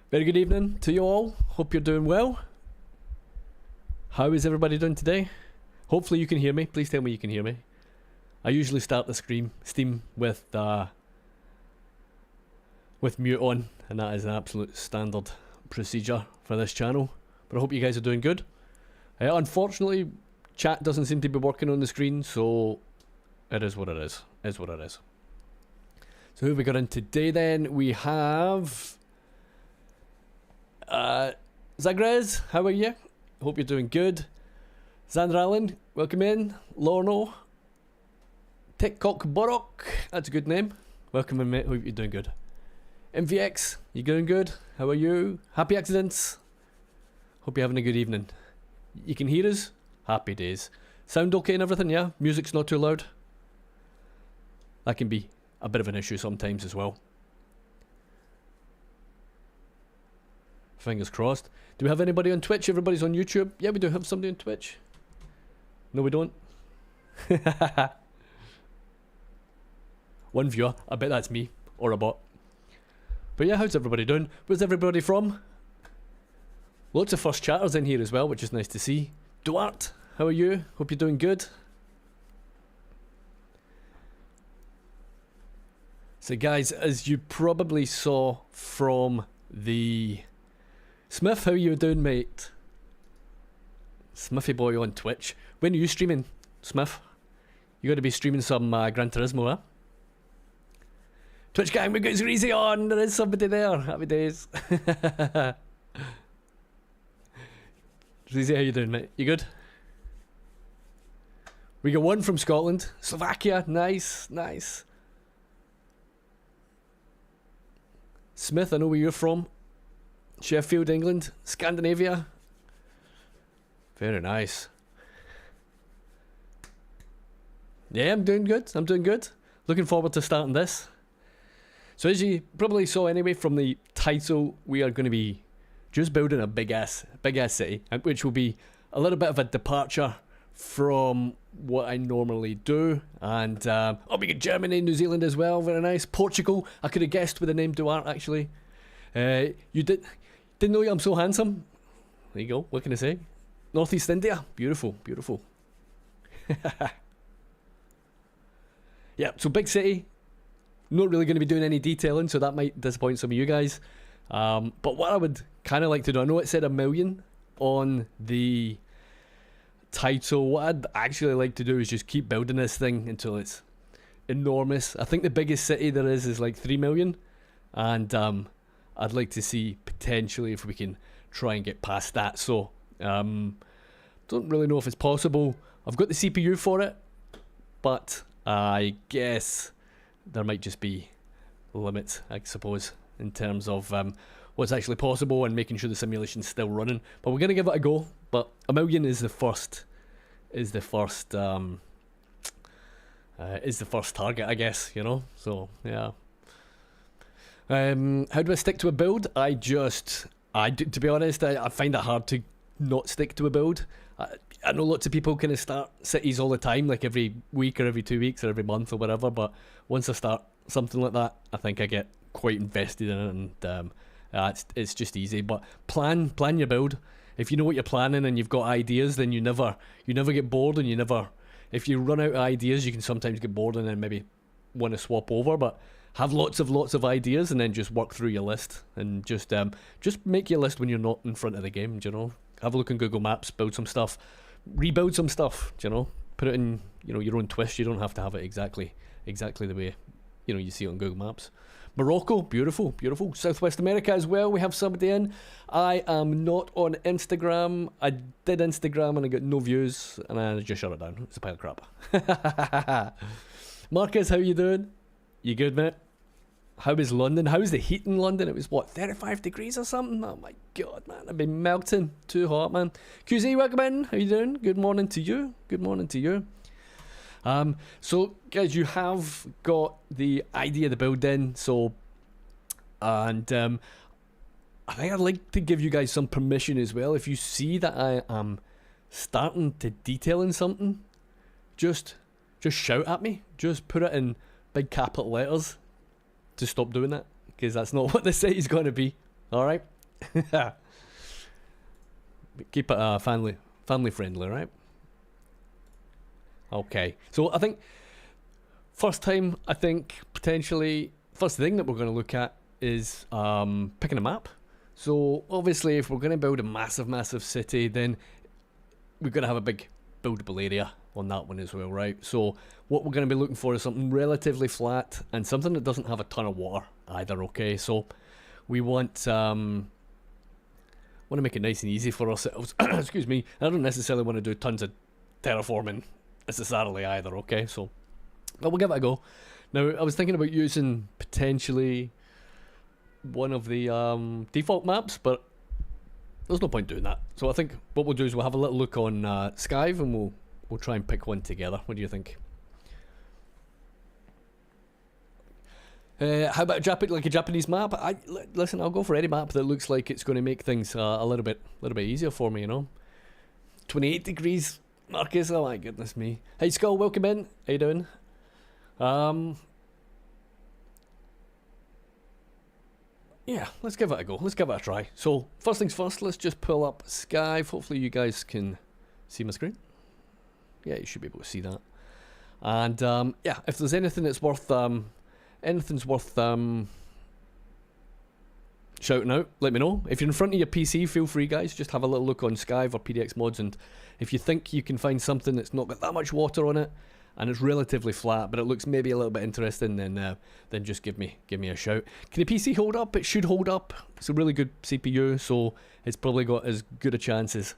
Very good evening to you all. Hope you're doing well. How is everybody doing today? Hopefully you can hear me. Please tell me you can hear me. I usually start the Steam with mute on, and that is an absolute standard procedure for this channel. But I hope you guys are doing good. Unfortunately, chat doesn't seem to be working on the screen, so it is what it is. Is what it is. So who have we got in today then? We have Zagrez, how are you? Hope you're doing good. Zandralin, welcome in. Lorno, Tickcock Borok, that's a good name. Welcome in, mate. Hope you're doing good. MVX, you doing good? How are you? Happy accidents. Hope you're having a good evening. You can hear us? Happy days. Sound okay and everything, yeah? Music's not too loud? That can be a bit of an issue sometimes as well. Fingers crossed. Do we have anybody on Twitch? Everybody's on YouTube? Yeah, we do have somebody on Twitch. No, we don't. One viewer. I bet that's me. Or a bot. But yeah, how's everybody doing? Where's everybody from? Lots of first chatters in here as well, which is nice to see. Duarte, how are you? Hope you're doing good. So guys, as you probably saw from the... Smith, how you doing, mate? Smithy boy on Twitch. When are you streaming, Smith? You got to be streaming some Gran Turismo, huh? Twitch gang, we got Greasy on. There is somebody there. Happy days. Greasy, how you doing, mate? You good? We got one from Scotland. Slovakia, nice, nice. Smith, I know where you're from. Sheffield, England, Scandinavia. Very nice. Yeah, I'm doing good. I'm doing good. Looking forward to starting this. So as you probably saw anyway from the title, we are going to be just building a big ass city, which will be a little bit of a departure from what I normally do. And oh, we got Germany, New Zealand as well. Very nice. Portugal. I could have guessed with the name Duarte actually. You didn't know I'm so handsome. There you go. What can I say? Northeast India. Beautiful, beautiful. Yeah, so big city. Not really going to be doing any detailing, so that might disappoint some of you guys. But what I would kind of like to do, I know it said 1 million on the title. What I'd actually like to do is just keep building this thing until it's enormous. I think the biggest city there is like 3 million. And I'd like to see potentially if we can try and get past that. So, don't really know if it's possible. I've got the CPU for it, but I guess there might just be limits, I suppose, in terms of what's actually possible and making sure the simulation's still running. But we're gonna give it a go. But 1 million is the first target, I guess. You know. So yeah. How do I stick to a build? To be honest, I find it hard to not stick to a build. I know lots of people kind of start cities all the time, like every week or every 2 weeks or every month or whatever, but once I start something like that, I think I get quite invested in it, and it's just easy. But plan your build. If you know what you're planning and you've got ideas, then you never get bored, and if you run out of ideas, you can sometimes get bored and then maybe want to swap over, but have lots of ideas and then just work through your list, and just make your list when you're not in front of the game, you know. Have a look on Google Maps, build some stuff, rebuild some stuff, you know. Put it in, you know, your own twist. You don't have to have it exactly the way, you know, you see it on Google Maps. Morocco, beautiful, beautiful. Southwest America as well, we have somebody in. I am not on Instagram. I did Instagram and I got no views, and I just shut it down. It's a pile of crap. Marcus, how you doing? You good, mate? How is London? How's the heat in London? It was what, 35 degrees or something? Oh my god, man, I've been melting. Too hot, man. QZ, welcome in. How you doing? Good morning to you. Good morning to you. So guys, you have got the idea of the build in, so, and I think I'd like to give you guys some permission as well. If you see that I am starting to detail in something, just shout at me. Just put it in big capital letters to stop doing that, because that's not what the site is going to be. Alright, Keep it family friendly, right? Okay. So I think first thing that we're going to look at is picking a map. So obviously, if we're going to build a massive city, then we're going to have a big buildable area on that one as well, right? So what we're going to be looking for is something relatively flat and something that doesn't have a ton of water either. Okay, so we want to make it nice and easy for ourselves. Excuse me. I don't necessarily want to do tons of terraforming necessarily either. Okay, so but we'll give it a go. Now I was thinking about using potentially one of the default maps, but there's no point doing that. So I think what we'll do is we'll have a little look on Skive and we'll try and pick one together. What do you think? How about a Japanese map? Listen, I'll go for any map that looks like it's going to make things a little bit easier for me. You know, 28 degrees, Marcus. Oh my goodness me. Hey Skull, welcome in. How you doing? Yeah, let's give it a go. Let's give it a try. So, first things first, let's just pull up Skive. Hopefully you guys can see my screen. Yeah, you should be able to see that. And, yeah, if there's anything that's worth, shouting out, let me know. If you're in front of your PC, feel free, guys. Just have a little look on Skive or PDX Mods, and if you think you can find something that's not got that much water on it, and it's relatively flat, but it looks maybe a little bit interesting, then just give me a shout. Can the PC hold up? It should hold up. It's a really good CPU, so it's probably got as good a chance as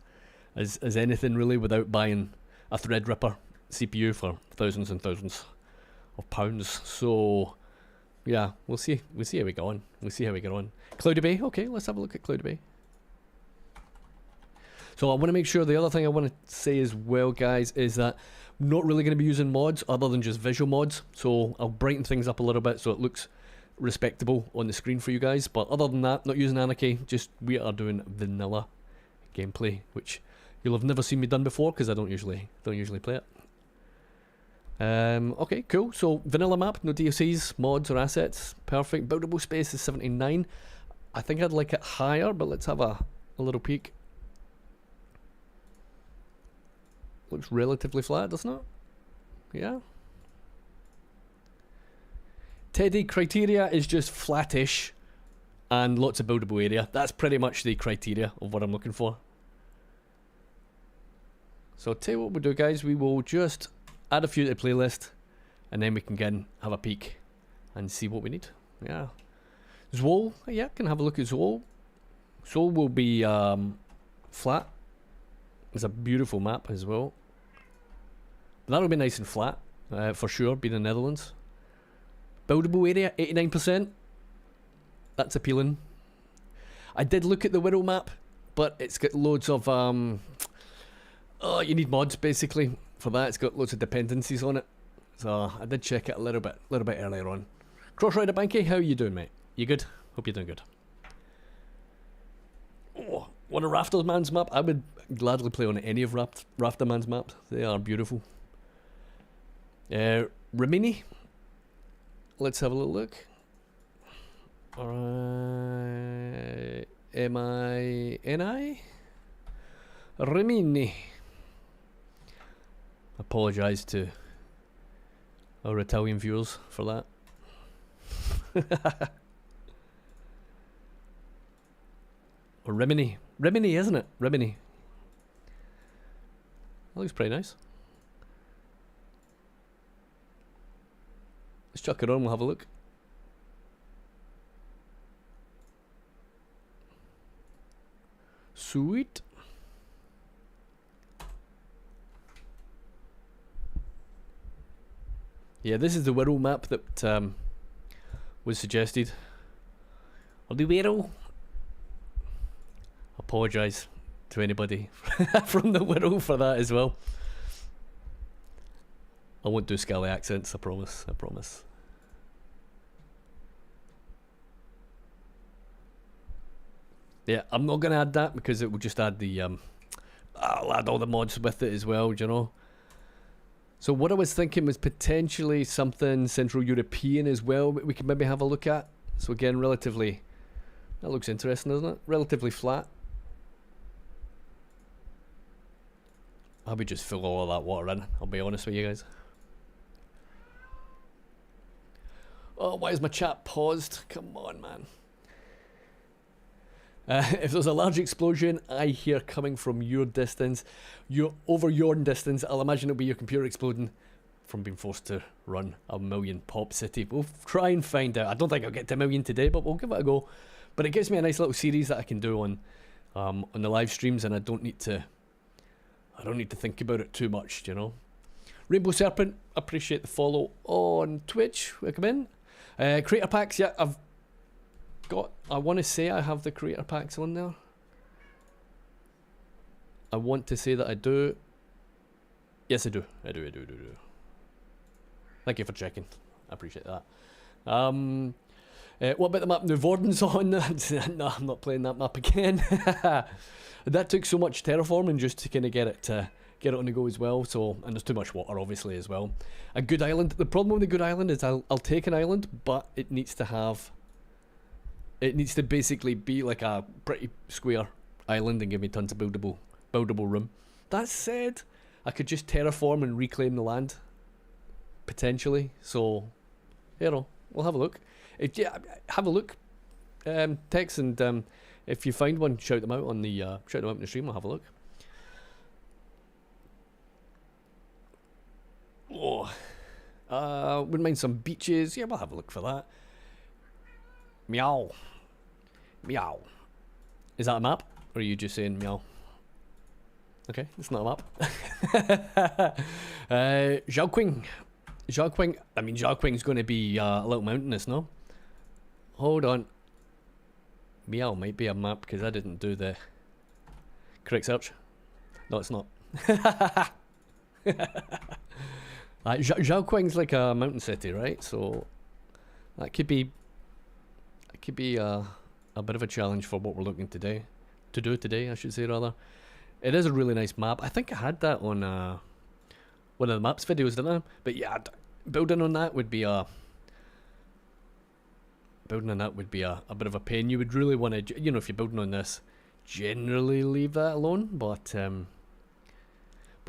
anything really, without buying a Threadripper CPU for thousands and thousands of pounds. So yeah, we'll see how we go on. Cloudy Bay. Okay, let's have a look at Cloudy Bay. So I want to make sure, the other thing I want to say as well, guys, is that I'm not really going to be using mods other than just visual mods. So I'll brighten things up a little bit so it looks respectable on the screen for you guys. But other than that, not using Anarchy, just we are doing vanilla gameplay, which you'll have never seen me done before because I don't usually play it. Okay, cool. So vanilla map, no DLCs, mods or assets. Perfect. Buildable space is 79. I think I'd like it higher, but let's have a little peek. Looks relatively flat, doesn't it? Yeah. Teddy, criteria is just flattish and lots of buildable area. That's pretty much the criteria of what I'm looking for. So I'll tell you what we'll do, guys. We will just add a few to the playlist, and then we can get and have a peek and see what we need. Yeah. Zwol, yeah, can have a look at Zwol. Zwol will be flat. It's a beautiful map as well. That'll be nice and flat, for sure, being the Netherlands. Buildable area, 89%. That's appealing. I did look at the Wirral map, but it's got loads of... oh, you need mods, basically, for that. It's got loads of dependencies on it. So I did check it a little bit earlier on. Crossrider Banky, how are you doing, mate? You good? Hope you're doing good. Oh, want a Rafterman's map? I would gladly play on any of Rafterman's maps. They are beautiful. Rimini. Let's have a little look. M-I-N-I? Rimini. Apologise to our Italian viewers for that. Or Rimini. Rimini, isn't it? Rimini. That looks pretty nice. Let's chuck it on, we'll have a look. Sweet. Yeah, this is the Wirral map that was suggested. Or the Wirral. Apologise to anybody from the Wirral for that as well. I won't do Scally accents, I promise, I promise. Yeah, I'm not going to add that because it will just add the... I'll add all the mods with it as well, you know. So what I was thinking was potentially something Central European as well that we could maybe have a look at. So again, relatively That looks interesting, doesn't it? Relatively flat. I would just fill all of that water in, I'll be honest with you guys. Oh, why is my chat paused? Come on, man. If there's a large explosion I hear coming from your distance, over your distance, I'll imagine it'll be your computer exploding from being forced to run a million pop city. We'll try and find out. I don't think I'll get to a million today, but we'll give it a go. But it gives me a nice little series that I can do on the live streams, and I don't need to think about it too much, you know. Rainbow Serpent, appreciate the follow on Twitch. Welcome in. Creator packs, yeah, I want to say I have the creator packs on there. I want to say that I do. Yes, I do. I do. Thank you for checking. I appreciate that. What about the map New Vorden's on? No, I'm not playing that map again. That took so much terraforming just to kind of get it on the go as well. So, and there's too much water obviously as well. A good island. The problem with a good island is I'll take an island, but it needs to basically be like a pretty square island and give me tons of buildable room. That said, I could just terraform and reclaim the land potentially. So, you know, we'll have a look. Have a look, Tex, and if you find one, shout them out on the stream. I'll have a look. Oh, wouldn't mind some beaches. Yeah, we'll have a look for that. Meow. Is that a map, or are you just saying meow? Okay, it's not a map. Zhaoqing. I mean, Zhaoqing's going to be a little mountainous, no? Hold on. Meow might be a map because I didn't do the correct search. No, it's not. Zhaoqing's like a mountain city, right? So that could be a bit of a challenge for what we're looking to do today, I should say rather. It is a really nice map. I think I had that on one of the maps videos, didn't I? But yeah, building on that would be a bit of a pain. You would really want to, you know, if you're building on this, generally leave that alone. But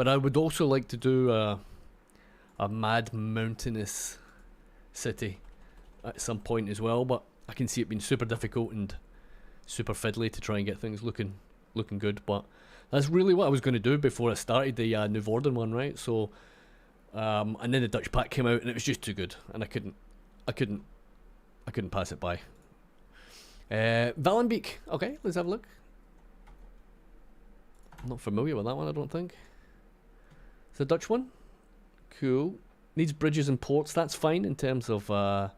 I would also like to do a mad mountainous city at some point as well. But I can see it being super difficult and super fiddly to try and get things looking good. But that's really what I was going to do before I started the New Vorden one, right? So, and then the Dutch pack came out and it was just too good, and I couldn't pass it by. Valenbeek, okay, let's have a look. I'm not familiar with that one, I don't think. It's a Dutch one. Cool. Needs bridges and ports. That's fine in terms of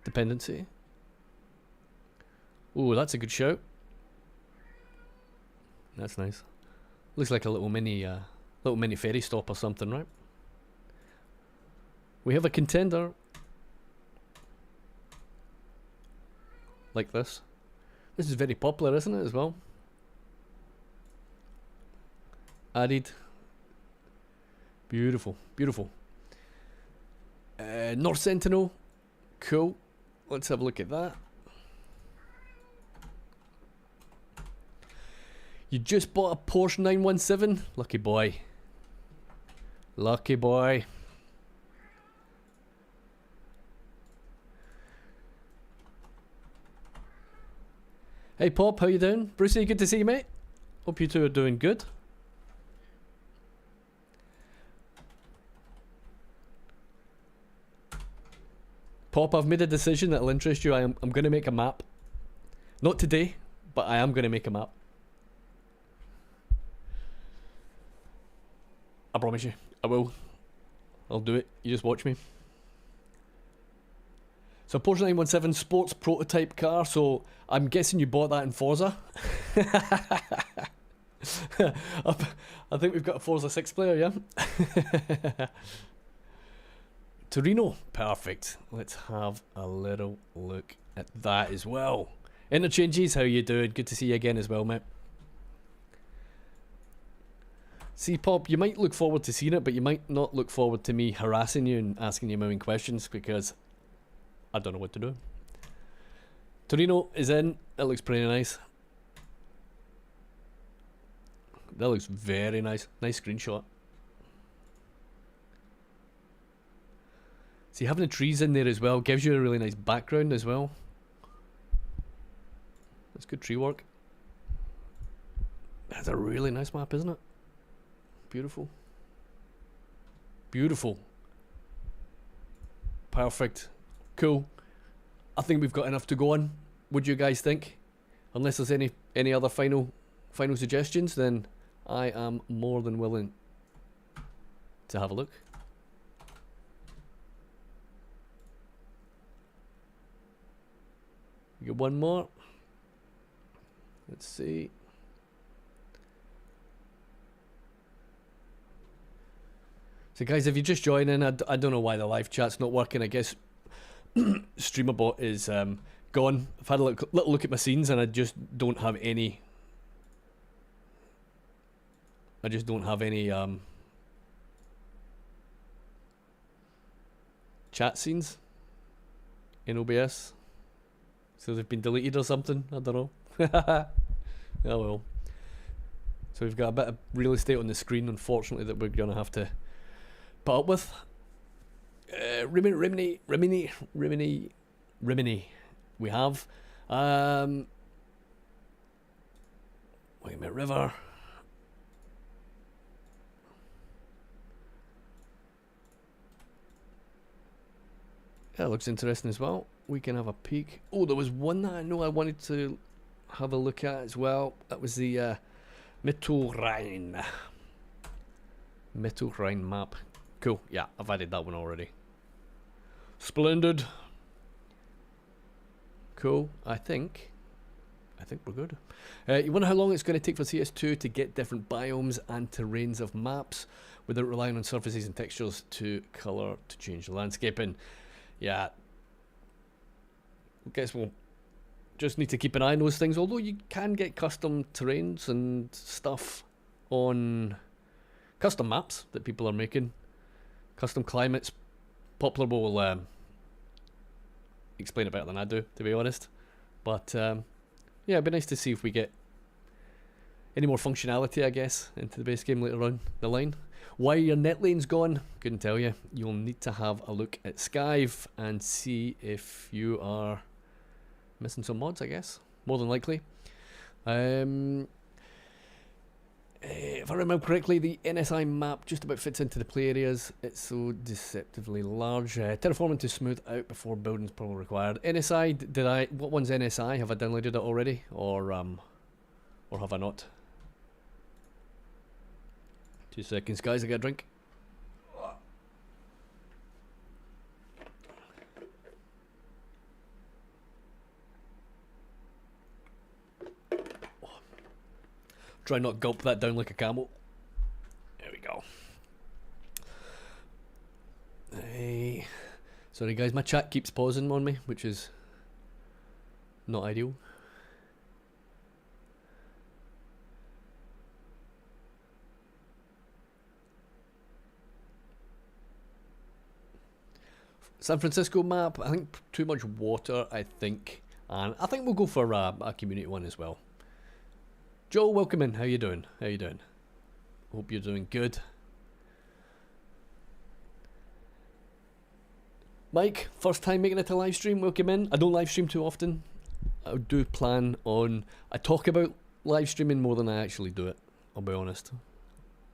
dependency. Ooh, that's a good shout. That's nice. Looks like a little mini ferry stop or something, right? We have a contender like this. This is very popular, isn't it, as well? Added. Beautiful, beautiful. North Sentinel. Cool. Let's have a look at that. You just bought a Porsche 917? Lucky boy. Lucky boy. Hey Pop, how you doing? Brucey, good to see you, mate. Hope you two are doing good. Pop, I've made a decision that'll interest you. I'm going to make a map. Not today, but I am going to make a map. I promise you, I will. I'll do it. You just watch me. So Porsche 917 sports prototype car. So I'm guessing you bought that in Forza. I think we've got a Forza 6 player, yeah? Torino, perfect. Let's have a little look at that as well. Interchanges, how you doing? Good to see you again as well, mate. See, Pop, you might look forward to seeing it, but you might not look forward to me harassing you and asking you a million questions because I don't know what to do. Torino is in. That looks pretty nice. That looks very nice. Nice screenshot. See, having the trees in there as well gives you a really nice background as well. That's good tree work. That's a really nice map, isn't it? Beautiful. Beautiful. Perfect. Cool. I think we've got enough to go on. What do you guys think? Unless there's any other final suggestions, then I am more than willing to have a look. We got one more. Let's see. So guys, if you're just joining, I don't know why the live chat's not working. I guess StreamerBot is gone. I've had a little look at my scenes and I just don't have any. I just don't have any chat scenes in OBS. So they've been deleted or something. I don't know. Oh well. So we've got a bit of real estate on the screen, unfortunately, that we're gonna have to put up with. Rimini. We have. Wait a minute, river. That looks interesting as well. We can have a peek. Oh, there was one that I know I wanted to have a look at as well. That was the Mittelrhein map. Cool. Yeah, I've added that one already. Splendid. Cool. I think we're good. You wonder how long it's going to take for CS2 to get different biomes and terrains of maps without relying on surfaces and textures to colour to change the landscaping. Yeah. I guess we'll just need to keep an eye on those things, although you can get custom terrains and stuff on custom maps that people are making. Custom climates. Poplar will explain it better than I do, to be honest. But yeah, it'd be nice to see if we get any more functionality, I guess, into the base game later on the line. Why your net lane's gone, couldn't tell you. You'll need to have a look at Skyve and see if you are missing some mods, I guess. More than likely. If I remember correctly, the NSI map just about fits into the play areas. It's so deceptively large. Terraforming to smooth out before building's probably required. NSI, what one's NSI? Have I downloaded it already? Or have I not? 2 seconds, guys, I got a drink. Try not gulp that down like a camel. There we go. Hey. Sorry guys, my chat keeps pausing on me, which is not ideal. San Francisco map, I think too much water, I think. And I think we'll go for a community one as well. Joe, welcome in. How you doing? How you doing? Hope you're doing good. Mike, first time making it to live stream. Welcome in. I don't live stream too often. I do plan on. I talk about live streaming more than I actually do it. I'll be honest.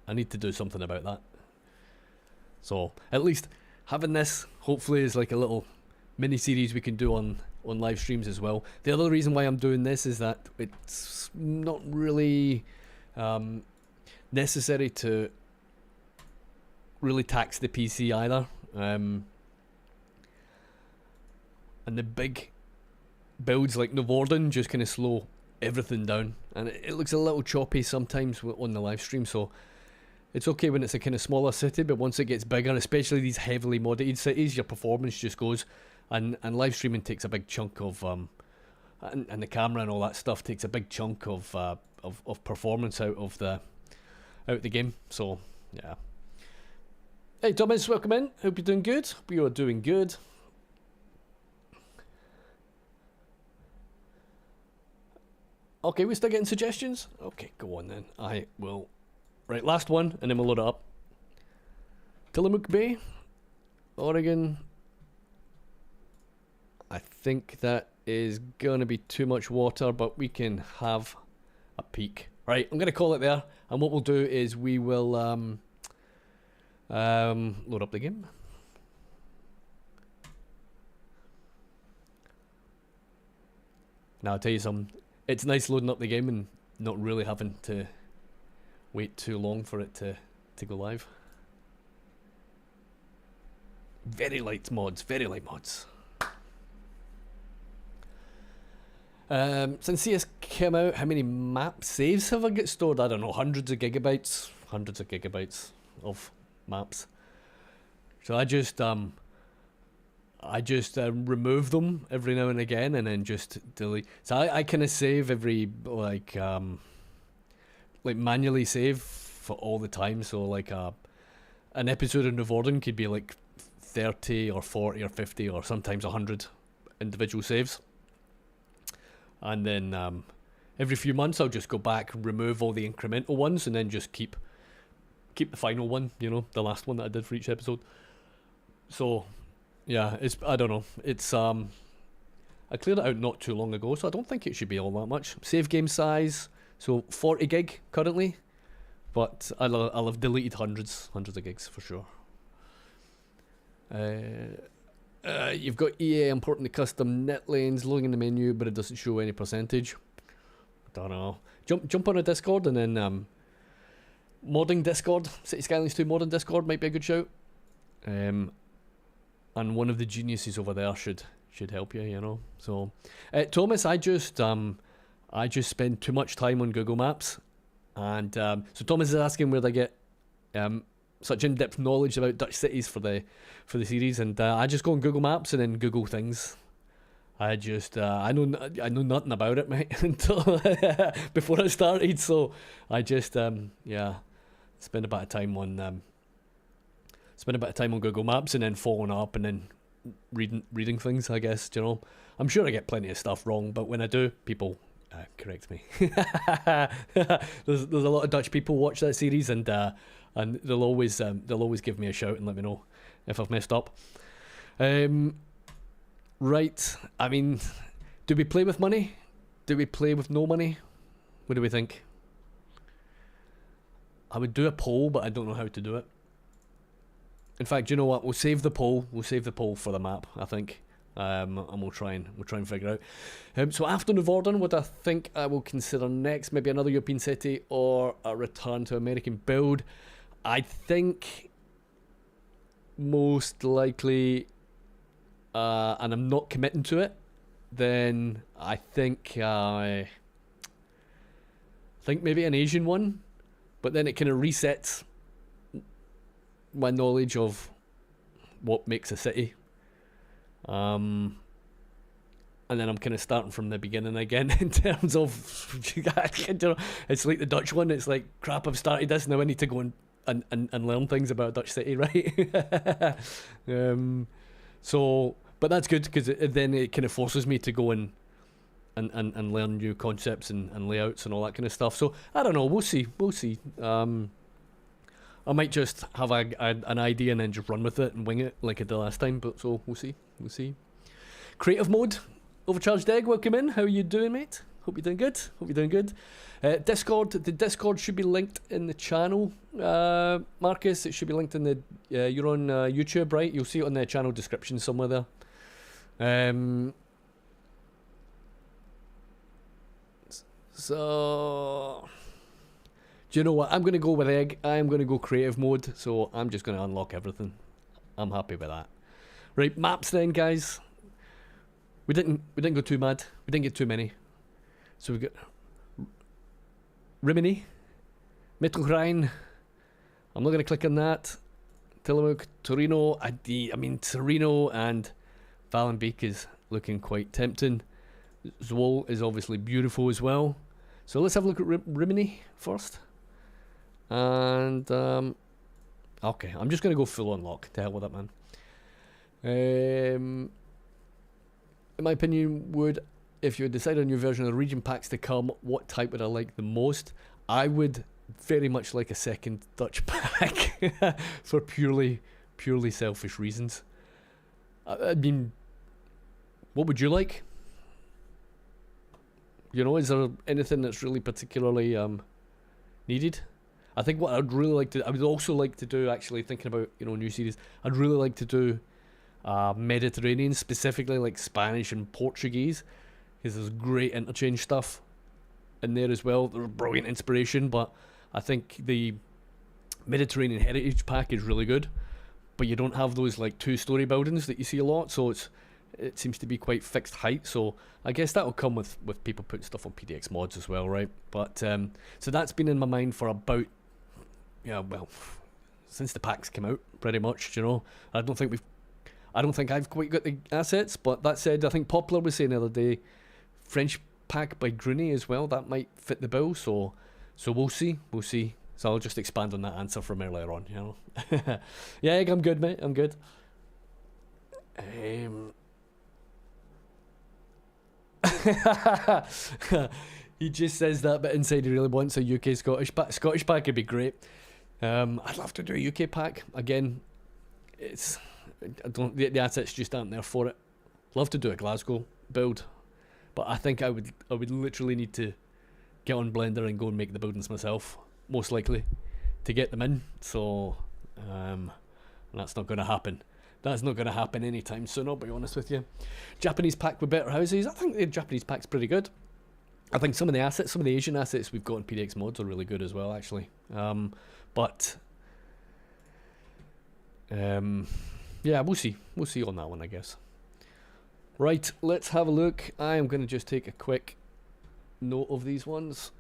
I need to do something about that. So at least having this hopefully is like a little mini series we can do on live streams as well. The other reason why I'm doing this is that it's not really necessary to really tax the PC either. And the big builds like Novorden just kind of slow everything down, and it looks a little choppy sometimes on the live stream, so it's okay when it's a kind of smaller city, but once it gets bigger, especially these heavily modded cities, your performance just goes. And live streaming takes a big chunk of and the camera and all that stuff takes a big chunk of performance out of the game. So yeah. Hey Thomas, welcome in. Hope you're doing good. Hope you are doing good. Okay, we still getting suggestions? Okay, go on then. I will. Right, last one, and then we'll load it up. Tillamook Bay, Oregon. I think that is gonna be too much water, but we can have a peek. Right, I'm gonna call it there, and what we'll do is we will load up the game. Now I'll tell you something. It's nice loading up the game and not really having to wait too long for it to go live. Very light mods, very light mods. Since CS came out, how many map saves have I got stored? I don't know, hundreds of gigabytes of maps. So I just remove them every now and again, and then just delete. So I kind of save every like manually save for all the time. So like an episode of Norden could be like 30 or 40 or 50 or sometimes 100 individual saves, and then every few months I'll just go back and remove all the incremental ones, and then just keep the final one, you know, the last one that I did for each episode. So yeah, I don't know, it's I cleared it out not too long ago, so I don't think it should be all that much. Save game size, so 40 gig currently, but I'll have deleted hundreds of gigs for sure. You've got EA importing the custom net lanes, loading in the menu, but it doesn't show any percentage. I don't know. Jump on a Discord, and then modding Discord, City Skylines 2 modding Discord might be a good shout. And one of the geniuses over there should help you, you know. So, Thomas, I just spend too much time on Google Maps, and so Thomas is asking where they get such in-depth knowledge about Dutch cities for the series, and I just go on Google Maps and then Google things. I just I know nothing about it, mate, until before I started. So I just yeah, spend a bit of time on Google Maps, and then following up, and then reading things, I guess, you know. I'm sure I get plenty of stuff wrong, but when I do, people correct me. There's a lot of Dutch people watch that series, and they'll always give me a shout and let me know if I've messed up. Right, I mean, do we play with money? Do we play with no money? What do we think? I would do a poll, but I don't know how to do it. In fact, you know what? We'll save the poll. We'll save the poll for the map, I think. And we'll try and figure out. So after Norden, what I think I will consider next, maybe another European city or a return to American build. I think most likely, and I'm not committing to it, then I think maybe an Asian one, but then it kind of resets my knowledge of what makes a city. And then I'm kind of starting from the beginning again in terms of, it's like the Dutch one. It's like, crap, I've started this, now I need to go and learn things about a Dutch city, right? So, but that's good, because then it kind of forces me to go and learn new concepts and layouts and all that kind of stuff. So I don't know, we'll see. I might just have an idea and then just run with it and wing it like I did last time, but so we'll see. Creative mode, Overcharged Egg, welcome in. How are you doing, mate? Hope you're doing good. Discord, the Discord should be linked in the channel. Marcus, it should be linked in the, you're on YouTube, right? You'll see it on the channel description somewhere there. So, do you know what? I'm going to go with Egg. I'm going to go creative mode, so I'm just going to unlock everything. I'm happy with that. Right, maps then, guys. We didn't go too mad. We didn't get too many. So we've got Rimini, Mittelrhein. I'm not going to click on that. Tillamook, Torino. I mean, Torino and Valenbeek is looking quite tempting. Zwolle is obviously beautiful as well. So let's have a look at Rimini first. And okay, I'm just going to go full unlock. To hell with that, man. In my opinion, would if you decide on your version of the region packs to come, what type would I like the most? I would very much like a second Dutch pack for purely selfish reasons. I mean, what would you like? You know, is there anything that's really particularly needed? I think what I'd really like to, I would also like to do, actually thinking about, you know, new series, I'd really like to do Mediterranean, specifically like Spanish and Portuguese, because there's great interchange stuff in there as well. There's brilliant inspiration, but I think the Mediterranean Heritage Pack is really good, but you don't have those like 2-story buildings that you see a lot, so it seems to be quite fixed height. So I guess that'll come with people putting stuff on PDX mods as well, right? But so that's been in my mind for about, yeah, well, since the packs came out, pretty much. You know, I don't think I've quite got the assets, but that said, I think Poplar was saying the other day, French pack by Grooney as well, that might fit the bill, so we'll see. So I'll just expand on that answer from earlier on, you know. Yeah, I'm good, mate, I'm good. He just says that, but inside he really wants a UK Scottish pack would be great. I'd love to do a UK pack again. The assets just aren't there for it. Love to do a Glasgow build, but I think I would literally need to get on Blender and go and make the buildings myself, most likely, to get them in. So that's not going to happen. That's not going to happen anytime soon, I'll be honest with you. Japanese pack with better houses. I think the Japanese pack's pretty good. I think some of the Asian assets we've got in PDX mods are really good as well, actually. Yeah, we'll see. We'll see on that one, I guess. Right, let's have a look. I am going to just take a quick note of these ones.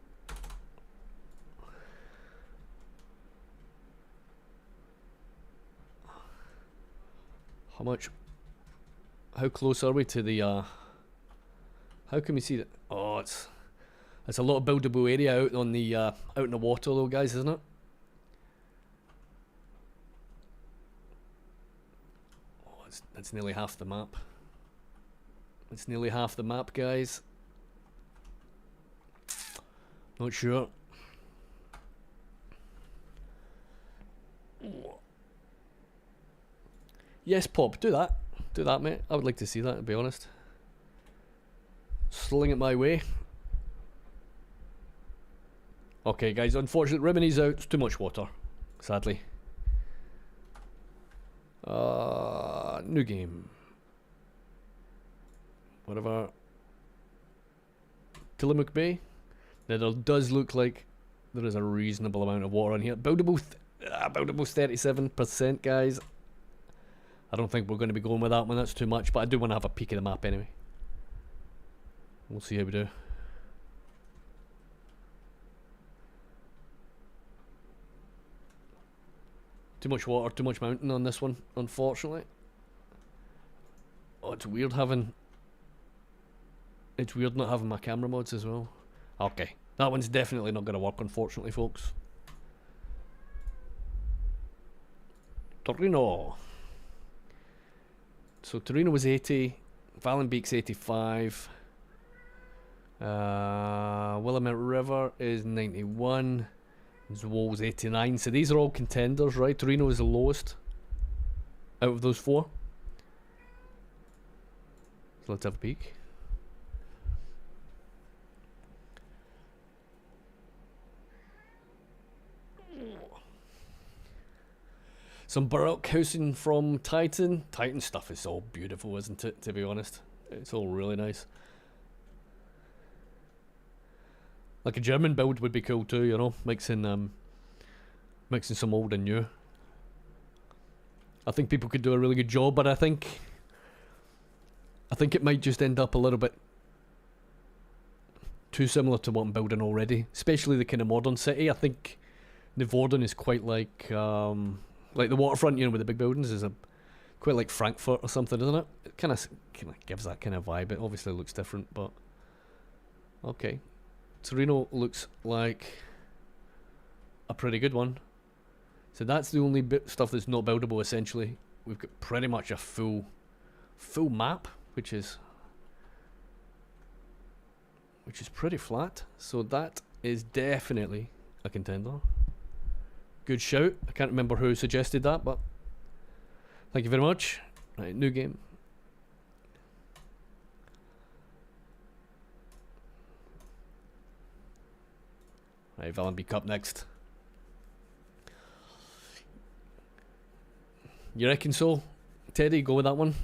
How close are we to the how can we see that? Oh, it's a lot of buildable area out on the out in the water though, guys, isn't it? Oh, that's nearly half the map. It's nearly half the map, guys. Not sure. Yes, Pop, do that. Do that, mate. I would like to see that, to be honest. Sling it my way. Okay, guys, unfortunately, Rimini's out. It's too much water, sadly. New game. Whatever. Tillamook Bay. Now, there does look like there is a reasonable amount of water on here. Buildable 37%, guys. I don't think we're going to be going with that one, that's too much, but I do want to have a peek of the map anyway. We'll see how we do. Too much water, too much mountain on this one, unfortunately. Oh, it's weird not having my camera mods as well. Okay, that one's definitely not going to work, unfortunately, folks. Torino. So Torino was 80, Valenbeek's 85, Willamette River is 91, Zwol's 89. So these are all contenders, right? Torino is the lowest out of those four. So let's have a peek. Some Baroque housing from Titan. Titan stuff is all beautiful, isn't it, to be honest? It's all really nice. Like a German build would be cool too, you know, mixing some old and new. I think people could do a really good job, but I think it might just end up a little bit too similar to what I'm building already, especially the kind of modern city. I think Nivorden is quite like the waterfront, you know, with the big buildings, is quite like Frankfurt or something, isn't it? It kind of gives that kind of vibe. It obviously looks different, but okay. Torino looks like a pretty good one. So that's the only stuff that's not buildable. Essentially, we've got pretty much a full map, which is which is pretty flat. So that is definitely a contender. Good shout. I can't remember who suggested that, but thank you very much. Right, new game. Right, Valenbeek Cup next. You reckon so? Teddy, go with that one.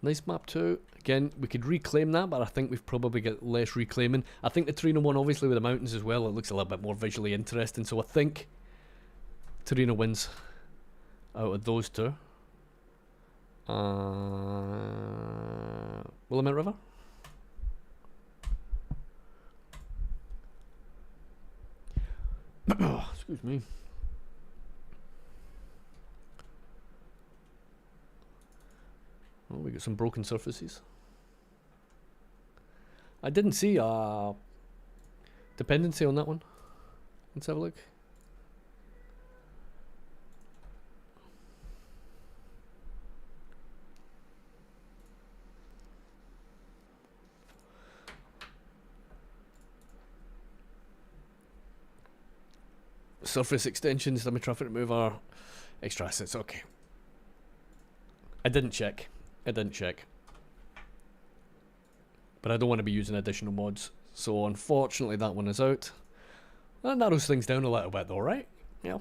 Nice map too. Again, we could reclaim that, but I think we've probably got less reclaiming. I think the Torino one, obviously with the mountains as well, it looks a little bit more visually interesting. So I think Torino wins out of those two. Willamette River. Excuse me. Oh, we got some broken surfaces. I didn't see a dependency on that one. Let's have a look. Surface extensions, semi-traffic remover, extra assets, okay. I didn't check. But I don't want to be using additional mods. So unfortunately that one is out. That narrows things down a little bit though, right? Yeah.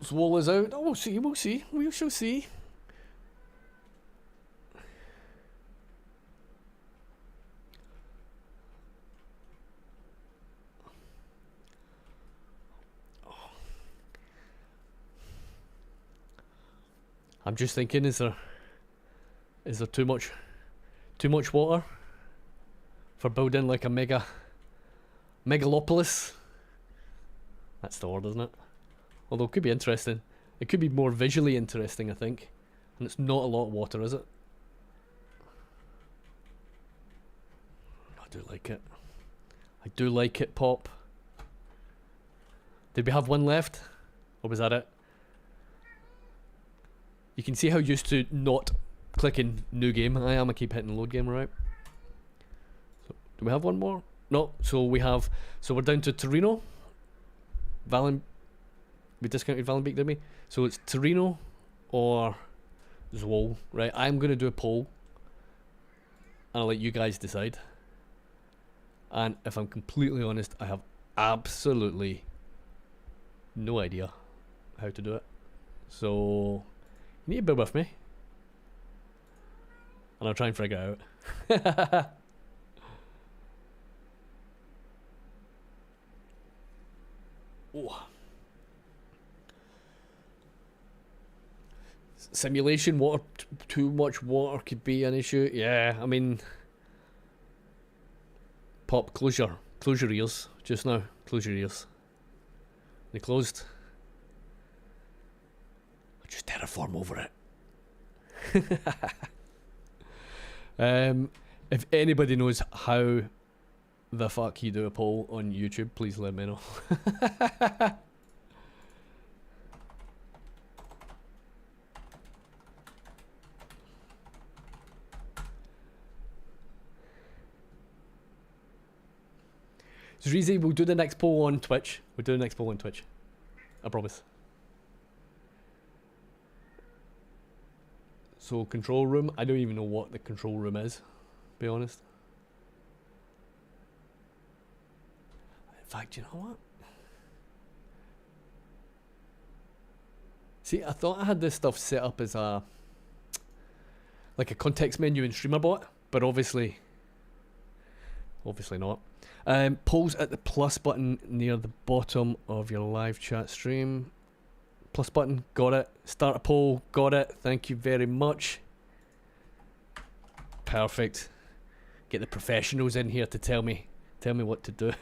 Swole is out. Oh, we'll see. We shall see. I'm just thinking, is there too much water for building like a megalopolis? That's the word, isn't it? Although it could be interesting. It could be more visually interesting, I think. And it's not a lot of water, is it? I do like it. I do like it, Pop. Did we have one left? Or was that it? You can see how used to not clicking new game I am. I keep hitting load game, right? So, do we have one more? No. So we're down to Torino. We discounted Valenbeek, didn't we? So it's Torino or Zwol, right? I'm going to do a poll. And I'll let you guys decide. And if I'm completely honest, I have absolutely no idea how to do it. So you need to bear with me. And I'll try and figure it out. Oh. Simulation water, too much water could be an issue. Yeah, I mean, Pop, close your ears just now. Close your ears. They closed. I'll just terraform over it. If anybody knows how the fuck you do a poll on YouTube, please let me know. So Reezy, we'll do the next poll on Twitch. I promise. So control room, I don't even know what the control room is, to be honest. In fact, you know what? See, I thought I had this stuff set up as like a context menu in StreamerBot, but obviously not. Polls at the plus button near the bottom of your live chat stream. Plus button, got it. Start a poll, got it. Thank you very much. Perfect. Get the professionals in here to tell me what to do.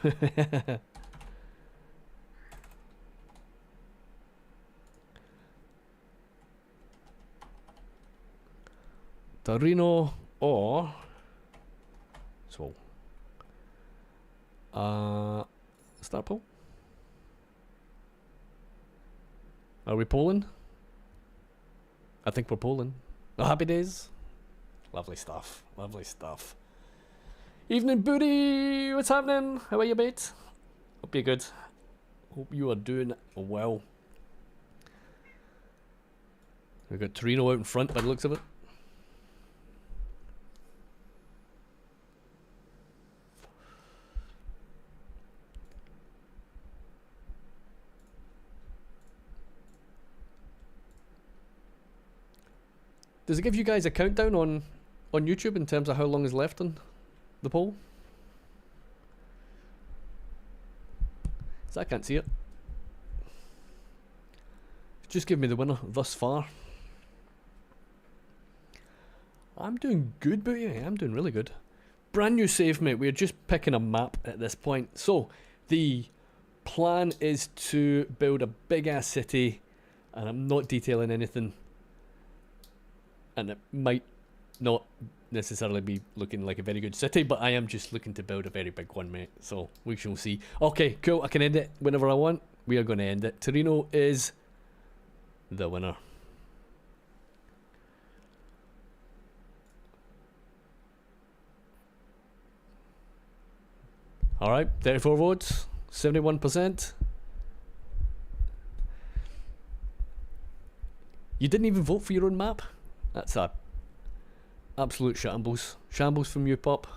Torino or Swole. Start poll. Are we polling? I think we're polling. Oh, happy days. Lovely stuff. Lovely stuff. Evening, Booty. What's happening? How are you, mate? Hope you're good. Hope you are doing well. We've got Torino out in front by the looks of it. Does it give you guys a countdown on YouTube in terms of how long is left on the poll? So I can't see it. Just give me the winner thus far. I'm doing good, but yeah, I'm doing really good. Brand new save, mate. We're just picking a map at this point. So the plan is to build a big ass city, and I'm not detailing anything. And it might not necessarily be looking like a very good city, but I am just looking to build a very big one, mate. So we shall see. Okay, cool. I can end it whenever I want. We are going to end it. Torino is the winner. Alright, 34 votes, 71%. You didn't even vote for your own map? That's a absolute shambles. Shambles from you, Pop.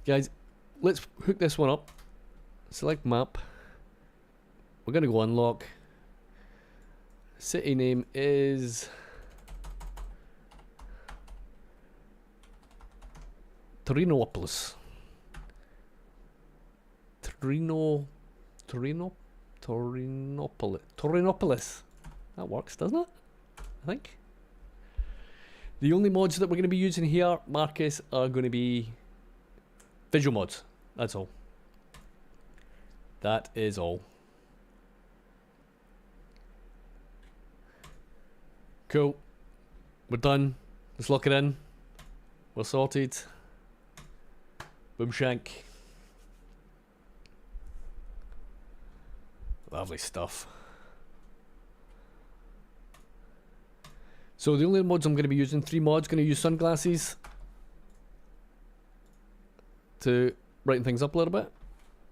Guys, let's hook this one up. Select map. We're going to go unlock. City name is Torinopolis. Torinopolis. That works, doesn't it? I think. The only mods that we're going to be using here, Marcus, are going to be visual mods. That's all. That is all. Cool. We're done. Let's lock it in. We're sorted. Boomshank. Lovely stuff. So the only mods I'm going to be using, 3 mods, going to use sunglasses to brighten things up a little bit.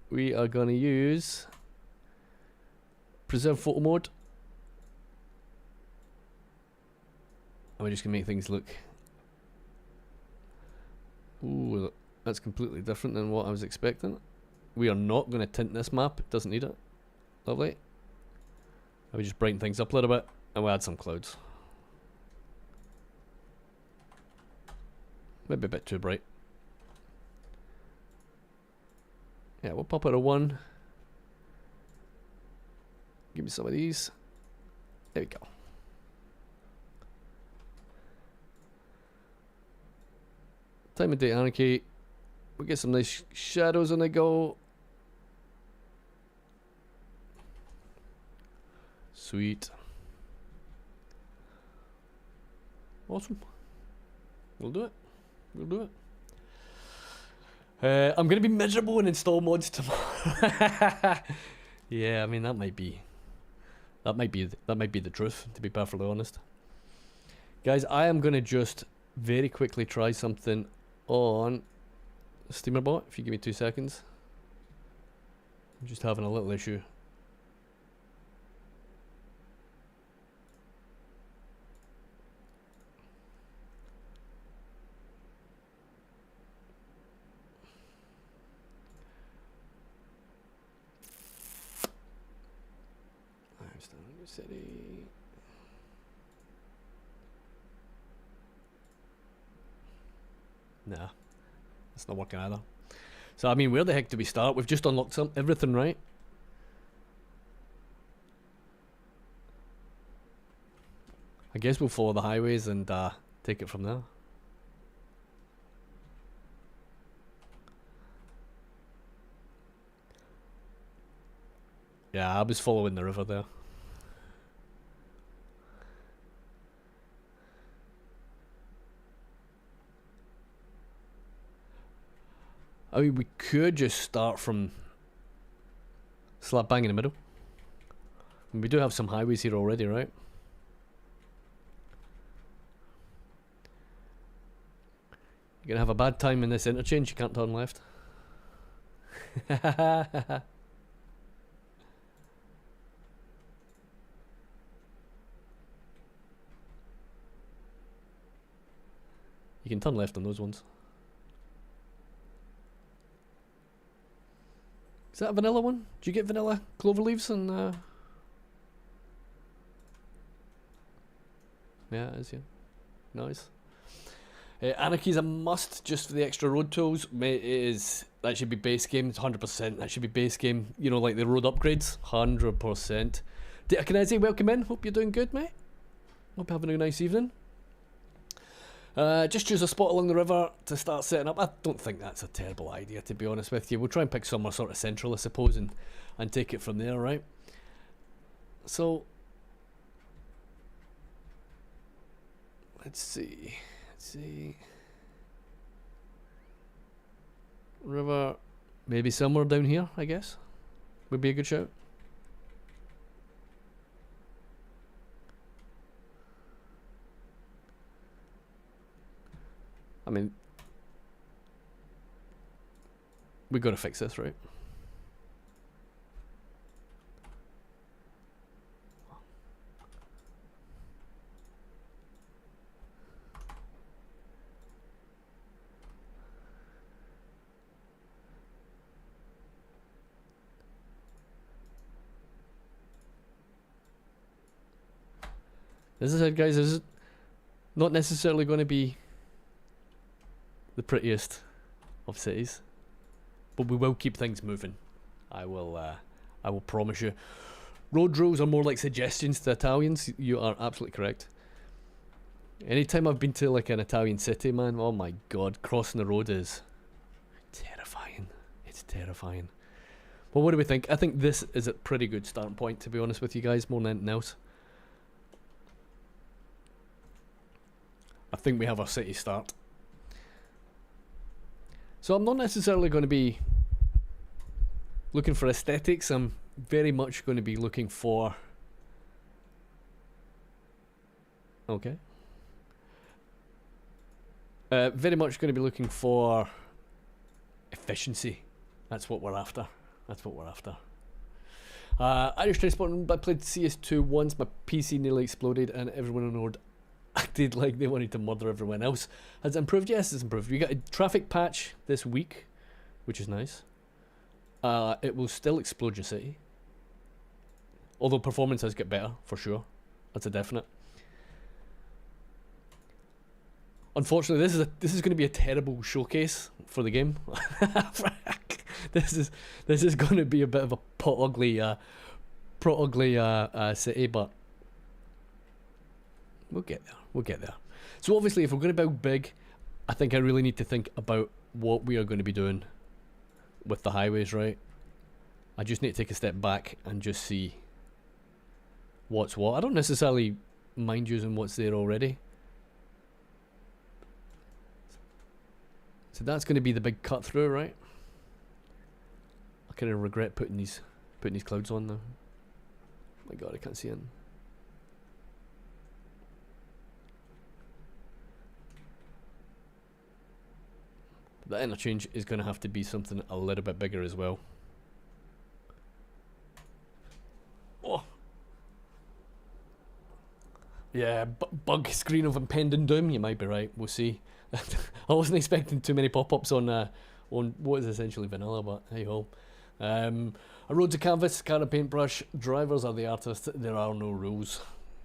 We are going to use preserve photo mode. And we're just going to make things look... Ooh, that's completely different than what I was expecting. We are not going to tint this map, it doesn't need it. Lovely. And we just brighten things up a little bit, and we'll add some clouds. Maybe a bit too bright. Yeah, we'll pop it a 1. Give me some of these. There we go. Time of day anarchy. We'll get some nice shadows on the go. Sweet. Awesome. We'll do it. We'll do it. I'm gonna be miserable and install mods tomorrow. Yeah, I mean that might be the truth, to be perfectly honest. Guys, I am gonna just very quickly try something on SteamerBot. If you give me 2 seconds, I'm just having a little issue. City. Nah, it's not working either. So I mean, where the heck do we start? We've just unlocked everything, right? I guess we'll follow the highways and take it from there. Yeah, I was following the river there. I mean, we could just start from slap bang in the middle. And we do have some highways here already, right? You're gonna have a bad time in this interchange, you can't turn left. You can turn left on those ones. Is that a vanilla one? Do you get vanilla clover leaves and yeah, it is, yeah. Nice. Anarchy's a must just for the extra road tools. That should be base game. It's 100%. That should be base game. You know, like the road upgrades. 100%. Can I say welcome in? Hope you're doing good, mate. Hope you're having a nice evening. Just choose a spot along the river to start setting up. I don't think that's a terrible idea, to be honest with you. We'll try and pick somewhere sort of central, I suppose, and take it from there, right? So, let's see. River, maybe somewhere down here, I guess, would be a good shout. I mean, we gotta fix this, right? As I said, guys, this is not necessarily going to be the prettiest of cities, but we will keep things moving. I will promise you. Road rules are more like suggestions to Italians. You are absolutely correct. Anytime I've been to like an Italian city, man, oh my god, crossing the road is terrifying. It's terrifying. Well, what do we think? I think this is a pretty good starting point, to be honest with you guys, more than anything else. I think we have our city start. So I'm not necessarily going to be looking for aesthetics. I'm very much going to be looking for... Okay. Very much going to be looking for efficiency. That's what we're after. That's what we're after. Irish Transport, I played CS2 once. My PC nearly exploded and everyone on Nord acted like they wanted to murder everyone else. Has it improved? Yes, it's improved. We got a traffic patch this week, which is nice. It will still explode your city, although performance has got better for sure. That's a definite. Unfortunately, this is going to be a terrible showcase for the game. This is going to be a bit of a pot ugly city, but we'll get there. We'll get there. So obviously, if we're going to build big, I think I really need to think about what we are going to be doing with the highways, right? I just need to take a step back and just see what's what. I don't necessarily mind using what's there already. So that's going to be the big cut through, right? I kind of regret putting these clouds on now. Oh my god, I can't see it. The interchange is going to have to be something a little bit bigger as well. Oh. Yeah, bug screen of impending doom, you might be right, we'll see. I wasn't expecting too many pop-ups on what is essentially vanilla, but hey ho. A road to canvas, car and paintbrush, drivers are the artists, there are no rules.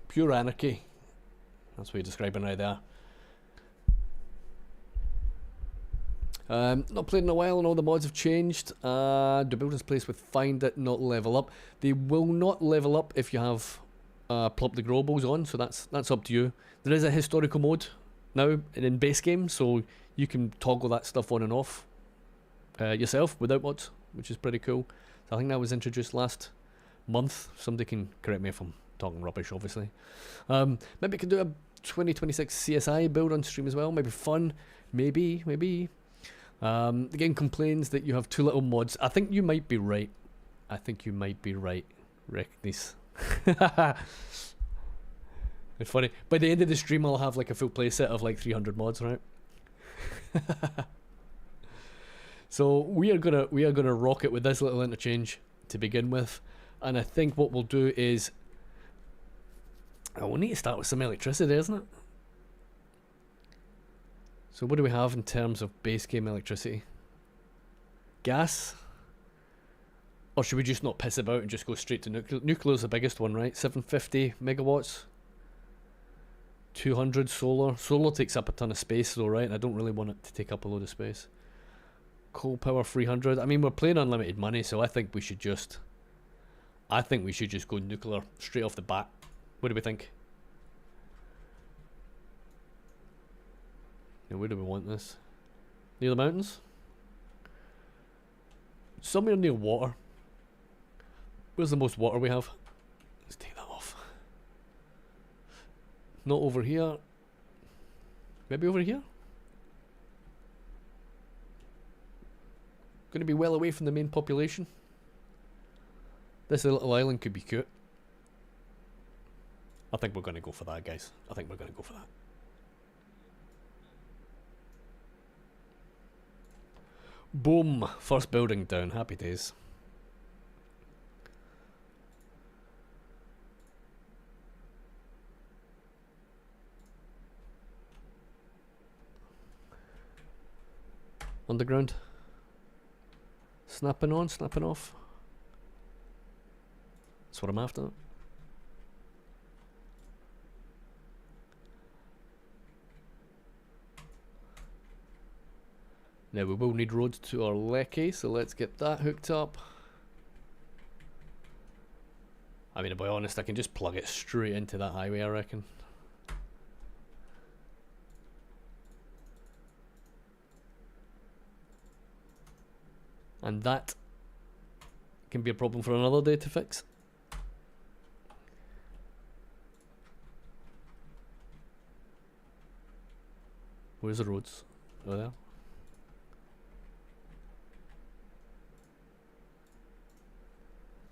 Pure anarchy. That's what you're describing right there. Not played in a while and all the mods have changed. Do buildings place with find it, not level up. They will not level up if you have plop the globals on, so that's up to you. There is a historical mode now in base game, so you can toggle that stuff on and off yourself without mods, which is pretty cool. So I think that was introduced last month. Somebody can correct me if I'm talking rubbish, obviously. Maybe we can do a 2026 CSI build on stream as well. Maybe fun. Maybe. The game complains that you have too little mods. I think you might be right. I think you might be right, Reckness. It's funny. By the end of the stream, I'll have like a full playset of like 300 mods, right? So we are gonna rock it with this little interchange to begin with, and I think what we'll do is, we'll need to start with some electricity, isn't it? So what do we have in terms of base game electricity? Gas? Or should we just not piss about and just go straight to nuclear? Nuclear's the biggest one, right? 750 megawatts. 200 solar. Solar takes up a ton of space though, right? And I don't really want it to take up a load of space. Coal power 300. I mean, we're playing unlimited money, so I think we should just go nuclear straight off the bat. What do we think? Now, where do we want this? Near the mountains? Somewhere near water. Where's the most water we have? Let's take that off. Not over here. Maybe over here? Going to be well away from the main population. This little island could be cute. I think we're going to go for that, guys. I think we're going to go for that. Boom! First building down. Happy days. Underground. Snapping on, snapping off. That's what I'm after. Now we will need roads to our Lecky, so let's get that hooked up. I mean, to be honest, I can just plug it straight into that highway, I reckon. And that can be a problem for another day to fix. Where's the roads? Oh, there.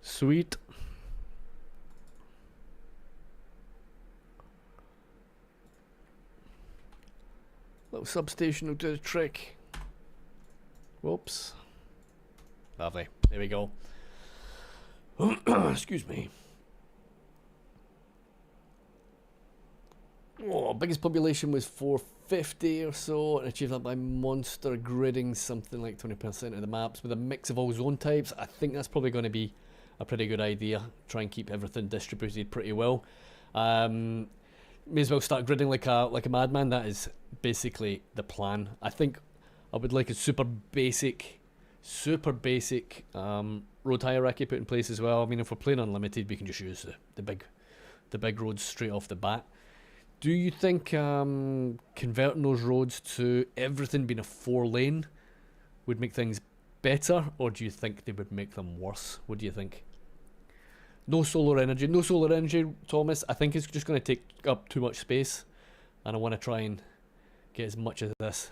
Sweet. Little substation will do the trick. Whoops. Lovely. There we go. Excuse me. Oh, biggest population was 450 or so, and achieved that by monster gridding something like 20% of the maps with a mix of all zone types. I think that's probably going to be a pretty good idea. Try and keep everything distributed pretty well. May as well start gridding like a madman. That is basically the plan. I think I would like a super basic road hierarchy put in place as well. I mean, if we're playing unlimited, we can just use the big roads straight off the bat. Do you think converting those roads to everything being a 4-lane would make things better, or do you think they would make them worse? What do you think? No solar energy, Thomas. I think it's just going to take up too much space, and I want to try and get as much of this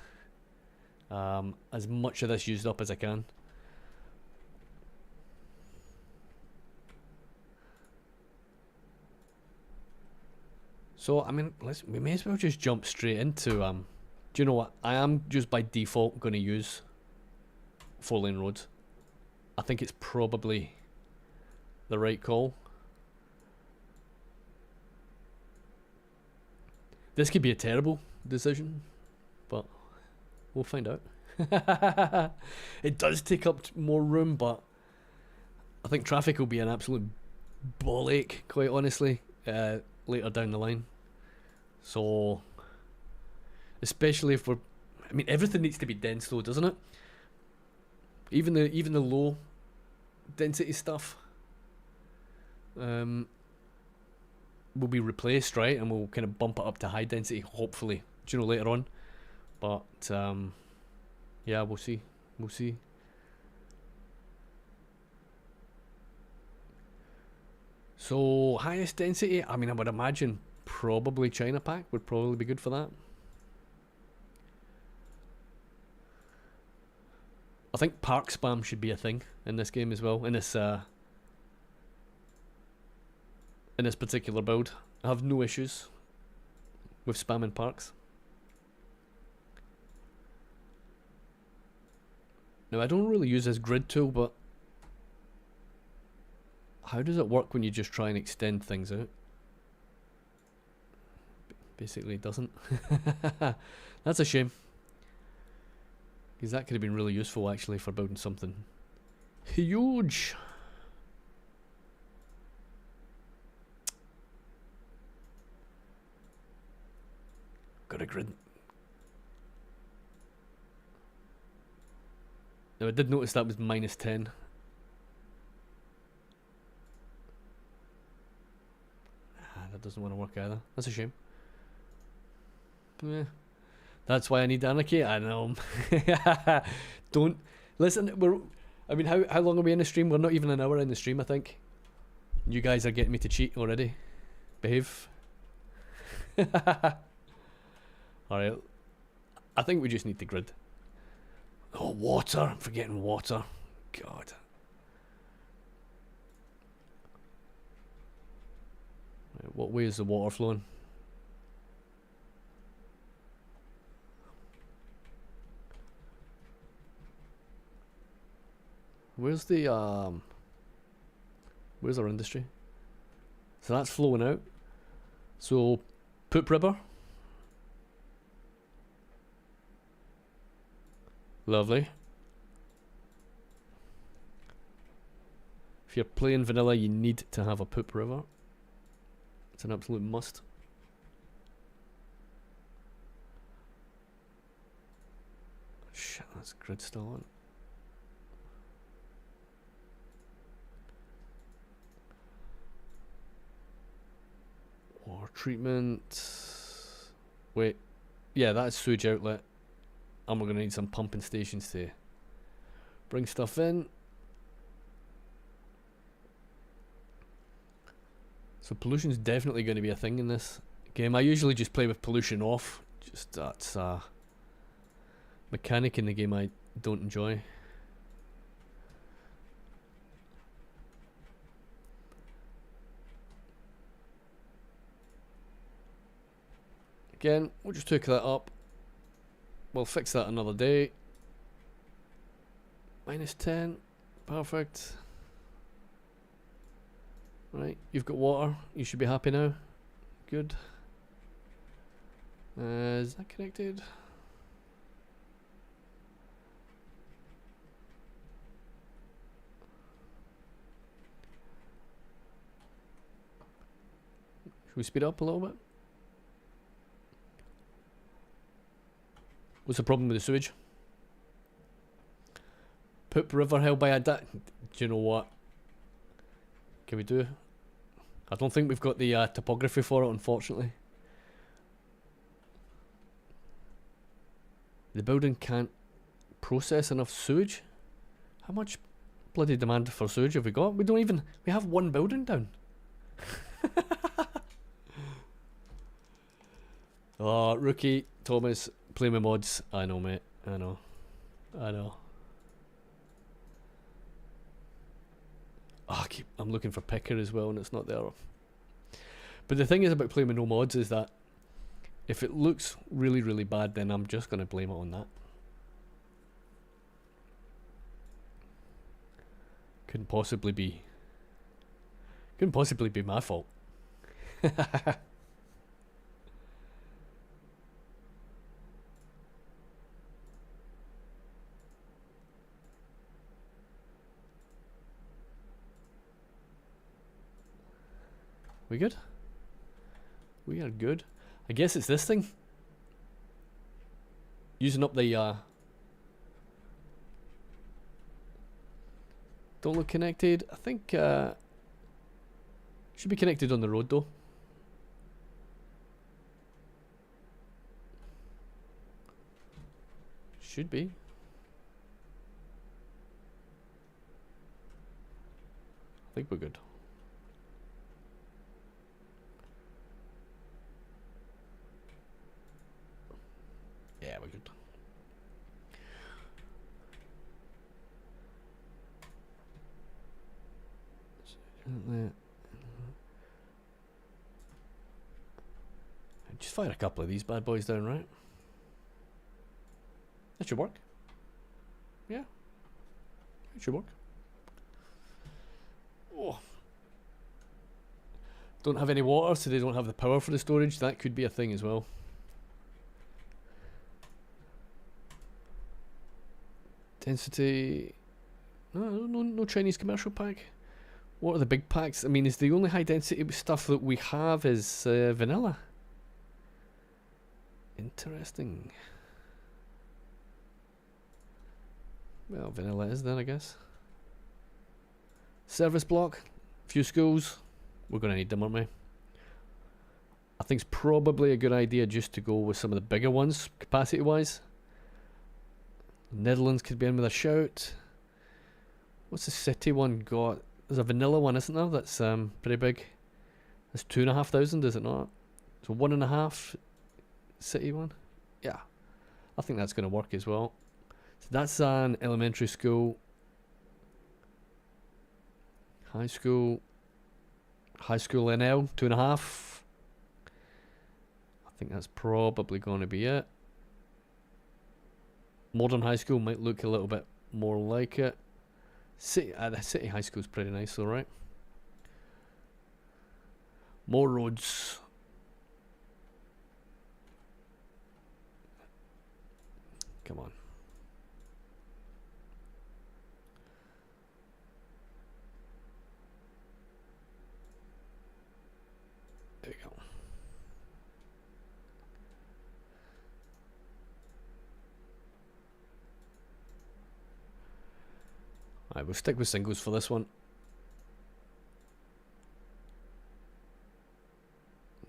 used up as I can. So I mean, we may as well just jump straight into do you know what? I am just by default going to use 4-lane roads. I think it's probably the right call. This could be a terrible decision, but we'll find out. It does take up more room, but I think traffic will be an absolute ball ache, quite honestly, later down the line. So, especially if we're, I mean, everything needs to be dense though, doesn't it? Even the low density stuff will be replaced, right? And we'll kind of bump it up to high density, hopefully, do you know, later on. But yeah, we'll see. So highest density, I mean, I would imagine probably China Pack would probably be good for that. I think park spam should be a thing in this game as well. In this particular build, I have no issues with spamming parks. Now I don't really use this grid tool, but how does it work when you just try and extend things out? Basically it doesn't. That's a shame, because that could have been really useful actually for building something huge. Got a grid. Now I did notice that was -10. That doesn't want to work either. That's a shame. Yeah. That's why I need anarchy. I know. Don't listen. I mean, how long are we in the stream? We're not even an hour in the stream, I think. You guys are getting me to cheat already. Behave. Alright. I think we just need the grid. Oh, water. I'm forgetting water. God. Right, what way is the water flowing? Where's our industry? So that's flowing out. So Poop River. Lovely. If you're playing vanilla, you need to have a Poop River. It's an absolute must. Shit, that's grid still on. Water treatment. Wait. Yeah, that's sewage outlet. And we're going to need some pumping stations to bring stuff in. So pollution's definitely going to be a thing in this game. I usually just play with pollution off. Just that's a mechanic in the game I don't enjoy. Again, we'll just take that up. We'll fix that another day. -10. Perfect. Right, you've got water. You should be happy now. Good. Is that connected? Should we speed up a little bit? What's the problem with the sewage? Poop River held by a Do you know what? Can we do? I don't think we've got the topography for it, unfortunately. The building can't process enough sewage? How much bloody demand for sewage have we got? We don't even... We have one building down. Oh, rookie, Thomas, play my mods. I know, mate. I know. I know. Oh, I'm looking for picker as well and it's not there. But the thing is about playing with no mods is that if it looks really, really bad, then I'm just going to blame it on that. Couldn't possibly be my fault. We good? We are good. I guess it's this thing. Using up the don't look connected. I think should be connected on the road though. Should be. I think we're good. Yeah, we're good. Just fire a couple of these bad boys down, right? That should work. Yeah. It should work. Oh. Don't have any water, so they don't have the power for the storage. That could be a thing as well. Density. No Chinese commercial pack. What are the big packs? I mean, is the only high density stuff that we have is vanilla. Interesting. Well, vanilla is then, I guess. Service block. Few schools. We're going to need them, aren't we? I think it's probably a good idea just to go with some of the bigger ones, capacity-wise. Netherlands could be in with a shout. What's the city one got? There's a vanilla one, isn't there? That's pretty big. That's 2,500, is it not? So 1.5 city one. Yeah, I think that's going to work as well. So that's an elementary school, high school NL 2.5. I think that's probably going to be it. Modern high school might look a little bit more like it. The city high school is pretty nice though, right? More roads. Come on. There we go. Alright, we'll stick with singles for this one.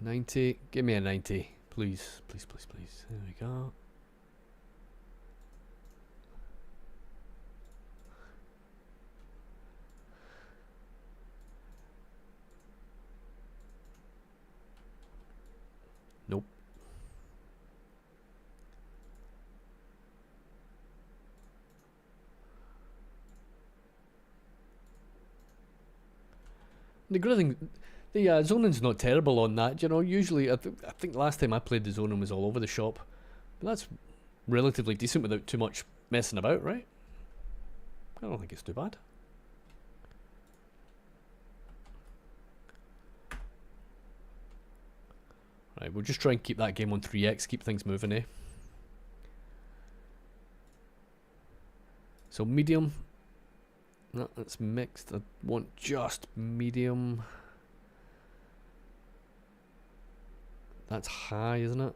90. Give me a 90. Please. Please, please, please. There we go. Nope. The gridding, the zoning's not terrible on that, you know. Usually, I think last time I played the zoning was all over the shop. But that's relatively decent without too much messing about, right? I don't think it's too bad. Right, we'll just try and keep that game on 3x, keep things moving, eh? So medium. No, that's mixed. I want just medium. That's high, isn't it?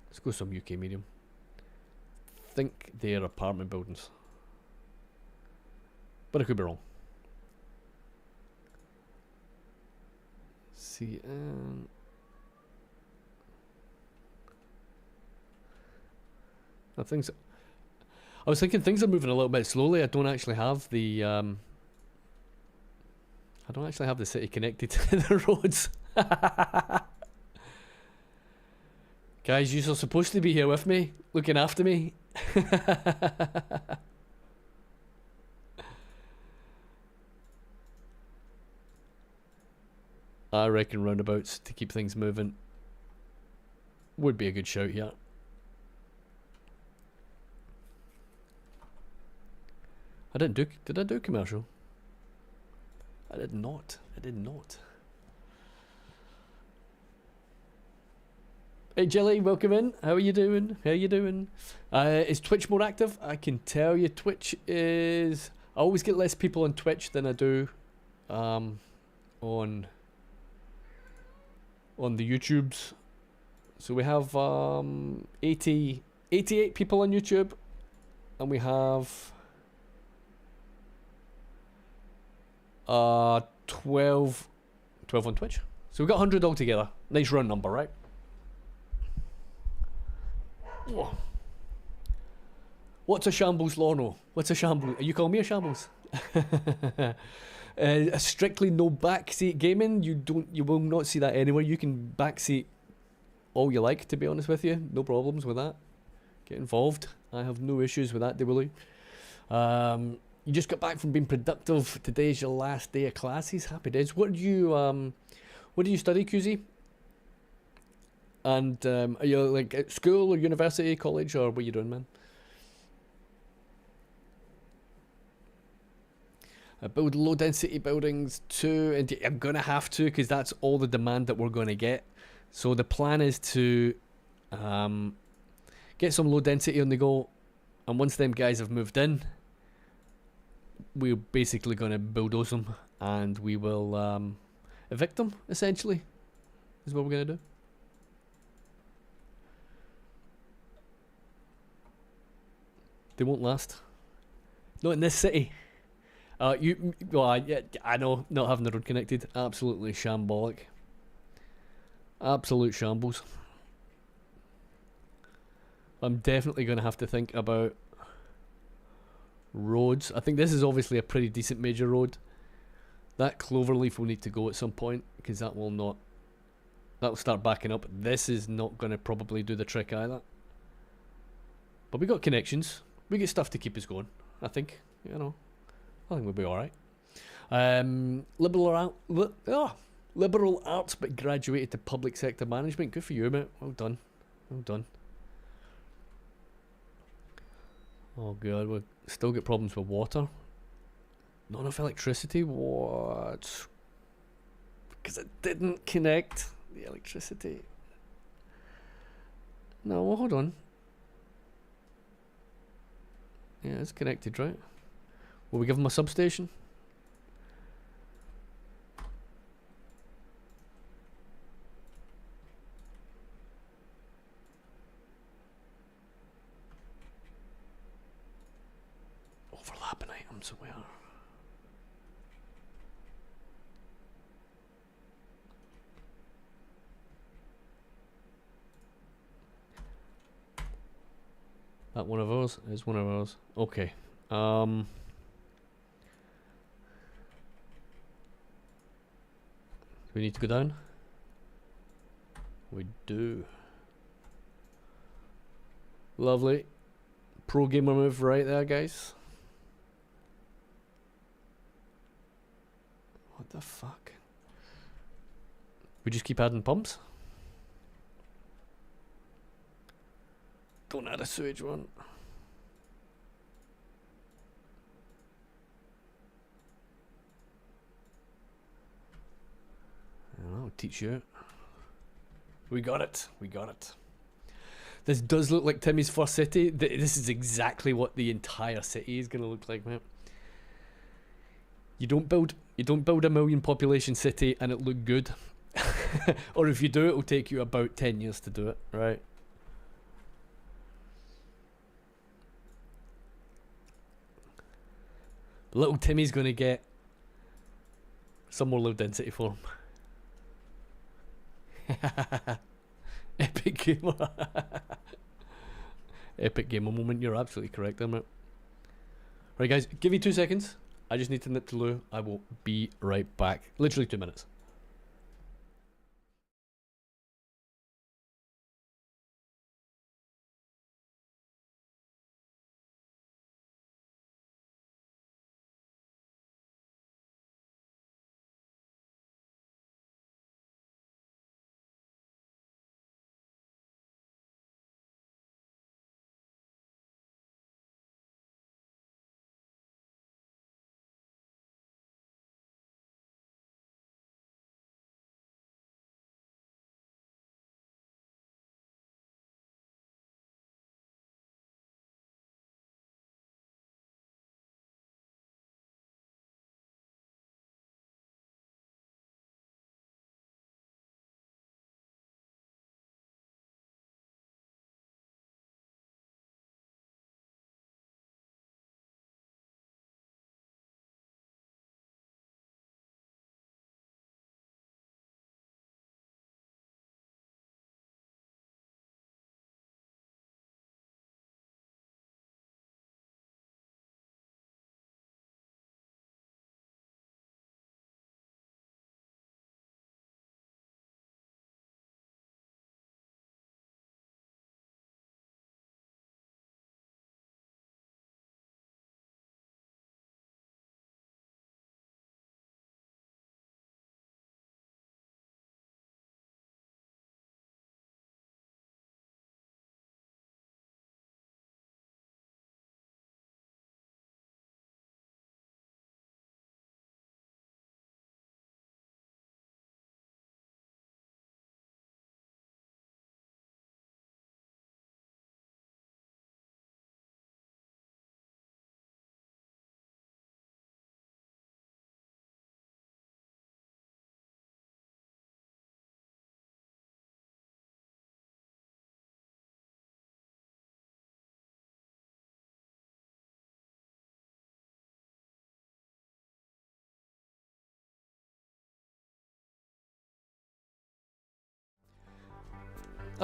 Let's go some UK medium. Think they're apartment buildings, but I could be wrong. See, I was thinking things are moving a little bit slowly. I don't actually have the city connected to the roads. Guys, you're supposed to be here with me, looking after me. I reckon roundabouts to keep things moving would be a good shout here. Did I do commercial? I did not. Hey Jelly, welcome in. How are you doing? Is Twitch more active? I can tell you Twitch is... I always get less people on Twitch than I do on the YouTubes. So we have 88 people on YouTube, and we have 12 on Twitch. So we've got 100 altogether. Nice round number, right? Whoa. What's a shambles, Lorno? What's a shambles? Are you calling me a shambles? Strictly no backseat gaming. You will not see that anywhere. You can backseat all you like, to be honest with you. No problems with that. Get involved. I have no issues with that, Dewilly. You just got back from being productive. Today's your last day of classes. Happy days. What do you study, QZ? And are you like at school or university, college, or what are you doing, man? I build low density buildings too, and I'm gonna have to because that's all the demand that we're gonna get. So the plan is to um, get some low density on the go, and once them guys have moved in, we're basically gonna bulldoze them, and we will evict them. Essentially, is what we're gonna do. They won't last. Not in this city. Yeah, I know, not having the road connected, absolutely shambolic. Absolute shambles. I'm definitely going to have to think about roads. I think this is obviously a pretty decent major road. That Cloverleaf will need to go at some point, because that'll start backing up. This is not going to probably do the trick either. But we got connections. We get stuff to keep us going, I think. I think we'll be alright. Liberal arts, but graduated to public sector management. Good for you, mate. Well done. Well done. Oh god, we still get problems with water. Not enough electricity? What? Because it didn't connect the electricity. No, well, hold on. Yeah, it's connected, right? Will we give them a substation? Overlapping items where? That one of ours is one of ours. Okay. Do we need to go down? We do. Lovely. Pro gamer move right there, guys. What the fuck? We just keep adding pumps? Don't add a sewage one. I'll teach you. We got it. We got it. This does look like Timmy's first city. This is exactly what the entire city is gonna look like, man. You don't build a million population city and it look good. Or if you do, it'll take you about 10 years to do it, right? But little Timmy's gonna get some more low density for him. Epic gamer. Epic gamer moment. You're absolutely correct there, mate. Right, guys, give me 2 seconds. I just need to nip to loo. I will be right back. Literally 2 minutes.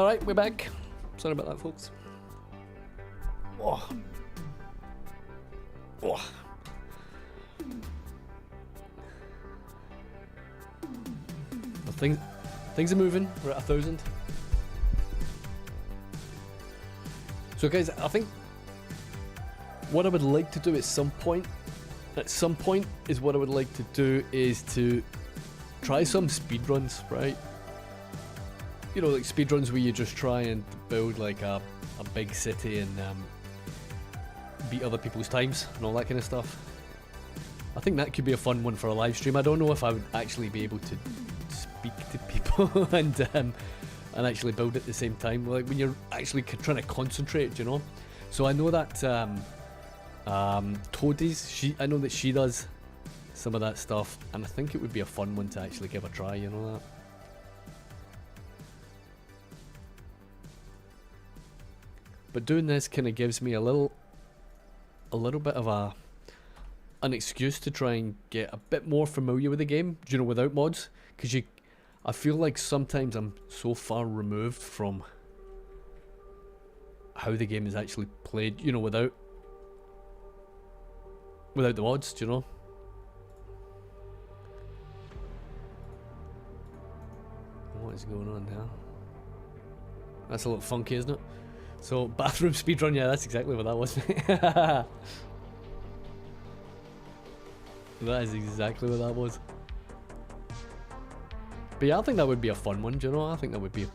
Alright, we're back. Sorry about that, folks. Oh. Oh. Well, things are moving. We're at 1,000. So guys, I think what I would like to do at some point is what I would like to do is to try some speedruns, right? You know, like speedruns where you just try and build like a big city and beat other people's times and all that kind of stuff. I think that could be a fun one for a live stream. I don't know if I would actually be able to speak to people and actually build at the same time, like when you're actually trying to concentrate, you know. So I know that Toadies, I know that she does some of that stuff, and I think it would be a fun one to actually give a try, you know that. But doing this kind of gives me a little bit of an excuse to try and get a bit more familiar with the game, you know, without mods, because I feel like sometimes I'm so far removed from how the game is actually played, you know, without the mods, do you know? What is going on now? That's a little funky, isn't it? So, bathroom speedrun, yeah, that's exactly what that was. That is exactly what that was. But yeah, I think that would be a fun one, do you know? I think that would be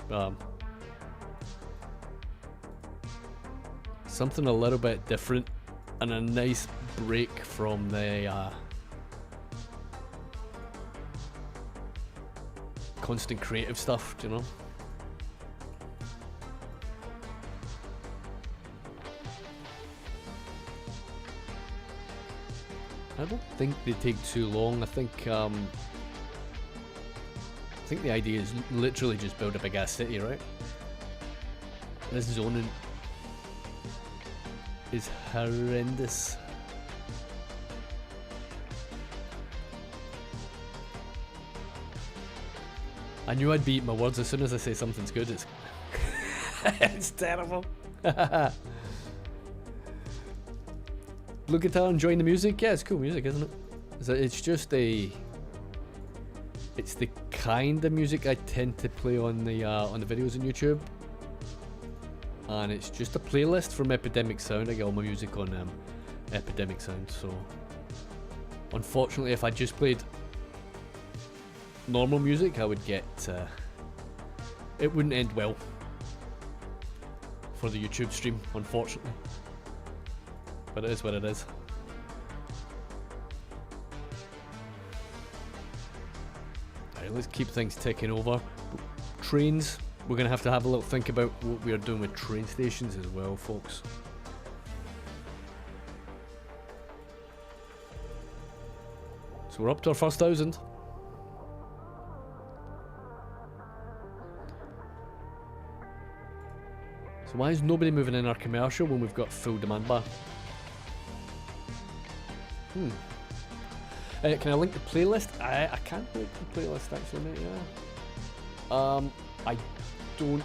something a little bit different and a nice break from the constant creative stuff, do you know? I don't think they take too long. I think the idea is literally just build a big ass city, right? This zoning is horrendous. I knew I'd beat my words as soon as I say something's good. It's it's terrible. Look at how enjoying the music. Yeah, it's cool music, isn't it? It's just it's the kind of music I tend to play on the videos on YouTube, and it's just a playlist from Epidemic Sound. I get all my music on Epidemic Sound. So unfortunately, if I just played normal music, I would get it wouldn't end well for the YouTube stream, unfortunately. But it is what it is. Alright, let's keep things ticking over. Trains, we're going to have a little think about what we are doing with train stations as well, folks. So we're up to our first 1,000. So why is nobody moving in our commercial when we've got full demand bar? Can I link the playlist? I can't link the playlist actually, mate, yeah. I don't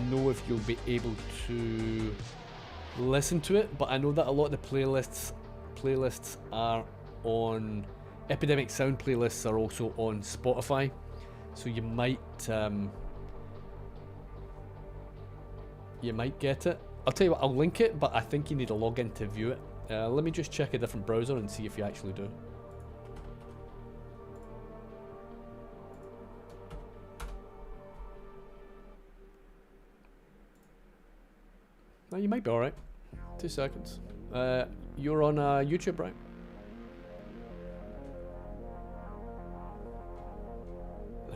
know if you'll be able to listen to it, but I know that a lot of the playlists are on Epidemic Sound. Playlists are also on Spotify, so you might get it. I'll tell you what, I'll link it, but I think you need a login to view it. Let me just check a different browser and see if you actually do. No, you might be alright. 2 seconds. You're on YouTube, right?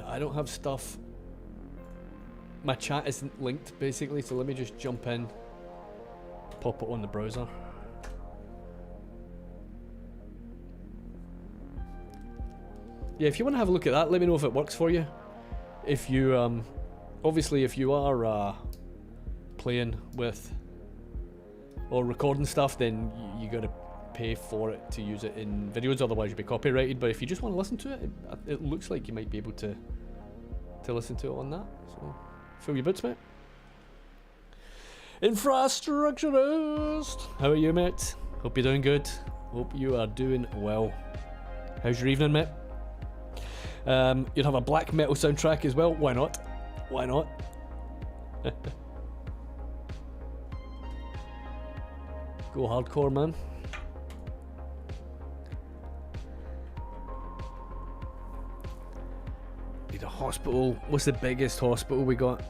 I don't have stuff. My chat isn't linked, basically, so let me just jump in, pop it on the browser. Yeah, if you want to have a look at that, let me know if it works for you. If you, obviously, if you are playing with or recording stuff, then you got to pay for it to use it in videos, otherwise you'll be copyrighted. But if you just want to listen to it, it looks like you might be able to listen to it on that. So, fill your boots, mate. Infrastructurist! How are you, mate? Hope you're doing good. Hope you are doing well. How's your evening, mate? You'd have a black metal soundtrack as well. Why not? Why not? Go hardcore, man. Need a hospital. What's the biggest hospital we got?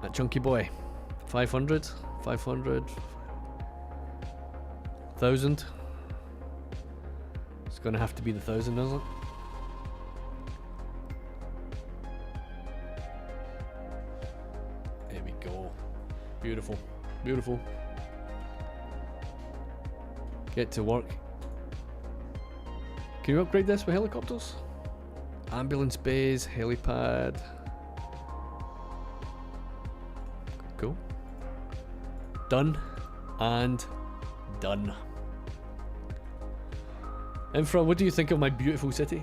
That chunky boy. 500? 500? 1,000? It's gonna have to be the 1,000, isn't it? There we go. Beautiful. Beautiful. Get to work. Can you upgrade this with helicopters? Ambulance bays, helipad. Cool. Done. And done. Infra, what do you think of my beautiful city?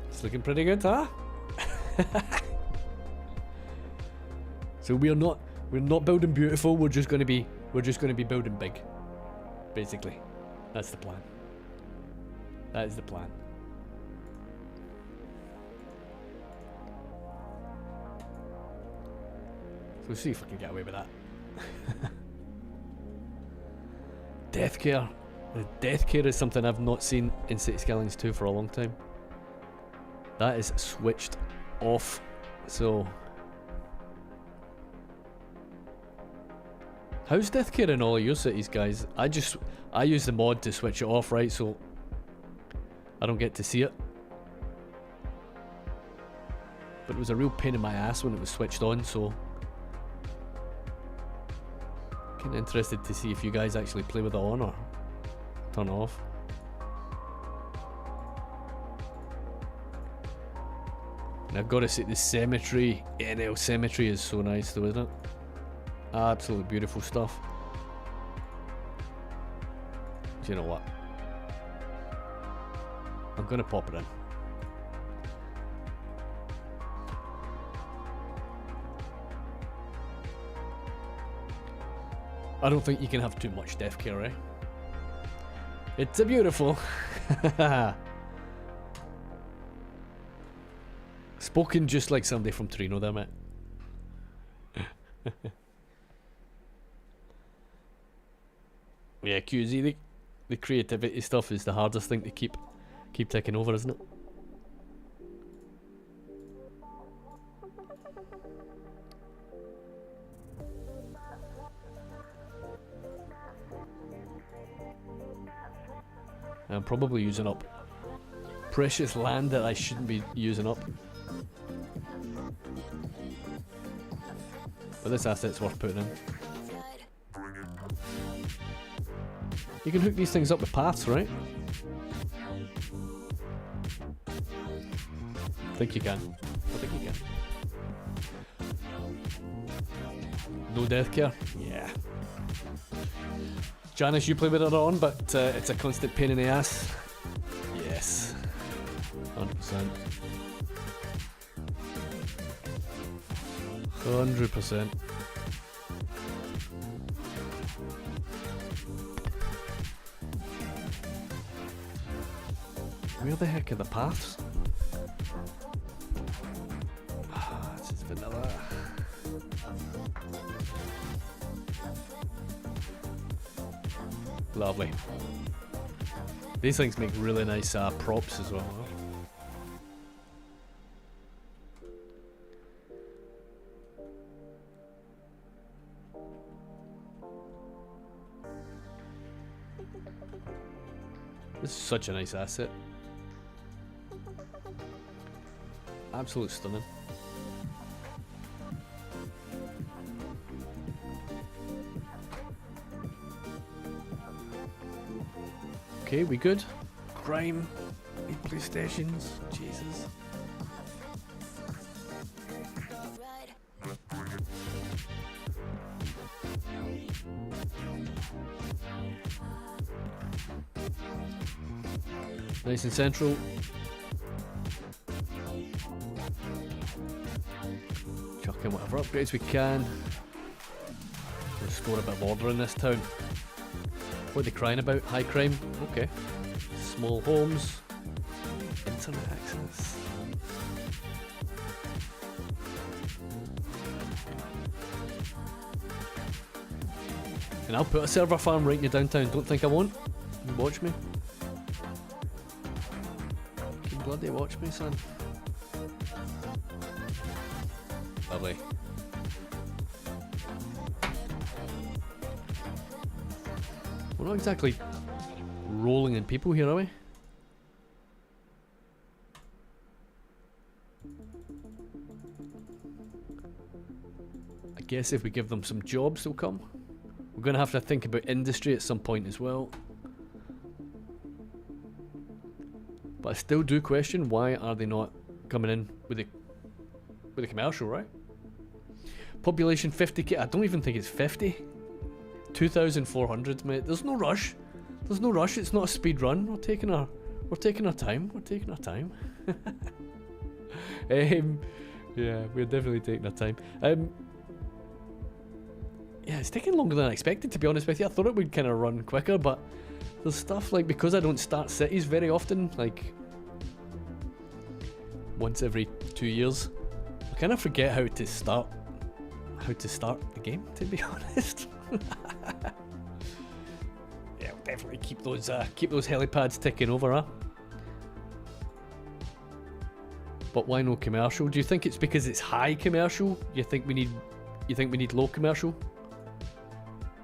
It's looking pretty good, huh? So we're not building beautiful, we're just gonna be building big. Basically. That's the plan. That is the plan. So we'll see if we can get away with that. Death care. The death care is something I've not seen in City Skylines 2 for a long time. That is switched off. So how's death care in all of your cities, guys? I use the mod to switch it off, right? So I don't get to see it. But it was a real pain in my ass when it was switched on, so kinda interested to see if you guys actually play with it on or turn it off. And I've got to say, the cemetery, NL Cemetery is so nice though, isn't it? Absolutely beautiful stuff. Do you know what? I'm gonna pop it in. I don't think you can have too much death care, eh? It's a beautiful. Spoken just like somebody from Trino there, mate. Yeah, QZ, the creativity stuff is the hardest thing to keep taking over, isn't it? I'm probably using up precious land that I shouldn't be using up. But this asset's worth putting in. You can hook these things up with paths, right? I think you can. I think you can. No death care? Yeah. Janice, you play with it on, but it's a constant pain in the ass. Yes. 100%. 100%. Where the heck are the paths? Ah, it's just vanilla. Lovely. These things make really nice props as well. This is such a nice asset. Absolute stunning. Okay, we good? Crime. Need police stations. Jesus. Nice and central. Fucking whatever upgrades we can. Restore a bit of order in this town. What are they crying about? High crime? Okay. Small homes. Internet access. And I'll put a server farm right in your downtown. Don't think I won't. You watch me. You can bloody watch me, son. Lovely. We're not exactly rolling in people here, are we? I guess if we give them some jobs, they'll come. We're going to have to think about industry at some point as well. But I still do question, why are they not coming in with a commercial, right? Population 50k. I don't even think it's 50. 2,400, mate. There's no rush. There's no rush. It's not a speed run. We're taking our time. We're taking our time. Yeah, we're definitely taking our time. Yeah, it's taking longer than I expected, to be honest with you. I thought it would kind of run quicker, but there's stuff like, because I don't start cities very often, like once every 2 years, I kind of forget how to start the game, to be honest. Yeah, we'll definitely keep those helipads ticking over, huh? But why no commercial? Do you think it's because it's high commercial? You think we need low commercial?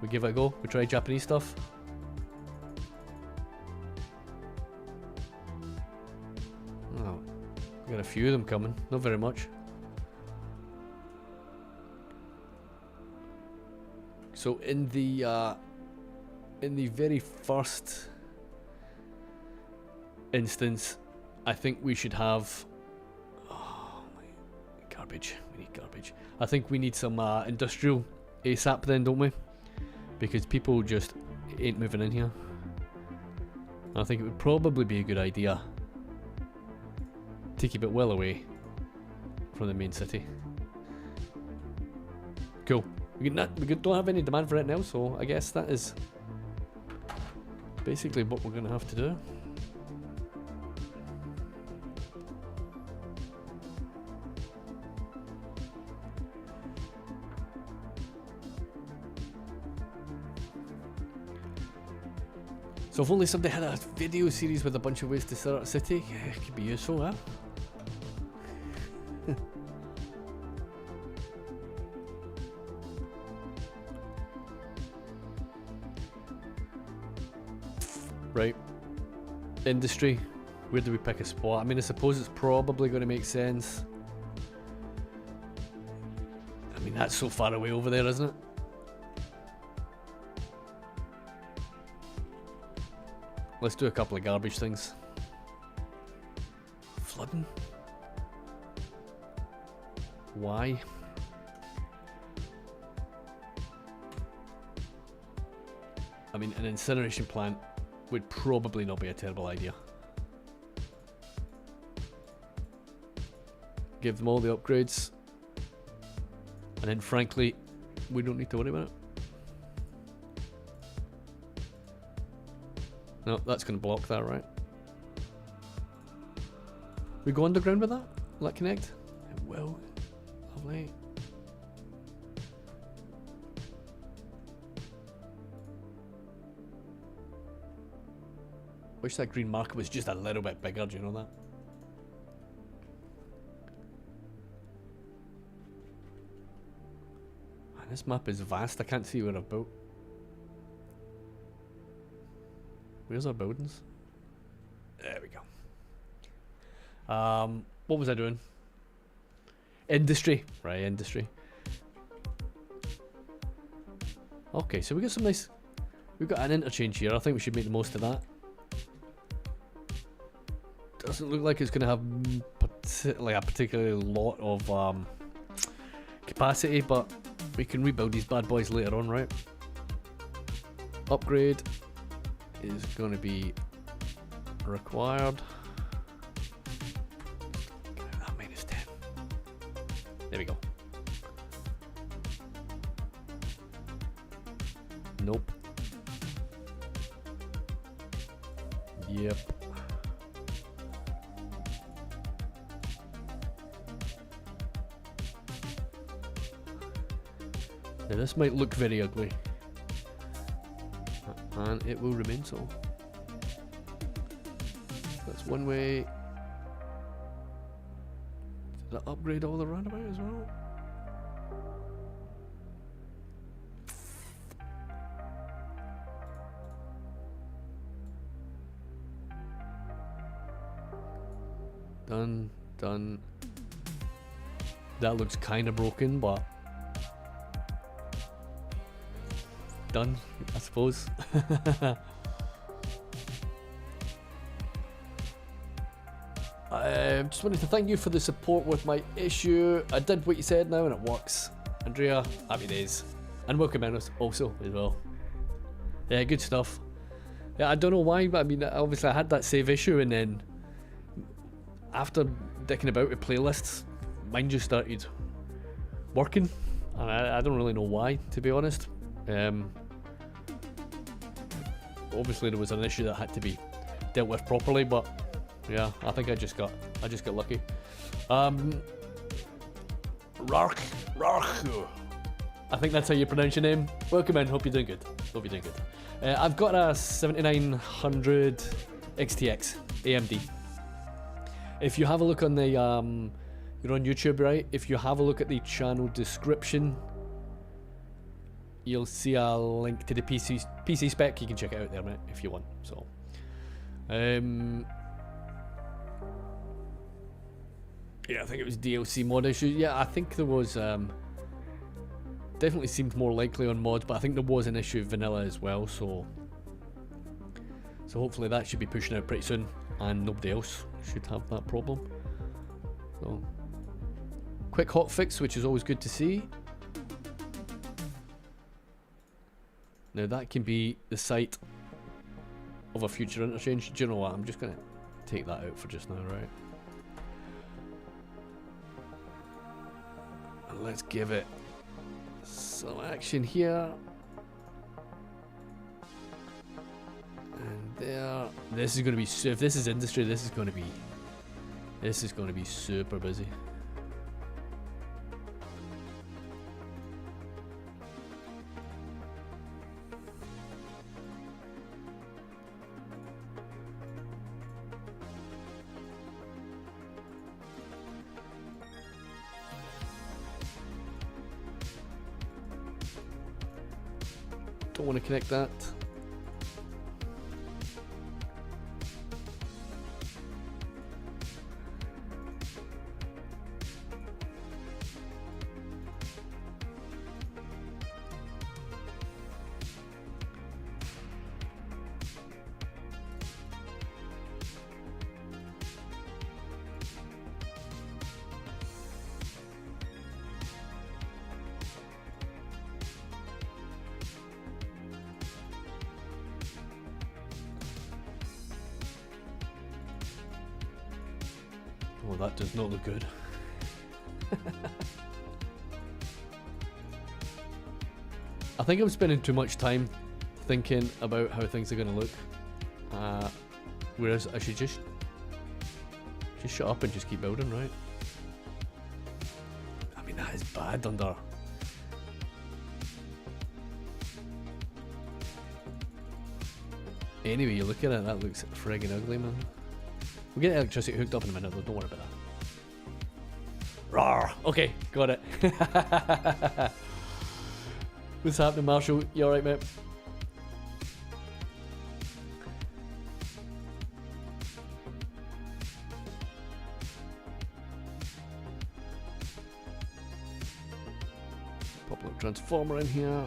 We give it a go. We try Japanese stuff. Oh, we got a few of them coming. Not very much. So in the very first instance, I think we should have. Oh my, garbage. We need garbage. I think we need some industrial ASAP then, don't we? Because people just ain't moving in here. I think it would probably be a good idea to keep it well away from the main city. Cool. We don't have any demand for it now, so I guess that is basically what we're going to have to do. So if only somebody had a video series with a bunch of ways to start a city, yeah, it could be useful, huh? Right. Industry. Where do we pick a spot? I mean, I suppose it's probably going to make sense. I mean, that's so far away over there, isn't it? Let's do a couple of garbage things. Flooding? Why? I mean, an incineration plant would probably not be a terrible idea. Give them all the upgrades. And then frankly, we don't need to worry about it. No, that's going to block that, right? We go underground with that? Will that connect? It will. Lovely. Wish that green marker was just a little bit bigger, do you know that? Man, this map is vast, I can't see where I've built. Where's our buildings? There we go. What was I doing? Industry. Right, industry. Okay, so we got some nice... We've got an interchange here. I think we should make the most of that. Doesn't look like it's going to have like a particularly lot of capacity, but we can rebuild these bad boys later on, right? Upgrade is going to be required. -10. There we go. Yep. Now this might look very ugly, and it will remain so. That's one way. Did I upgrade all the roundabout as well? Done. That looks kind of broken, but done, I suppose. I just wanted to thank you for the support with my issue. I did what you said now and it works. Andrea, happy days. And welcome in also as well. Yeah, good stuff. Yeah, I don't know why, but I mean, obviously I had that save issue, and then after dicking about with playlists, mine just started working. And I don't really know why, to be honest. Obviously there was an issue that had to be dealt with properly, but yeah, I think I just got lucky. Rark. I think that's how you pronounce your name. Welcome in, hope you're doing good. I've got a 7900 XTX AMD. If you have a look on the, you're on YouTube, right? If you have a look at the channel description, you'll see a link to the PC spec. You can check it out there, mate, if you want. So, yeah, I think it was DLC mod issue. Yeah, I think there was, definitely seemed more likely on mod, but I think there was an issue of vanilla as well, so hopefully that should be pushing out pretty soon, and nobody else should have that problem. So, quick hot fix, which is always good to see. Now that can be the site of a future interchange. Do you know what? I'm just going to take that out for just now, right? And let's give it some action here. And there. This is going to be, if this is industry, this is going to be super busy. Don't want to connect that. Oh, that does not look good. I think I'm spending too much time thinking about how things are going to look. Whereas I should just shut up and just keep building, right? I mean, that is bad under... Anyway, you look at it, that looks friggin' ugly, man. We'll get electricity hooked up in a minute though, don't worry about that. Rawr! Okay, got it. What's happening, Marshall? You alright, mate? Pop a little transformer in here.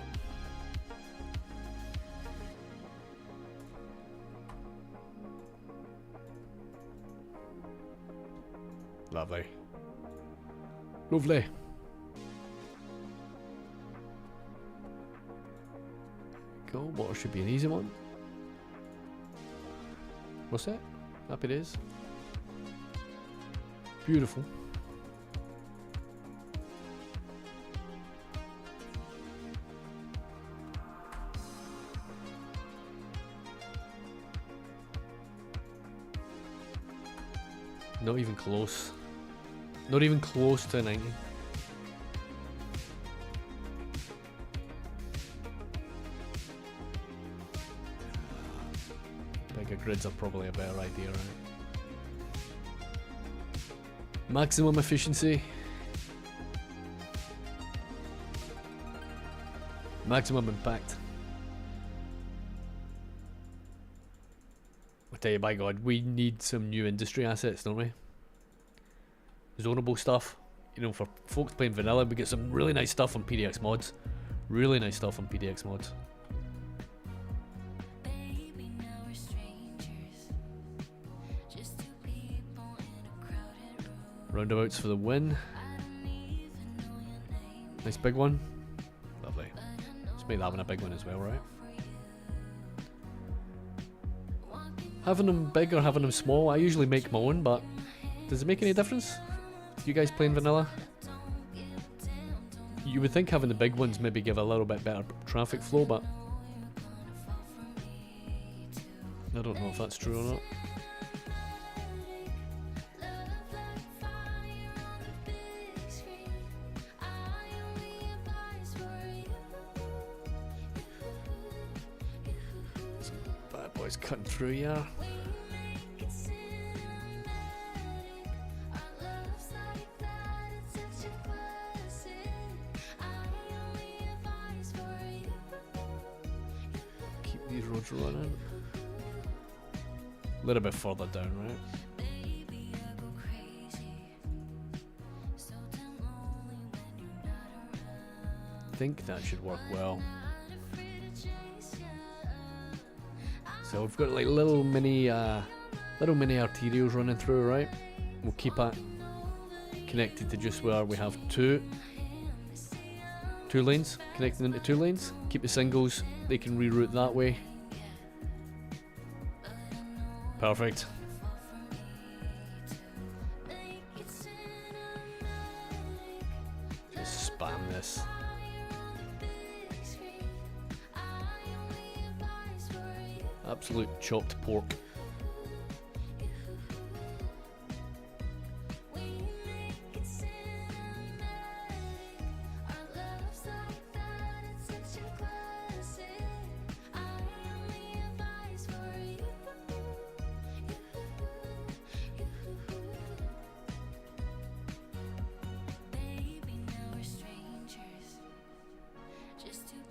Lovely. Lovely. Go. Water should be an easy one. What's that? Happy days. Beautiful. Not even close. Not even close to 90. Bigger grids are probably a better idea, right? Maximum efficiency. Maximum impact. I tell you, by God, we need some new industry assets, don't we? Zonable stuff. You know, for folks playing vanilla, we get some really nice stuff on PDX mods. Really nice stuff on PDX mods. Roundabouts for the win. Nice big one. Lovely. Let's make that one a big one as well, right? Having them big or having them small, I usually make my own, but does it make any difference? You guys playing vanilla? You would think having the big ones maybe give a little bit better traffic flow, but I don't know if that's true or not. Bad boys cutting through, yeah. These roads running a little bit further down, right? I think that should work well. So we've got like little mini arterials running through, right? We'll keep it connected to just where we have two lanes, connecting into 2 lanes. Keep the singles, they can reroute that way. Perfect. Just spam this. Absolute chopped pork.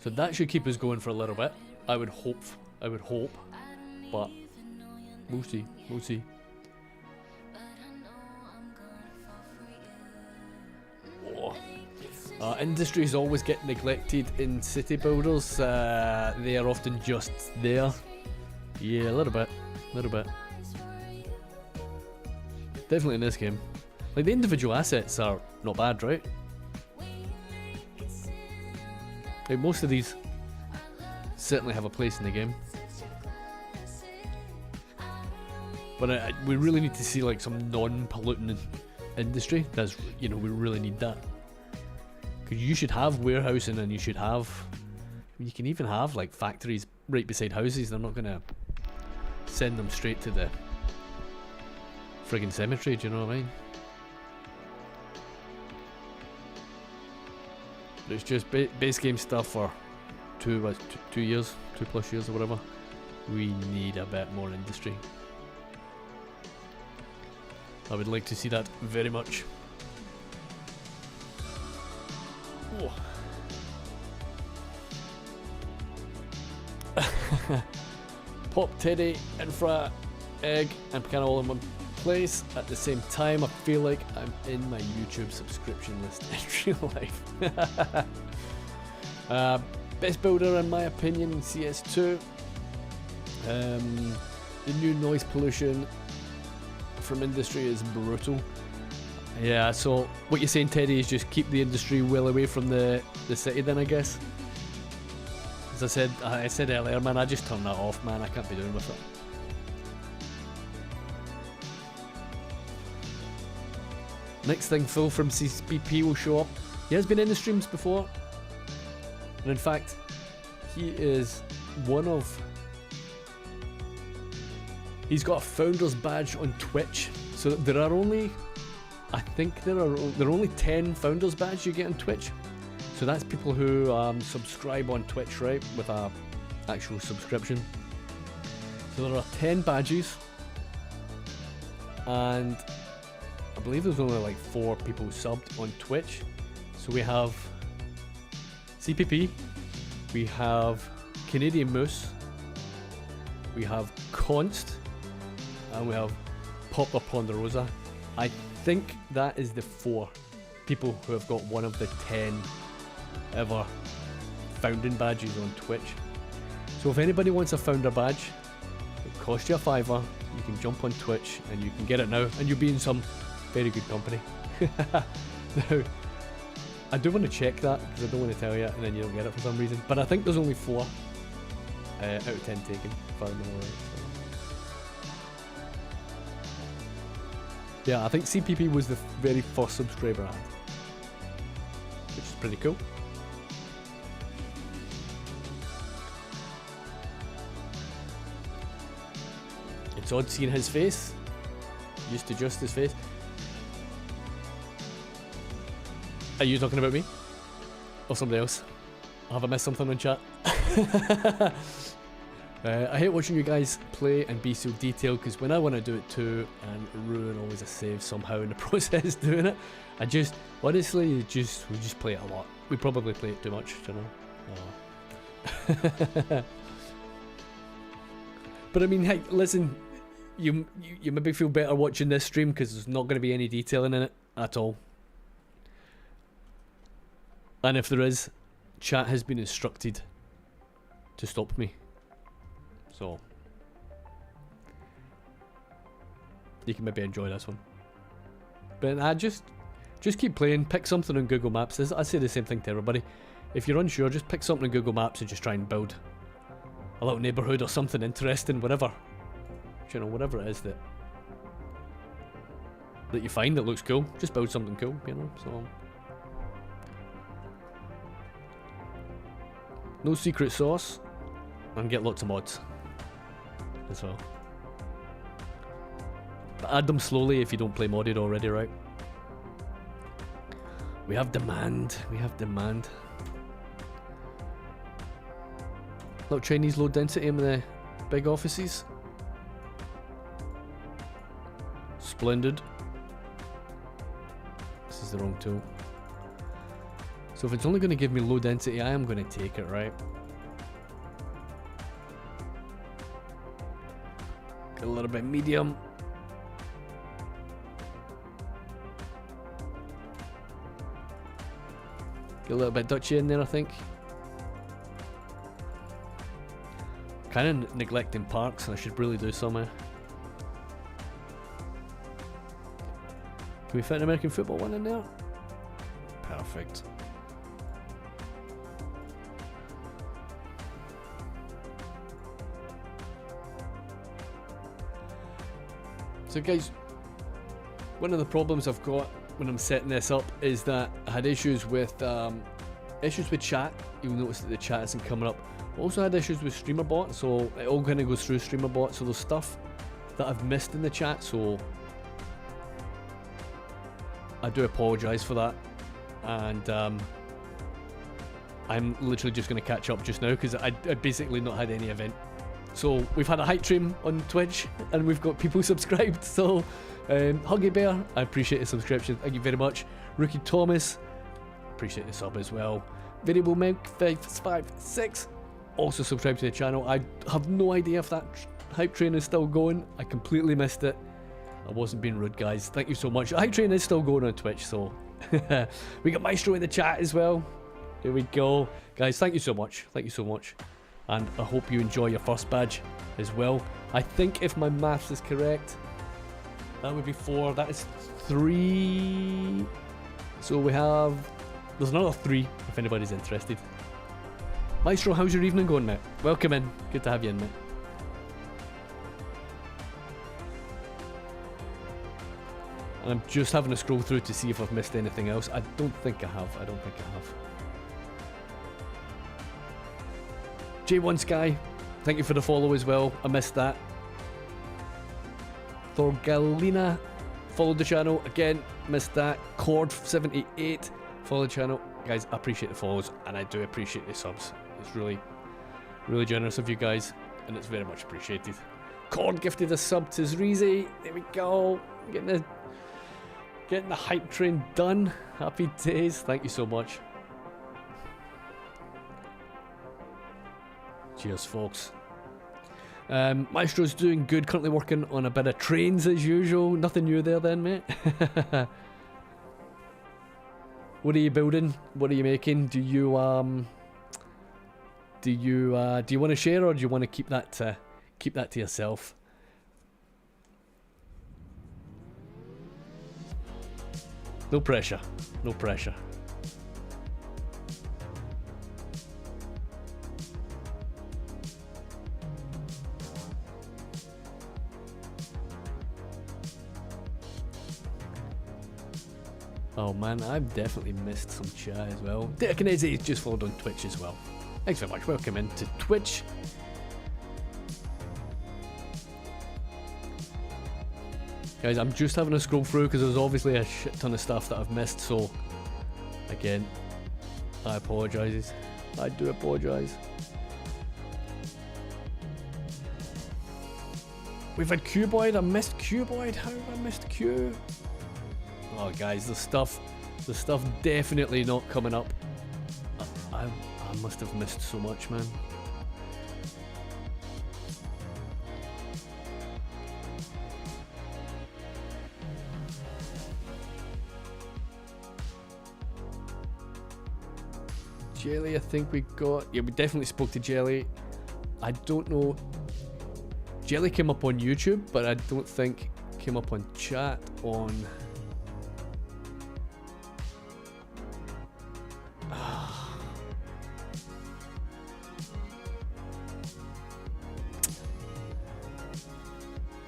So that should keep us going for a little bit. I would hope, but we'll see, we'll see. Oh. Industries always get neglected in city builders. They are often just there. Yeah, a little bit. Definitely in this game. Like, the individual assets are not bad, right? Like, most of these certainly have a place in the game. But we really need to see like some non-polluting industry. That's, you know, we really need that. Because you should have warehousing, and you should have, you can even have like factories right beside houses. They're not gonna send them straight to the friggin' cemetery, do you know what I mean? But it's just base game stuff for 2 years, 2+ years or whatever. We need a bit more industry. I would like to see that very much. Oh. Pop, Teddy, Infra, Egg, and kind of all in one place at the same time. I feel like I'm in my YouTube subscription list in real life. Best builder in my opinion in CS2. The new noise pollution from industry is brutal. Yeah, so what you're saying, Teddy, is just keep the industry well away from the city then, I guess. As I said earlier, man, I just turn that off, man. I can't be doing with it. Next thing, Phil from CCPP will show up. He has been in the streams before, and in fact, he is one of... He's got a founder's badge on Twitch, So there are only, I think there are only 10 founders badge you get on Twitch. So that's people who subscribe on Twitch, right, with a actual subscription. So there are 10 badges, and I believe there's only like 4 people subbed on Twitch. So we have CPP, we have Canadian Moose, we have Const, and we have Poplar Ponderosa. I think that is the 4 people who have got one of the 10 ever founding badges on Twitch. So if anybody wants a founder badge, it costs you a $5. You can jump on Twitch and you can get it now, and you'll be in some very good company. Now, I do want to check that because I don't want to tell you and then you don't get it for some reason. But I think there's only 4 out of 10 taken, if I remember right. So. Yeah, I think CPP was the very first subscriber I had, which is pretty cool. It's odd seeing his face. Used to just his face. Are you talking about me? Or somebody else? Have I missed something on chat? I hate watching you guys play and be so detailed, because when I want to do it too and ruin always a save somehow in the process doing it, I just, honestly, we just play it a lot. We probably play it too much, you know? But I mean, hey, listen, you maybe feel better watching this stream because there's not going to be any detailing in it at all. And if there is, chat has been instructed to stop me. So you can maybe enjoy this one. But just keep playing, pick something on Google Maps. I say the same thing to everybody. If you're unsure, just pick something on Google Maps and just try and build a little neighbourhood or something interesting, whatever. You know, whatever it is that you find that looks cool, just build something cool, you know, so. No secret sauce, and get lots of mods as well. But add them slowly if you don't play modded already, right? We have demand, Little Chinese low density in the big offices. Splendid. This is the wrong tool. So if it's only going to give me low density, I am going to take it, right? Get a little bit medium. Get a little bit Dutchy in there, I think. Kind of neglecting parks, and I should really do some. Can we fit an American football one in there? Perfect. So guys, one of the problems I've got when I'm setting this up is that I had issues with chat. You'll notice that the chat isn't coming up. I also had issues with StreamerBot, so it all kind of goes through StreamerBot, so there's stuff that I've missed in the chat, so I do apologise for that, and I'm literally just going to catch up just now because I basically not had any event. So we've had a hype train on Twitch and we've got people subscribed, so Huggy Bear, I appreciate the subscription, thank you very much. Rookie Thomas, appreciate the sub as well. Variable Milk 556 also subscribed to the channel. I have no idea if that hype train is still going. I completely missed it. I wasn't being rude, guys. Thank you so much. The hype train is still going on Twitch, so we got Maestro in the chat as well. Here we go, guys. Thank you so much. Thank you so much, and I hope you enjoy your first badge as well. I think if my maths is correct, that would be 4. That is 3. So we have. There's another 3 if anybody's interested. Maestro, how's your evening going, mate? Welcome in. Good to have you in, mate. And I'm just having a scroll through to see if I've missed anything else. I don't think I have. J1 Sky, thank you for the follow as well. I missed that. Thorgalina Follow the channel. Again, missed that. Cord78. Follow the channel. Guys, I appreciate the follows, and I do appreciate the subs. It's really, really generous of you guys, and it's very much appreciated. Cord gifted a sub to Zreezy. There we go. Getting the hype train done. Happy days. Thank you so much. Cheers, folks. Maestro's doing good. Currently working on a bit of trains as usual. Nothing new there then, mate. What are you building? What are you making? Do you want to share, or do you want to keep that to yourself? No pressure. No pressure. Oh man, I've definitely missed some chat as well. Dekaneze just followed on Twitch as well. Thanks very much. Welcome into Twitch. Guys, I'm just having a scroll through because there's obviously a shit ton of stuff that I've missed, so again, I apologise. I do apologise. We've had Cuboid. I missed Cuboid. How have I missed Q? Oh guys, the stuff definitely not coming up. I must have missed so much, man. Jelly, I think we got... Yeah, we definitely spoke to Jelly. I don't know... Jelly came up on YouTube, but I don't think came up on chat on...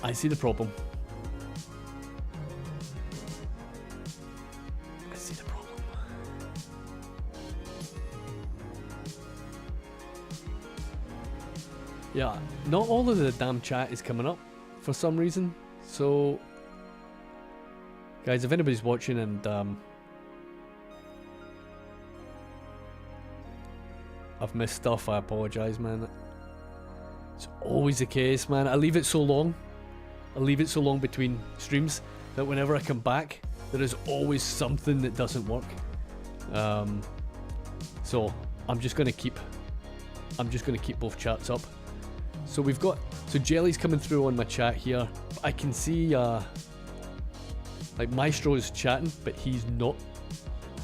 I see the problem. I see the problem. Yeah, not all of the damn chat is coming up for some reason. So, guys, if anybody's watching and I've missed stuff, I apologise, man. It's always the case, man. I leave it so long. I leave it so long between streams that whenever I come back, there is always something that doesn't work. So I'm just gonna keep both chats up. So we've got Jelly's coming through on my chat here. I can see like Maestro is chatting, but he's not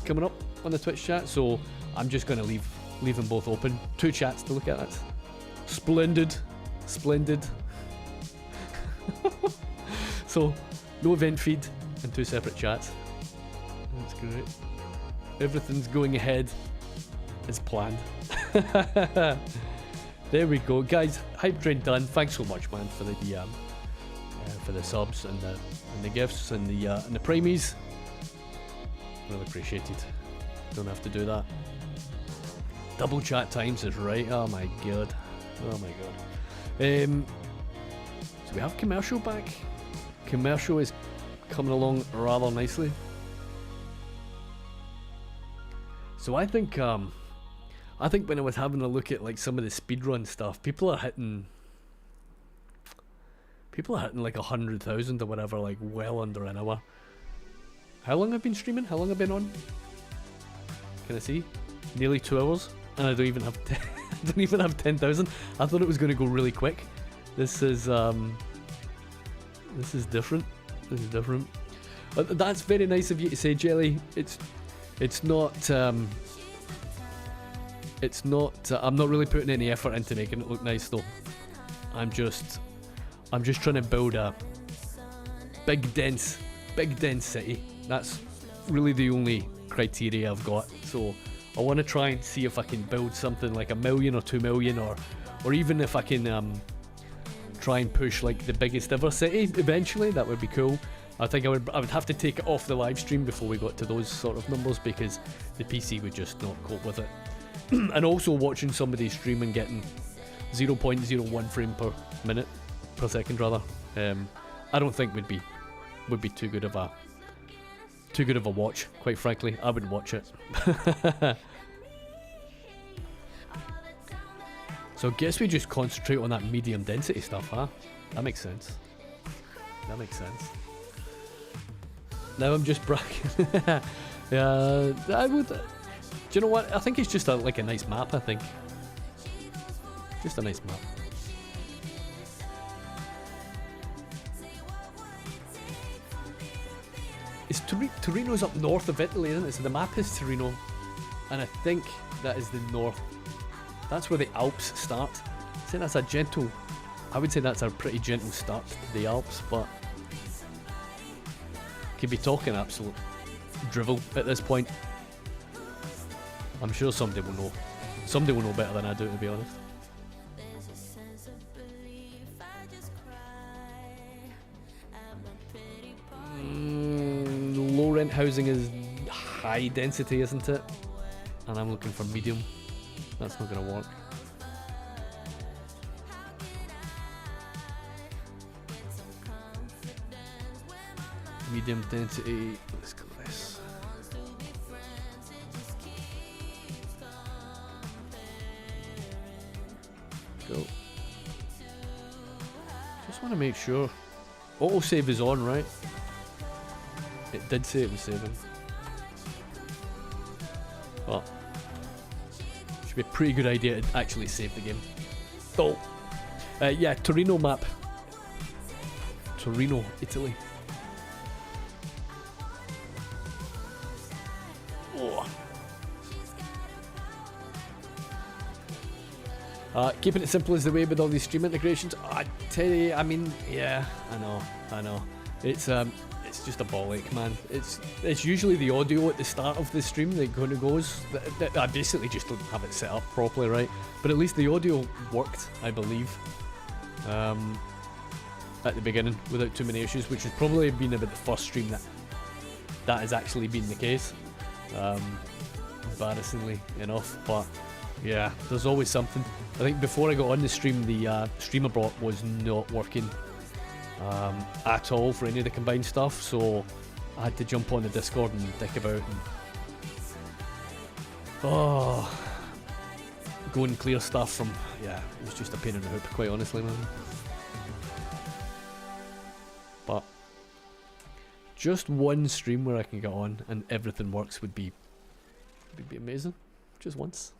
coming up on the Twitch chat. So I'm just gonna leave them both open. Two chats to look at. That. Splendid, splendid. So, no event feed and two separate chats. That's great. Everything's going ahead as planned. There we go, guys. Hype train done. Thanks so much, man, for the subs and the gifts and the primies. Really appreciate it. Don't have to do that. Double chat times is right. Oh my god. Oh my god. So we have commercial back. Commercial is coming along rather nicely. So I think when I was having a look at like some of the speedrun stuff, people are hitting like 100,000 or whatever, like well under an hour. How long I've been streaming? How long I've been on? Can I see? Nearly 2 hours, and I don't even have I don't even have 10,000. I thought it was going to go really quick. This is different. This is different. That's very nice of you to say, Jelly. It's not. I'm not really putting any effort into making it look nice, though. I'm just trying to build a big dense city. That's really the only criteria I've got. So I want to try and see if I can build something like 1 million or 2 million, or even if I can try and push like the biggest ever city eventually. That would be cool. I think I would have to take it off the live stream before we got to those sort of numbers, because the PC would just not cope with it. And also watching somebody stream and getting 0.01 frame per second rather, I don't think would be would be too good of a watch. Quite frankly, I wouldn't watch it. So I guess we just concentrate on that medium density stuff, huh? That makes sense. That makes sense. Now I'm just bragging. Yeah, I would. Do you know what? I think it's just like a nice map. I think just a nice map. It's Torino's up north of Italy, isn't it? So the map is Torino, and I think that is the north. That's where the Alps start. I think that's a gentle. I would say that's a pretty gentle start to the Alps, but could be talking absolute drivel at this point. I'm sure somebody will know. Somebody will know better than I do, to be honest. Low rent housing is high density, isn't it? And I'm looking for medium. That's not going to work. Medium density. Let's go this. Go. Just want to make sure. Autosave is on, right? It did say it was saving. Well, should be a pretty good idea to actually save the game. Oh, yeah, Torino map. Torino, Italy. Oh. Keeping it simple is the way with all these stream integrations. I tell you, I mean, yeah, I know. It's just a ball ache, man. It's usually the audio at the start of the stream that kind of goes. I basically just don't have it set up properly, right? But at least the audio worked, I believe, at the beginning without too many issues, which has probably been about the first stream that has actually been the case. Embarrassingly enough, but yeah, there's always something. I think before I got on the stream, the stream I brought was not working at all for any of the combined stuff, so I had to jump on the Discord and dick about and go and clear stuff from. Yeah, it was just a pain in the hoop, quite honestly, man. But just one stream where I can get on and everything works would be amazing. Just once.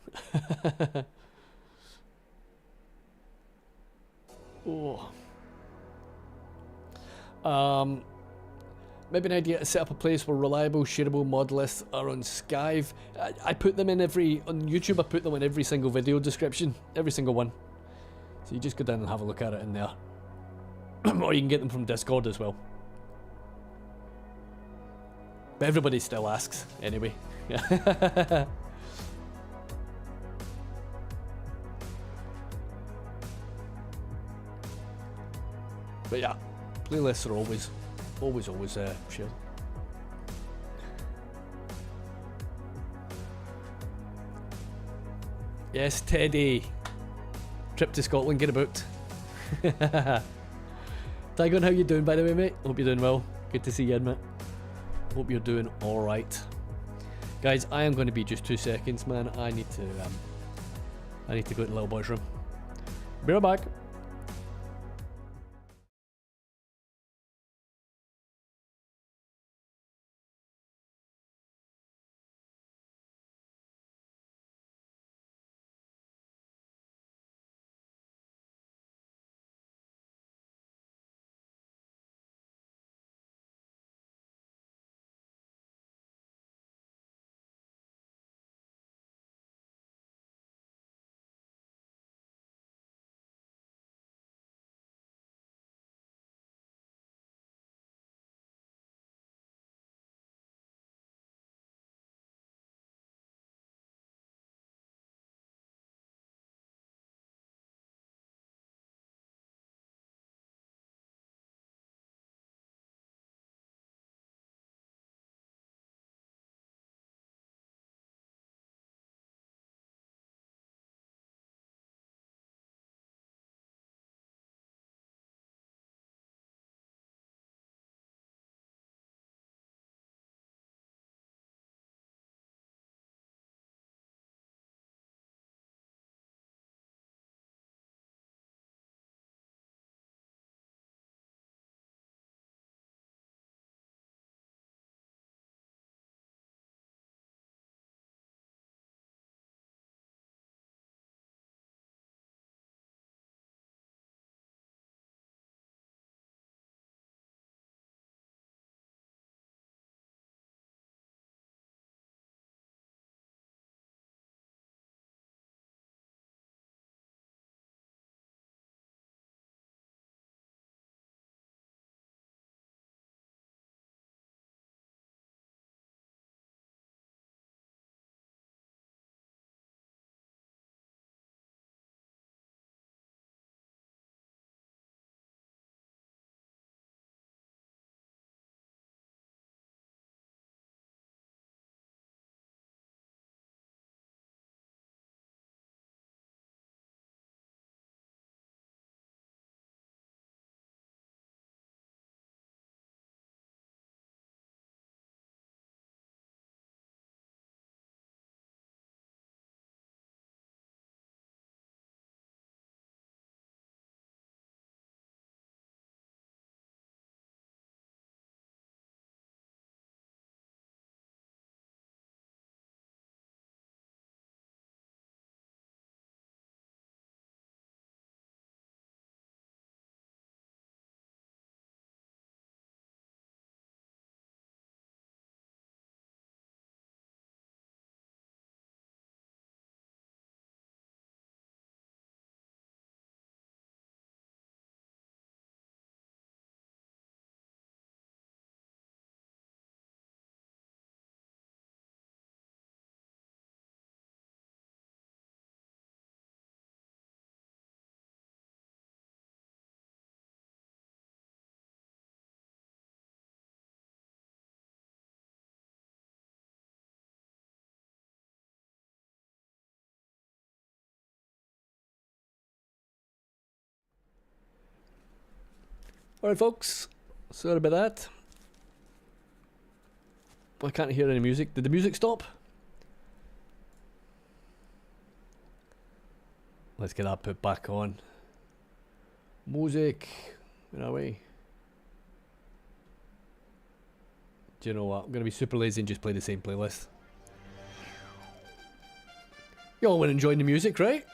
Oh. Maybe an idea to set up a place where reliable, shareable mod lists are on Skive. I put them in on YouTube. I put them in every single video description, every single one. So you just go down and have a look at it in there, or you can get them from Discord as well. But everybody still asks anyway. Yeah. But yeah, playlists are always shared. Yes, Teddy. Trip to Scotland, get about. Tygon, how you doing, by the way, mate? Hope you're doing well. Good to see you, mate. Hope you're doing all right, guys. I am going to be just 2 seconds, man. I need to go to the little boy's room. Be right back. Alright folks, sorry about that. I can't hear any music. Did the music stop? Let's get that put back on. Music. Where are we? Do you know what? I'm going to be super lazy and just play the same playlist. You all went enjoying the music, right?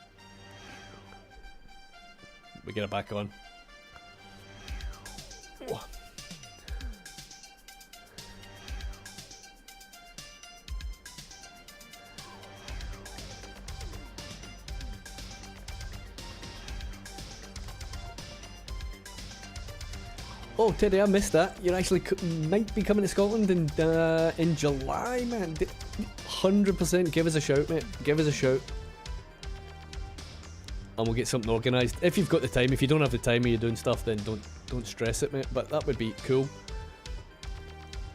We get it back on. Oh, Teddy, I missed that. You actually might be coming to Scotland in July, man. 100% give us a shout, mate. Give us a shout. And we'll get something organised. If you've got the time. If you don't have the time or you're doing stuff, then don't stress it, mate. But that would be cool.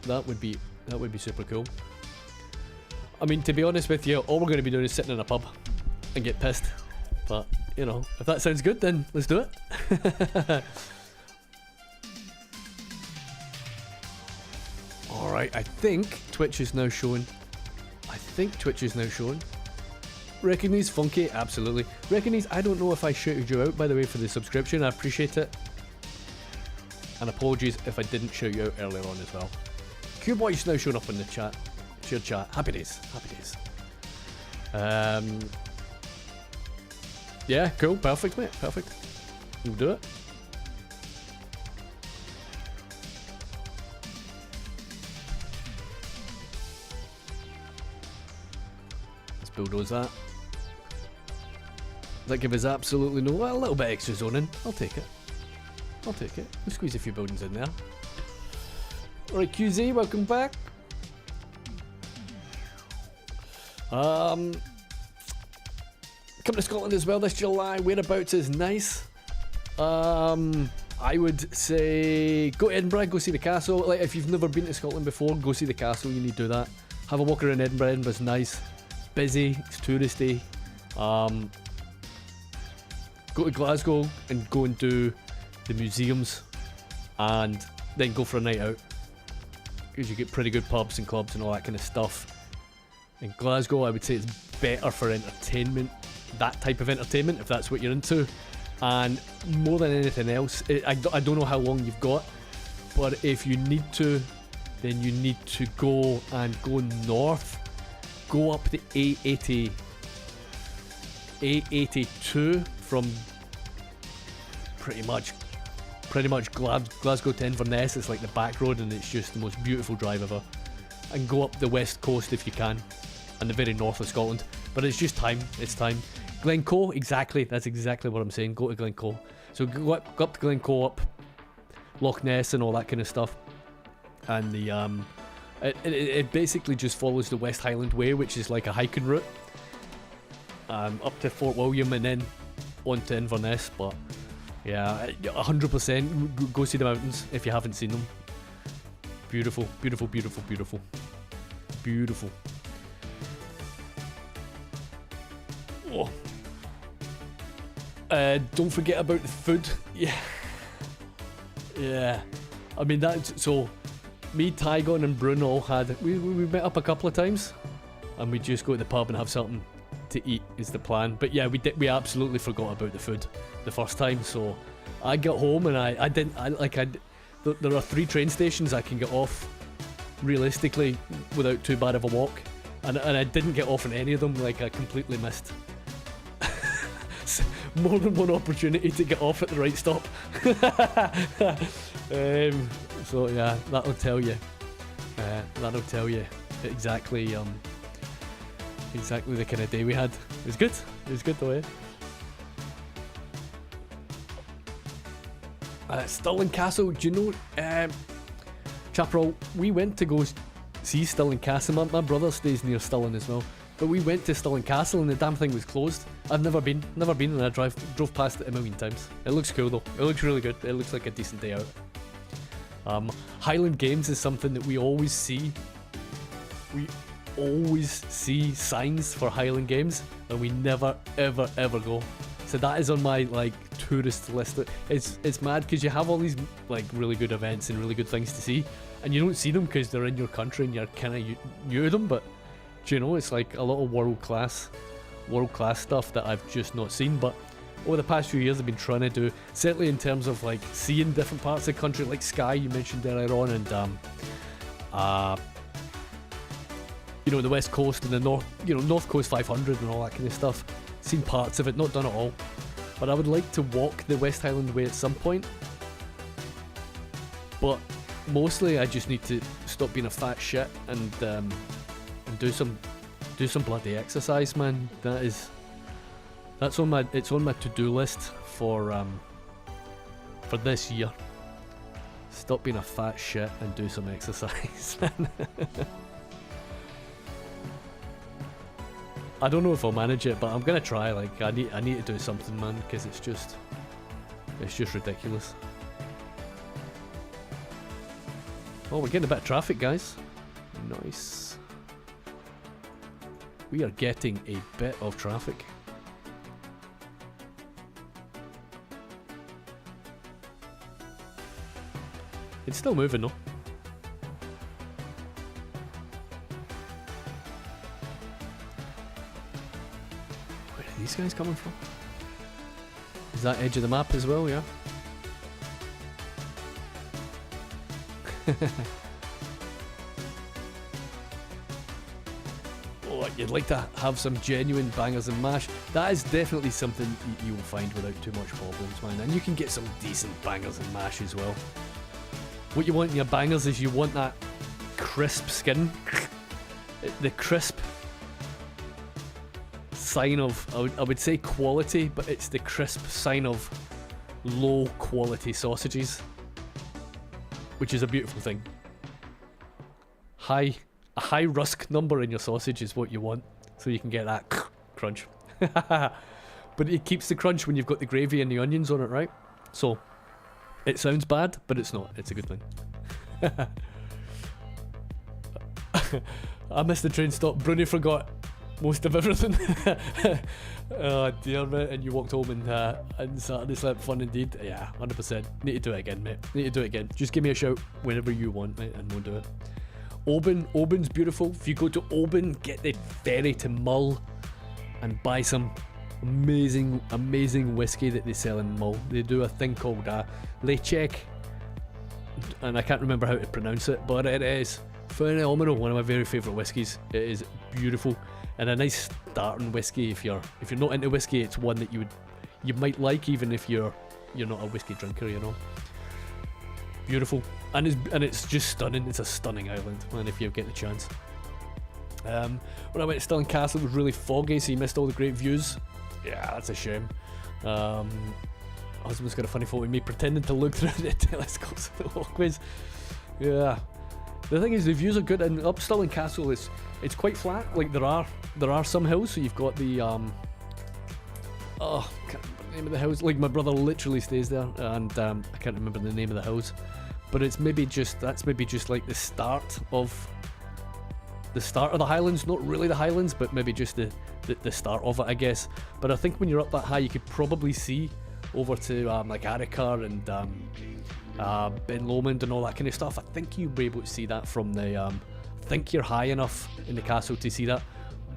That would be super cool. I mean, to be honest with you, all we're going to be doing is sitting in a pub and get pissed. But, you know, if that sounds good, then let's do it. Alright, I think Twitch is now showing. Recognise Funky? Absolutely. Recognise, I don't know if I shouted you out, by the way, for the subscription. I appreciate it. And apologies if I didn't shout you out earlier on as well. Q-Boy is now showing up in the chat. Shared chat. Happy days. Happy days. Yeah, cool. Perfect, mate. Perfect. We'll do it. Bulldoze that. Does that give us absolutely no... Well, a little bit extra zoning. I'll take it. I'll take it. We'll squeeze a few buildings in there. Alright, QZ, welcome back. Coming to Scotland as well this July. Whereabouts is nice. I would say go to Edinburgh, go see the castle. Like, if you've never been to Scotland before, go see the castle. You need to do that. Have a walk around Edinburgh. Edinburgh's nice. Busy, it's touristy. Go to Glasgow and go and do the museums, and then go for a night out, because you get pretty good pubs and clubs and all that kind of stuff. In Glasgow, I would say it's better for entertainment, that type of entertainment, if that's what you're into. And more than anything else, I don't know how long you've got, but if you need to, then you need to go north. Go up the A80, A82 from pretty much Glasgow to Inverness. It's like the back road, and it's just the most beautiful drive ever. And go up the west coast if you can, and the very north of Scotland. But it's just time. It's time. Glencoe, exactly. That's exactly what I'm saying. Go to Glencoe. So go up to Glencoe, up Loch Ness and all that kind of stuff. And the It basically just follows the West Highland Way, which is like a hiking route, up to Fort William and then on to Inverness. But yeah, 100% go see the mountains if you haven't seen them. Beautiful, beautiful, beautiful, beautiful, beautiful. Oh. Don't forget about the food. Yeah. I mean, that's so. Me, Tygon and Bruno all had... We met up a couple of times, and we just go to the pub and have something to eat is the plan. But yeah, we absolutely forgot about the food the first time. So I got home and there are 3 train stations I can get off realistically without too bad of a walk, and I didn't get off on any of them. Like, I completely missed more than one opportunity to get off at the right stop. So yeah, that'll tell you. That'll tell you exactly the kind of day we had. It was good. It was good though. Stirling Castle. Do you know, Chaparral? We went to go see Stirling Castle. My brother stays near Stirling as well. But we went to Stirling Castle and the damn thing was closed. I've never been, and I drove past it a million times. It looks cool though. It looks really good. It looks like a decent day out. Highland Games is something that we always see. We always see signs for Highland Games, and we never, ever, ever go. So that is on my like tourist list. It's mad because you have all these like really good events and really good things to see, and you don't see them because they're in your country and you're kind of new to them. But do you know, it's like a lot of world class stuff that I've just not seen. But over the past few years I've been trying to do, certainly in terms of like seeing different parts of the country, like Skye you mentioned earlier on, and you know, the west coast and the north coast 500 and all that kind of stuff. Seen parts of it, not done it all, but I would like to walk the West Highland Way at some point. But mostly I just need to stop being a fat shit and do some bloody exercise, man. It's on my to-do list for this year. Stop being a fat shit and do some exercise. I don't know if I'll manage it, but I'm gonna try. Like I need to do something, man, because it's just ridiculous. Oh, we're getting a bit of traffic, guys. Nice. We are getting a bit of traffic. It's still moving though. Where are these guys coming from? Is that edge of the map as well, yeah? Oh, you'd like to have some genuine bangers and mash. That is definitely something you will find without too much problems, man. And you can get some decent bangers and mash as well. What you want in your bangers is you want that crisp skin. The crisp sign of, I would say quality, but it's the crisp sign of low quality sausages, which is a beautiful thing. A high rusk number in your sausage is what you want, so you can get that crunch. But it keeps the crunch when you've got the gravy and the onions on it, right? So it sounds bad, but it's not. It's a good thing. I missed the train stop. Bruni forgot most of everything. Oh dear, mate. And you walked home and Saturday slept fun indeed. Yeah, 100%. Need to do it again, mate. Need to do it again. Just give me a shout whenever you want, mate, and we'll do it. Oban's beautiful. If you go to Oban, get the ferry to Mull and buy some amazing whiskey that they sell in Mull. They do a thing called Lechek, and I can't remember how to pronounce it, but it is phenomenal. One of my very favourite whiskies. It is beautiful and a nice starting whiskey. If you're not into whiskey, it's one that you might like, even if you're not a whiskey drinker, you know. Beautiful, and it's just stunning. It's a stunning island, man, if you get the chance. When I went to Stirling Castle, it was really foggy, so you missed all the great views. Yeah, that's a shame. Husband's got a funny photo of me pretending to look through the telescopes at the walkways. Yeah. The thing is, the views are good, and up Stirling Castle it's quite flat. Like there are some hills, so you've got the can't remember the name of the house. Like my brother literally stays there, and I can't remember the name of the house. But that's maybe just like the start of the Highlands. Not really the Highlands, but maybe just the start of it, I guess. But I think when you're up that high, you could probably see over to like Aricar and Ben Lomond and all that kind of stuff. I think you'll be able to see that from the I think you're high enough in the castle to see that,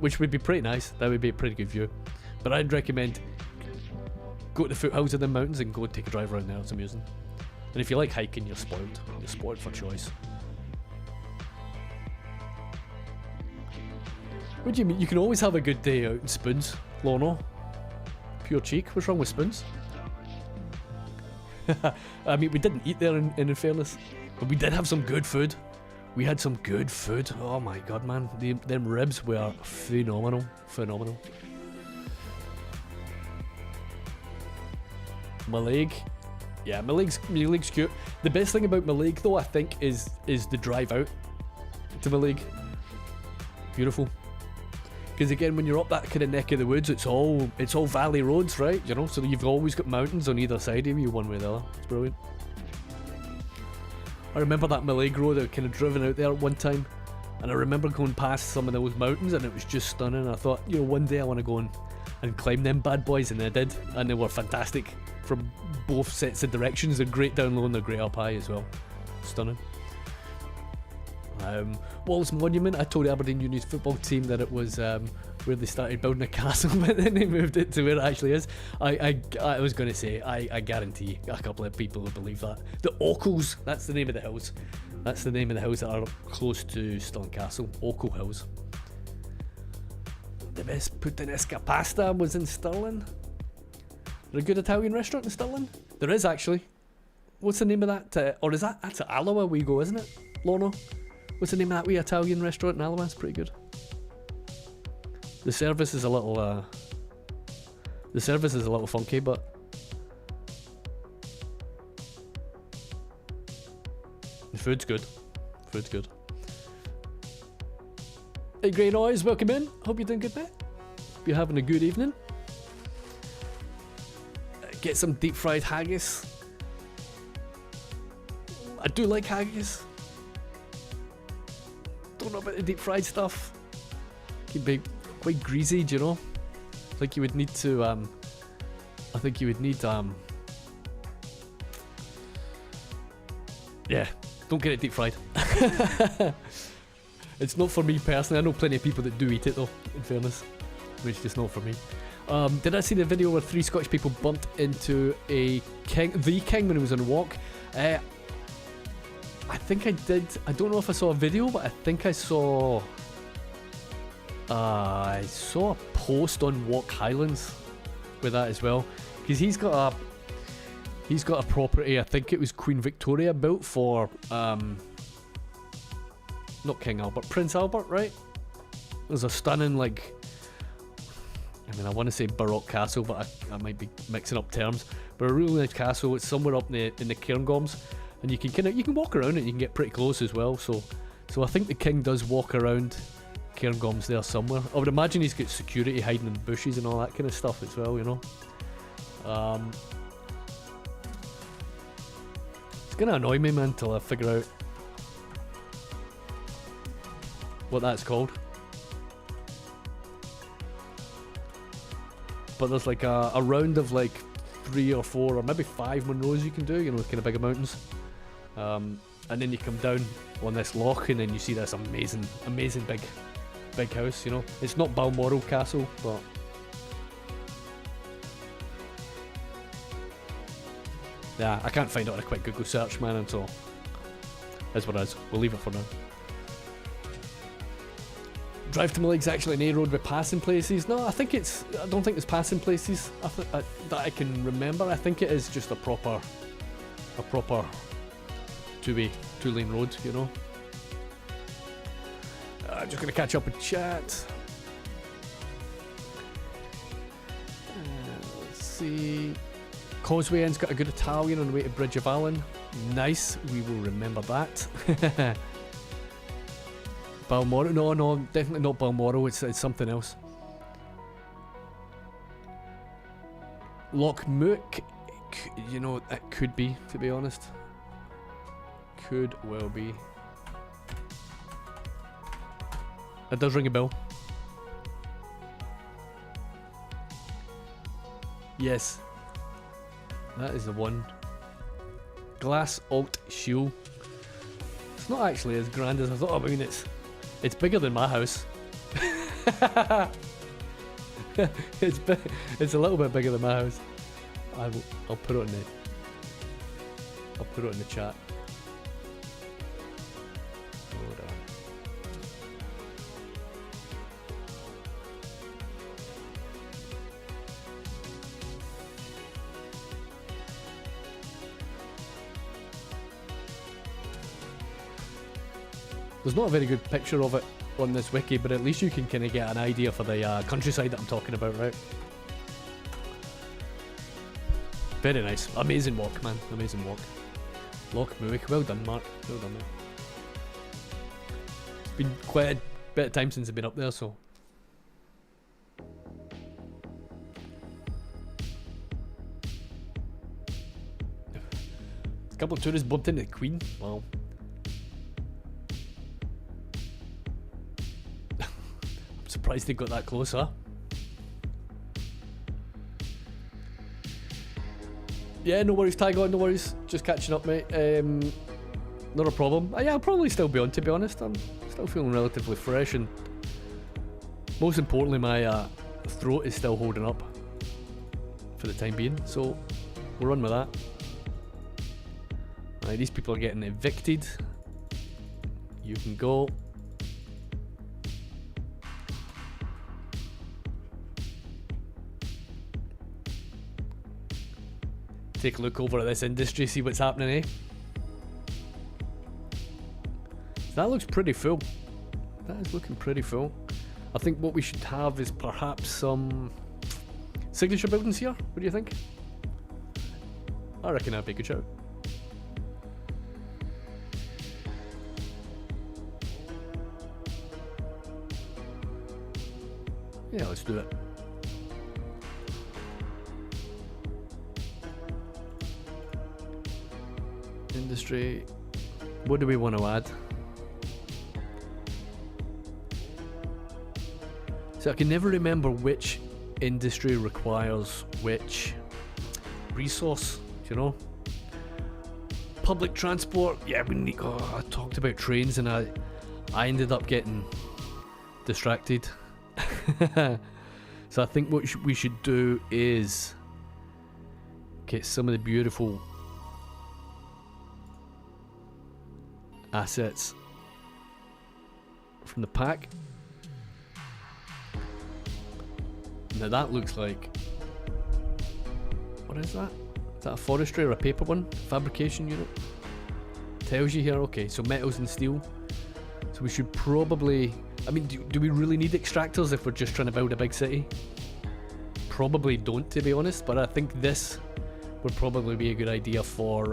which would be pretty nice. That would be a pretty good view. But I'd recommend go to the foothills of the mountains and go and take a drive around there. It's amusing. And if you like hiking, you're spoiled. You're spoiled for choice. What do you mean? You can always have a good day out in Spoons, Lorno. Pure cheek. What's wrong with Spoons? I mean, we didn't eat there in fairness, but we did have some good food. We had some good food. Oh my god, man. Them ribs were phenomenal. Phenomenal. Mallaig. Yeah, Mallaig's cute. The best thing about Mallaig, though, I think, is the drive out to Mallaig. Beautiful. Because again, when you're up that kind of neck of the woods, it's all valley roads, right? You know, so you've always got mountains on either side of you, one way or the other. It's brilliant. I remember that Mallaig road. I kind of driven out there one time, and I remember going past some of those mountains, and it was just stunning. I thought, you know, one day I want to go and and climb them bad boys, and I did, and they were fantastic from both sets of directions. They're great down low and they're great up high as well. Stunning. Wallace Monument, I told Aberdeen Union's football team that it was where they started building a castle, but then they moved it to where it actually is. I was going to say, I guarantee a couple of people will believe that. The Ochils, that's the name of the hills. That's the name of the hills that are close to Stirling Castle. Ochil Hills. The best puttanesca pasta was in Stirling. There a good Italian restaurant in Stirling? There is, actually. What's the name of that? Or is that's at Alloa we go, isn't it, Lorno? What's the name of that wee Italian restaurant in Alloa? It's pretty good. The service is a little funky, but the food's good. Food's good. Hey, Grey Noise, welcome in. Hope you're doing good, mate. Hope you're having a good evening. Get some deep fried haggis. I do like haggis. Don't know about the deep fried stuff. Can be quite greasy, do you know? I think you would need to yeah, don't get it deep fried. It's not for me personally. I know plenty of people that do eat it though, in fairness. But it's just not for me. Did I see the video where 3 Scottish people bumped into the king when he was on a walk? I think I did. I don't know if I saw a video, but I think I saw a post on Walk Highlands with that as well, because he's got a property. I think it was Queen Victoria built for not King Albert, Prince Albert, right? There's a stunning, like, I mean, I want to say Baroque castle, but I might be mixing up terms. But a really nice castle. It's somewhere up in the Cairngorms. And you can walk around it, you can get pretty close as well, so I think the king does walk around Cairngorms there somewhere. I would imagine he's got security hiding in the bushes and all that kind of stuff as well, you know. It's gonna annoy me, man, till I figure out what that's called. But there's like a round of like 3 or 4 or maybe 5 Munros you can do, you know, kind of bigger mountains. And then you come down on this loch and then you see this amazing big house, you know. It's not Balmoral Castle, but yeah, I can't find it on a quick Google search, man, and so that's what it is. We'll leave it for now. Drive to Malig's actually an A road with passing places. No, I don't think it's passing places that I can remember. I think it is just a proper two-lane road, you know. Just gonna catch up with chat. Let's see. Causeway End's got a good Italian on the way to Bridge of Allen. Nice, we will remember that. Balmoral? No, definitely not Balmoral. It's something else. Lochmook, you know, it could be, to be honest. Could well be. It does ring a bell. Yes, that is the one. Glass Alt Shield. It's not actually as grand as I thought. I mean, it's bigger than my house. It's a little bit bigger than my house. I'll put it in the chat. Hold on. There's not a very good picture of it on this wiki, but at least you can kind of get an idea for the countryside that I'm talking about, right? Very nice. Amazing walk, man. Amazing walk. Lochmook. Well done, Mark. Well done, mate. It's been quite a bit of time since I've been up there, so. A couple of tourists bumped into the Queen. Wow. I'm surprised they got that close, huh? Yeah, no worries, Tag on, no worries. Just catching up, mate. Not a problem. Yeah, I'll probably still be on, to be honest. I'm still feeling relatively fresh, and most importantly, my throat is still holding up for the time being, so we'll run with that. Right, these people are getting evicted. You can go. Take a look over at this industry, see what's happening, eh? That looks pretty full. That is looking pretty full. I think what we should have is perhaps some signature buildings here. What do you think? I reckon that'd be a good shout. Yeah, let's do it. Industry. What do we want to add? So I can never remember which industry requires which resource, you know? Public transport, yeah, we need. Oh, I talked about trains and I ended up getting distracted. So I think what we should do is get some of the beautiful assets from the pack. Now that looks like, what is that? Is that a forestry or a paper one? Fabrication unit? Tells you here, okay, so metals and steel. So we should probably, I mean, do we really need extractors if we're just trying to build a big city? Probably don't, to be honest, but I think this would probably be a good idea for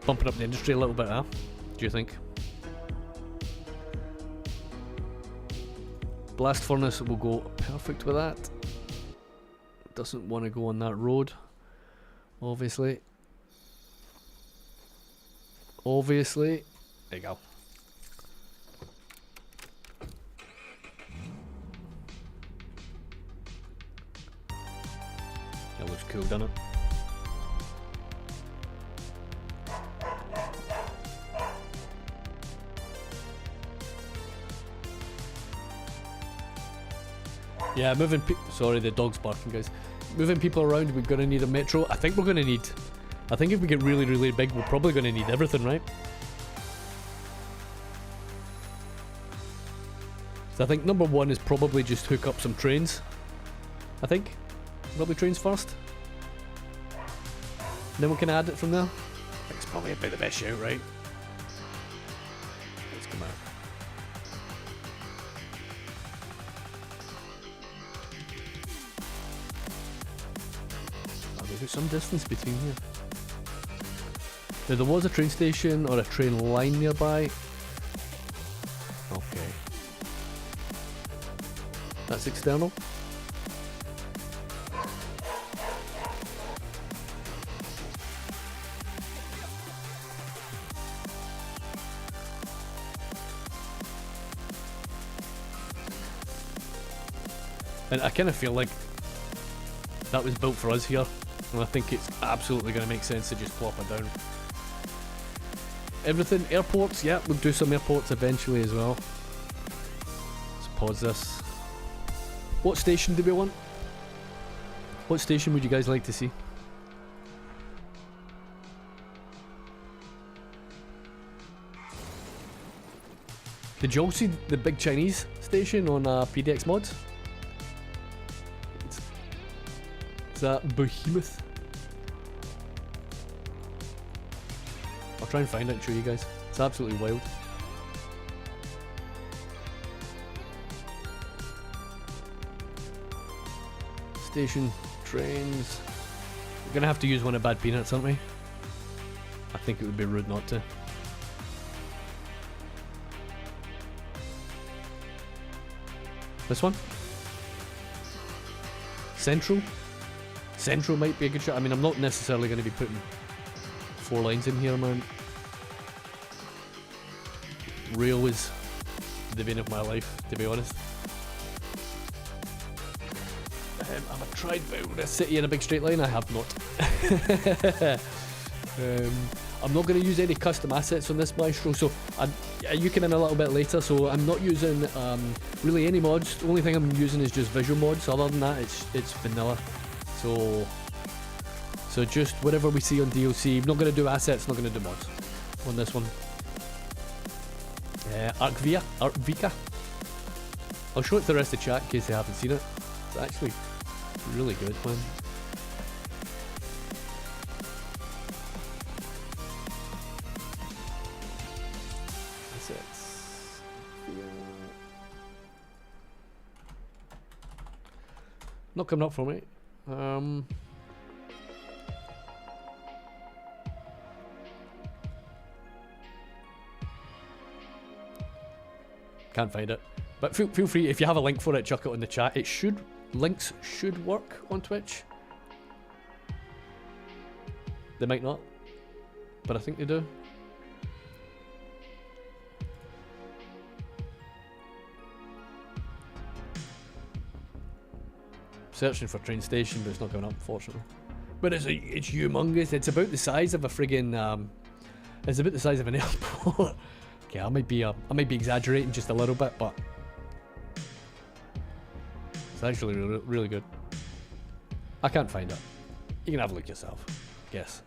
bumping up the industry a little bit, huh? Do you think? Blast furnace will go perfect with that. Doesn't want to go on that road, obviously. Obviously. There you go. That looks cool, doesn't it? Yeah, moving sorry, the dog's barking, guys. Moving people around, we're gonna need a metro. I think we're gonna need, I think if we get really, really big, we're probably gonna need everything, right? So I think number one is probably just hook up some trains. I think. Probably trains first. Then we can add it from there. I think it's probably about the best shout, right? Let's come out. There's some distance between here. Now there was a train station or a train line nearby. Okay. That's external. And I kind of feel like that was built for us here. And I think it's absolutely going to make sense to just plop it down. Everything, airports, yeah, we'll do some airports eventually as well. Let's pause this. What station do we want? What station would you guys like to see? Did you all see the big Chinese station on PDX mods? It's that behemoth. I'll try and find it and show you guys. It's absolutely wild. Station, trains. We're gonna have to use one of Bad Peanuts, aren't we? I think it would be rude not to. This one? Central? Central might be a good shot. I mean, I'm not necessarily going to be putting 4 lines in here, man. Rail is the vein of my life, to be honest. Have I tried building a city in a big straight line? I have not. I'm not going to use any custom assets on this Maestro, so you came in a little bit later, so I'm not using really any mods. The only thing I'm using is just visual mods. Other than that, it's vanilla. So just whatever we see on DLC. I'm not going to do assets, not going to do mods on this one. Artvika. I'll show it to the rest of the chat in case they haven't seen it. It's actually really good, man. Not coming up for me. Can't find it. But feel free, if you have a link for it, chuck it in the chat. Links should work on Twitch. They might not, but I think they do. Searching for train station, but it's not coming up, unfortunately. But it's humongous. It's about the size of a friggin' it's about the size of an airport. Okay, I might be exaggerating just a little bit, but it's actually really good. I can't find it. You can have a look yourself. Guess.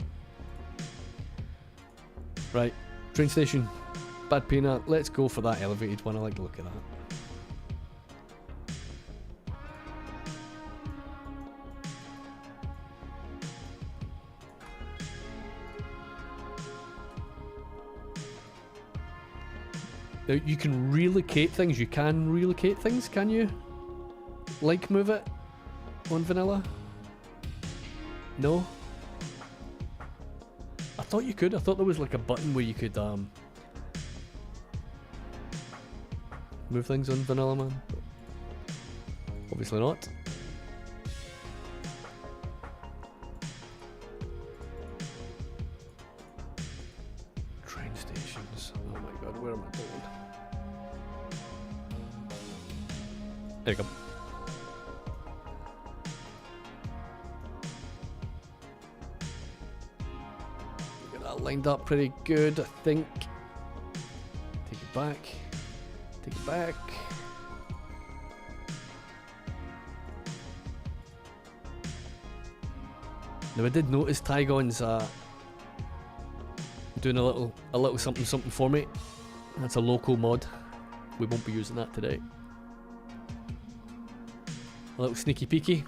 Right, train station. Bad peanut. Let's go for that elevated one. I like the look of that. Now you can relocate things. You can relocate things, can you? Like move it on vanilla? No? I thought you could. I thought there was like a button where you could move things on vanilla, man. Obviously not. Train stations. Oh my god, where am I going? There you go. Get that lined up pretty good, I think. Take it back. Take it back. Now I did notice Tygon's doing a little something for me. That's a local mod. We won't be using that today. A little sneaky peeky.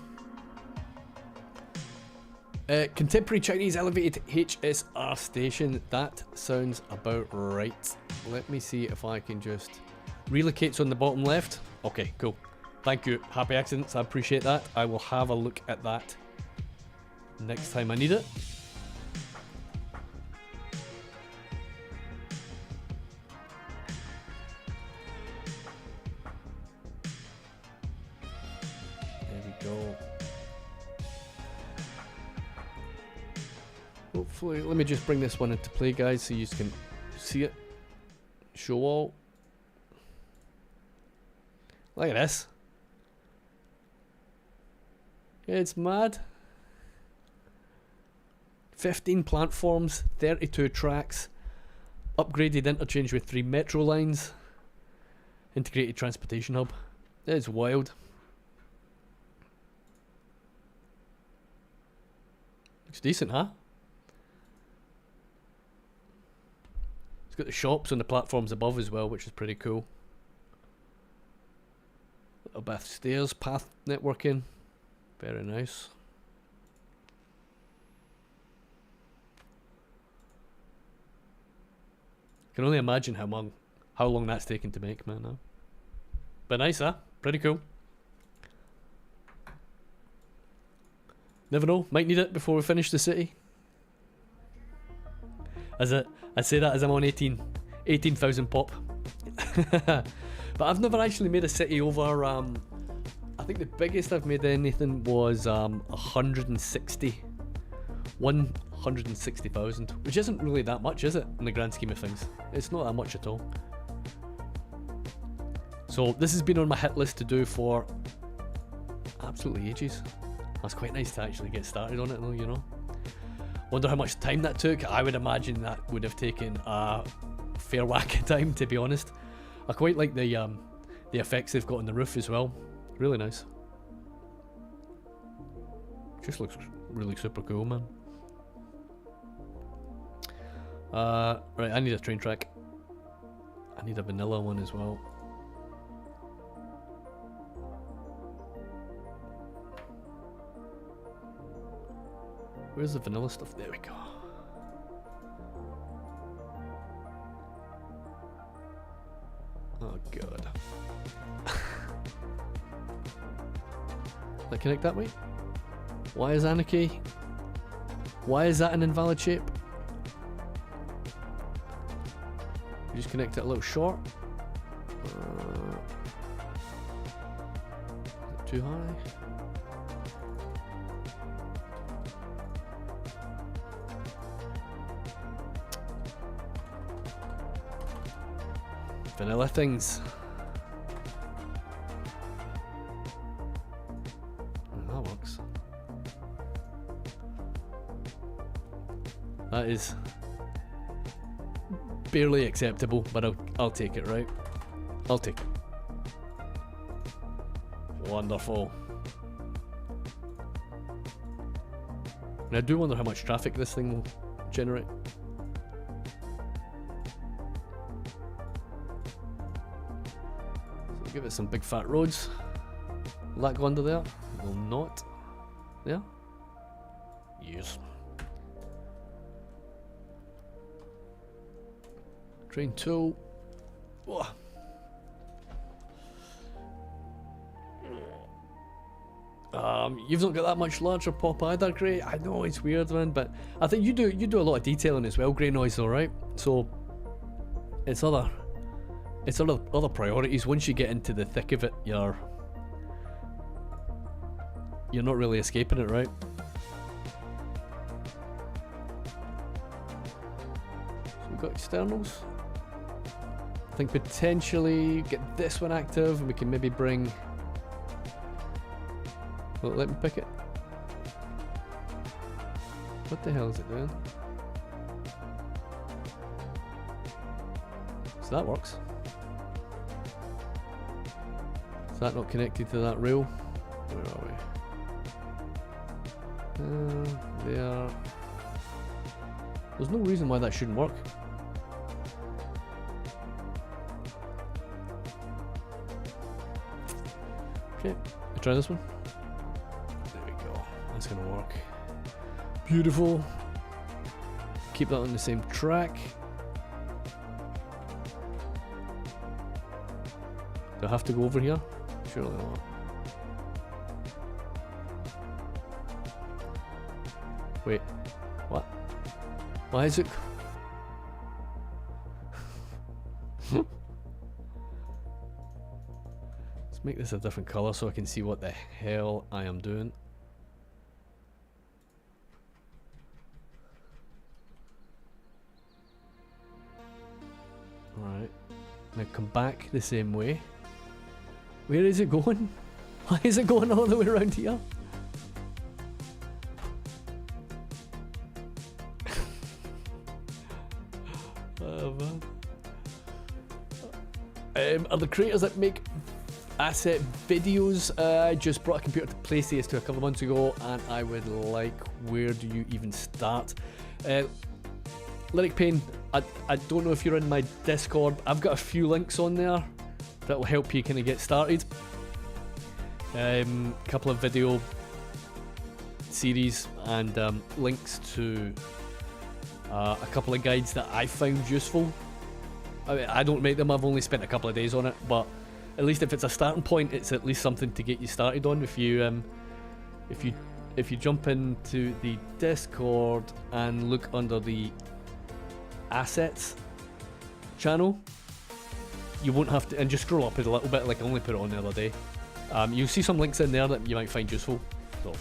Contemporary Chinese elevated HSR station. That sounds about right. Let me see if I can just... Relocates on the bottom left. Okay, cool. Thank you. Happy accidents. I appreciate that. I will have a look at that next time I need it. Hopefully, let me just bring this one into play, guys, so you can see it. Show all. Look at this. It's mad. 15 platforms, 32 tracks, upgraded interchange with 3 metro lines, integrated transportation hub. It's wild. Looks decent, huh? Got the shops on the platforms above as well, which is pretty cool. Little bit of stairs, path networking. Very nice. Can only imagine how long that's taken to make, man. Huh? But nice, huh? Pretty cool. Never know, might need it before we finish the city. I say that as I'm on 18,000 pop. But I've never actually made a city over, I think the biggest I've made anything was 160,000, which isn't really that much, is it, in the grand scheme of things? It's not that much at all. So this has been on my hit list to do for absolutely ages. That's quite nice to actually get started on it though, you know. Wonder how much time that took. I would imagine that would have taken a fair whack of time, to be honest. I quite like the effects they've got on the roof as well. Really nice. Just looks really super cool, man. Right, I need a train track. I need a vanilla one as well. Where's the vanilla stuff? There we go. Oh god. Can I connect that way? Why is Anarchy? Why is that an invalid shape? You just connect it a little short. Too high? Vanilla things. That works. That is barely acceptable, but I'll take it, right? I'll take it. Wonderful. And I do wonder how much traffic this thing will generate. So give it some big fat roads. Will that go under there? Will not. There? Yes. Train 2. Oh. You've not got that much larger pop either, Grey. I know it's weird, man, but I think you do a lot of detailing as well, Grey Noise, though, right? So it's other priorities. Once you get into the thick of it, you're not really escaping it, right? So we've got externals. I think potentially get this one active, and we can maybe bring. Will it let me pick it? What the hell is it doing? So that works. Is that not connected to that rail? Where are we? There. There's no reason why that shouldn't work. Okay, I'll try this one. That's gonna work. Beautiful. Keep that on the same track. Do I have to go over here? Surely not. Wait, what? Why is it? Let's make this a different color so I can see what the hell I am doing. Alright, now come back the same way. Where is it going? Why is it going all the way around here? Oh man. Are the creators that make asset videos? I just brought a computer to PlayStation to a couple of months ago, and I would like, where do you even start? Lyric Pain, I don't know if you're in my Discord. I've got a few links on there that will help you kind of get started. Couple of video series and links to a couple of guides that I found useful. I mean, I don't make them, I've only spent a couple of days on it, but at least if it's a starting point, it's at least something to get you started on. If you jump into the Discord and look under the assets channel, you won't have to, and just scroll up a little bit, like I only put it on the other day. You'll see some links in there that you might find useful. So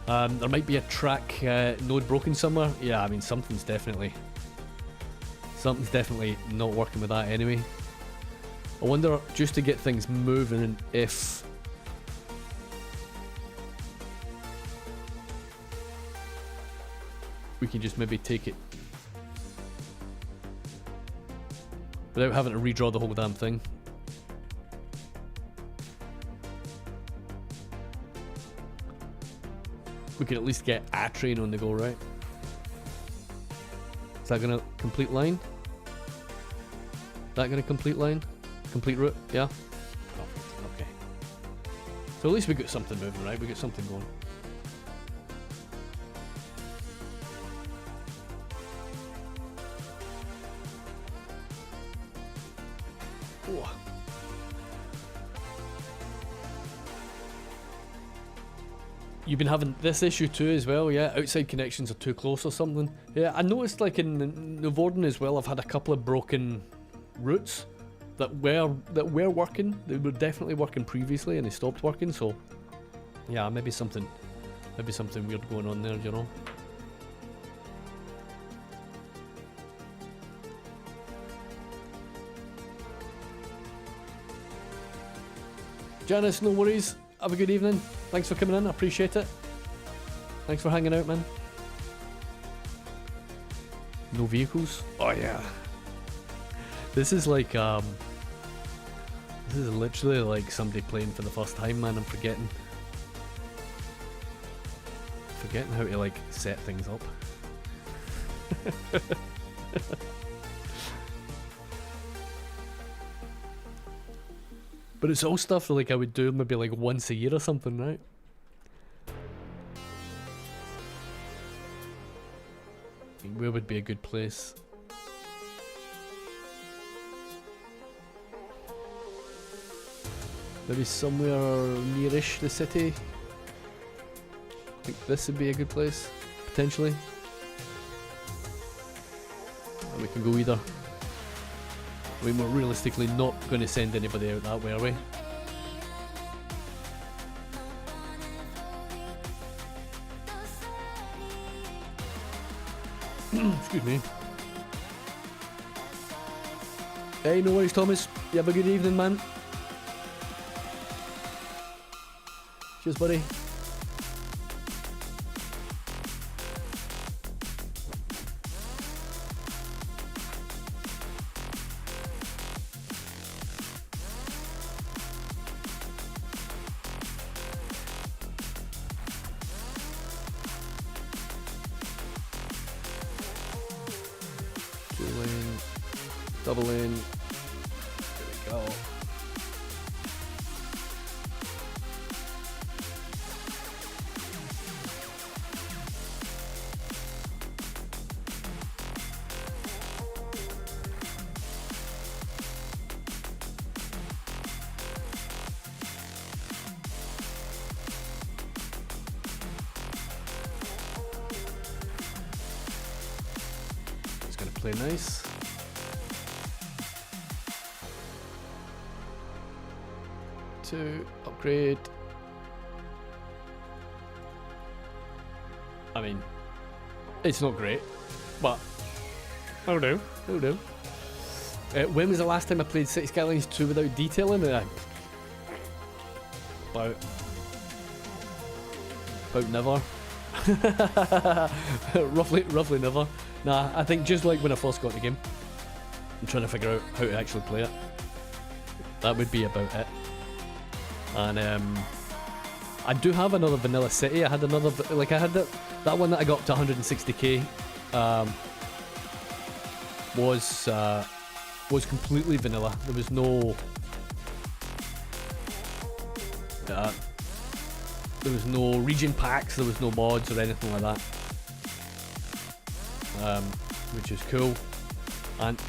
there might be a track node broken somewhere. Yeah, I mean something's definitely not working with that anyway. I wonder, just to get things moving, if can just maybe take it without having to redraw the whole damn thing. We can at least get a train on the go, right? Is that gonna complete line? That gonna complete line? Complete route? Yeah? Perfect, okay. So at least we got something moving, right? We got something going. Oh. You've been having this issue too as well, yeah? Outside connections are too close or something. Yeah, I noticed like in Norden as well, I've had a couple of broken routes that were working. They were definitely working previously and they stopped working, so yeah, maybe something weird going on there, you know? Janice, no worries. Have a good evening. Thanks for coming in. I appreciate it. Thanks for hanging out, man. No vehicles? Oh yeah. This is like this is literally like somebody playing for the first time, man. I'm forgetting how to like set things up. But it's all stuff that like I would do maybe like once a year or something, right? Where would be a good place? Maybe somewhere nearish the city. I think this would be a good place, potentially. And we can go either. I mean, we're realistically not going to send anybody out that way, are we? Excuse me. Hey, no worries, Thomas. You have a good evening, man. Cheers, buddy. Double in. There we go. It's gonna play nice. To upgrade. I mean, it's not great, but it'll do. It'll do. When was the last time I played City Skylines 2 without detailing it? About never. roughly never. Nah, I think just like when I first got the game, I'm trying to figure out how to actually play it. That would be about it. And I do have another vanilla city. I had another, like I had that one that I got up to 160k was completely vanilla. There was no region packs, there was no mods or anything like that, which is cool. And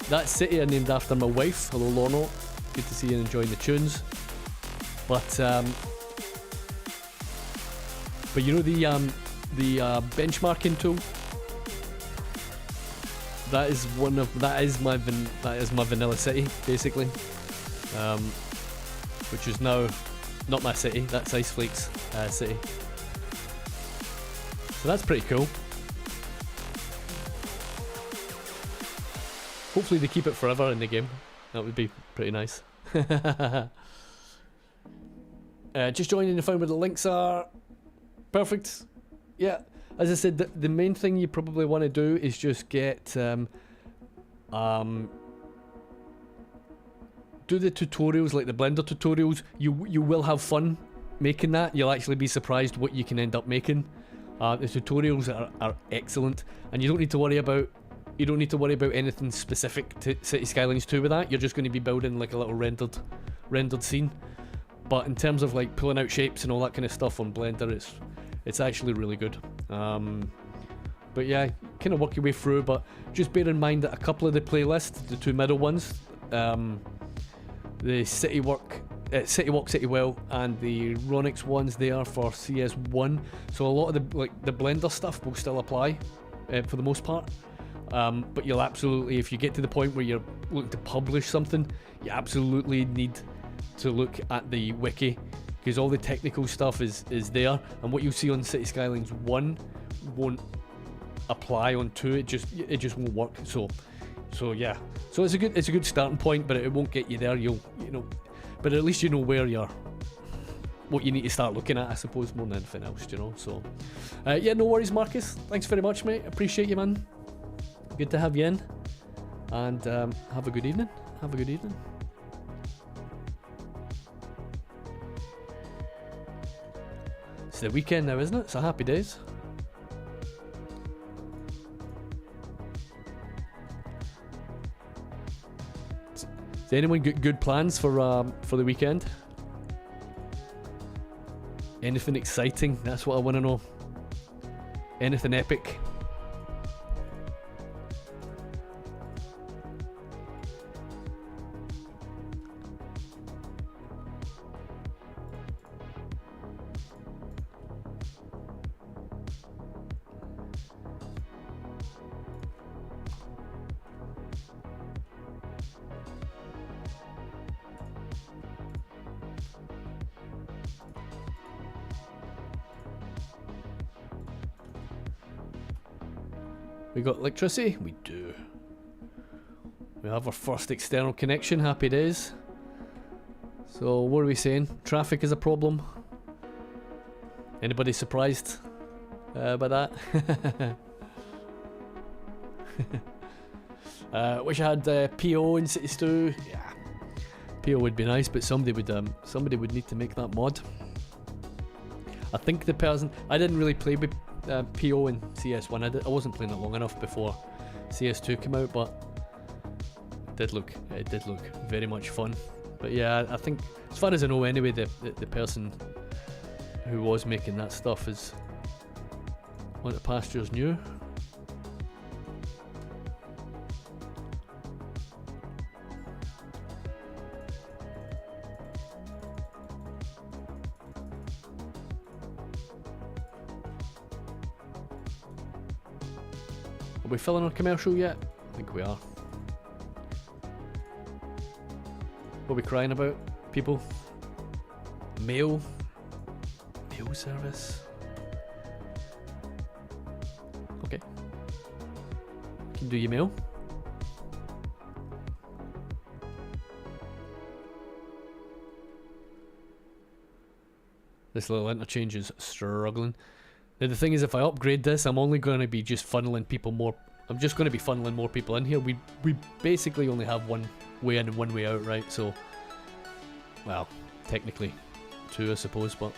that city I named after my wife. Hello, Lorno. Good to see you enjoying the tunes. But you know the benchmarking tool. That is my vanilla city basically, which is now not my city. That's Iceflake's city. So that's pretty cool. Hopefully they keep it forever in the game. That would be pretty nice. Just joining to find where the links are. Perfect. Yeah, as I said, the main thing you probably want to do is just get do the tutorials, like the Blender tutorials. You will have fun making that. You'll actually be surprised what you can end up making. The tutorials are excellent, and you don't need to worry about anything specific to City Skylines 2 with that. You're just going to be building like a little rendered scene. But in terms of like pulling out shapes and all that kind of stuff on Blender, it's actually really good. But yeah, kind of work your way through, but just bear in mind that a couple of the playlists, the two middle ones, the City Walk, City Well, and the Ronix ones, they are for CS1. So a lot of the Blender stuff will still apply for the most part. But you'll absolutely, if you get to the point where you're looking to publish something, you absolutely need to look at the wiki, because all the technical stuff is there, and what you'll see on City Skylines 1 won't apply on 2. It just won't work. So yeah, so it's a good starting point, but it won't get you there. You know, but at least you know what you need to start looking at, I suppose, more than anything else, you know. So yeah, no worries, Marcus. Thanks very much, mate. Appreciate you, man. Good to have you in, and have a good evening. Have a good evening. It's the weekend now, isn't it? So happy days. Does anyone got good plans for the weekend? Anything exciting? That's what I want to know. Anything epic? We got electricity? We do. We have our first external connection. Happy days. So what are we saying? Traffic is a problem. Anybody surprised by that? Wish I had PO in City Stew. Yeah, PO would be nice, but somebody would need to make that mod. I think the person, I didn't really play with PO in CS1. I wasn't playing it long enough before CS2 came out, but it did look very much fun. But yeah, I think, as far as I know anyway, the person who was making that stuff is on the pastures new. Are we filling our commercial yet? I think we are. What are we crying about, people? Mail service. Okay. Can do your mail. This little interchange is struggling. Now the thing is, if I upgrade this, I'm only going to be just funneling people more. I'm just going to be funneling more people in here. We basically only have one way in and one way out, right? So, well, technically two, I suppose, but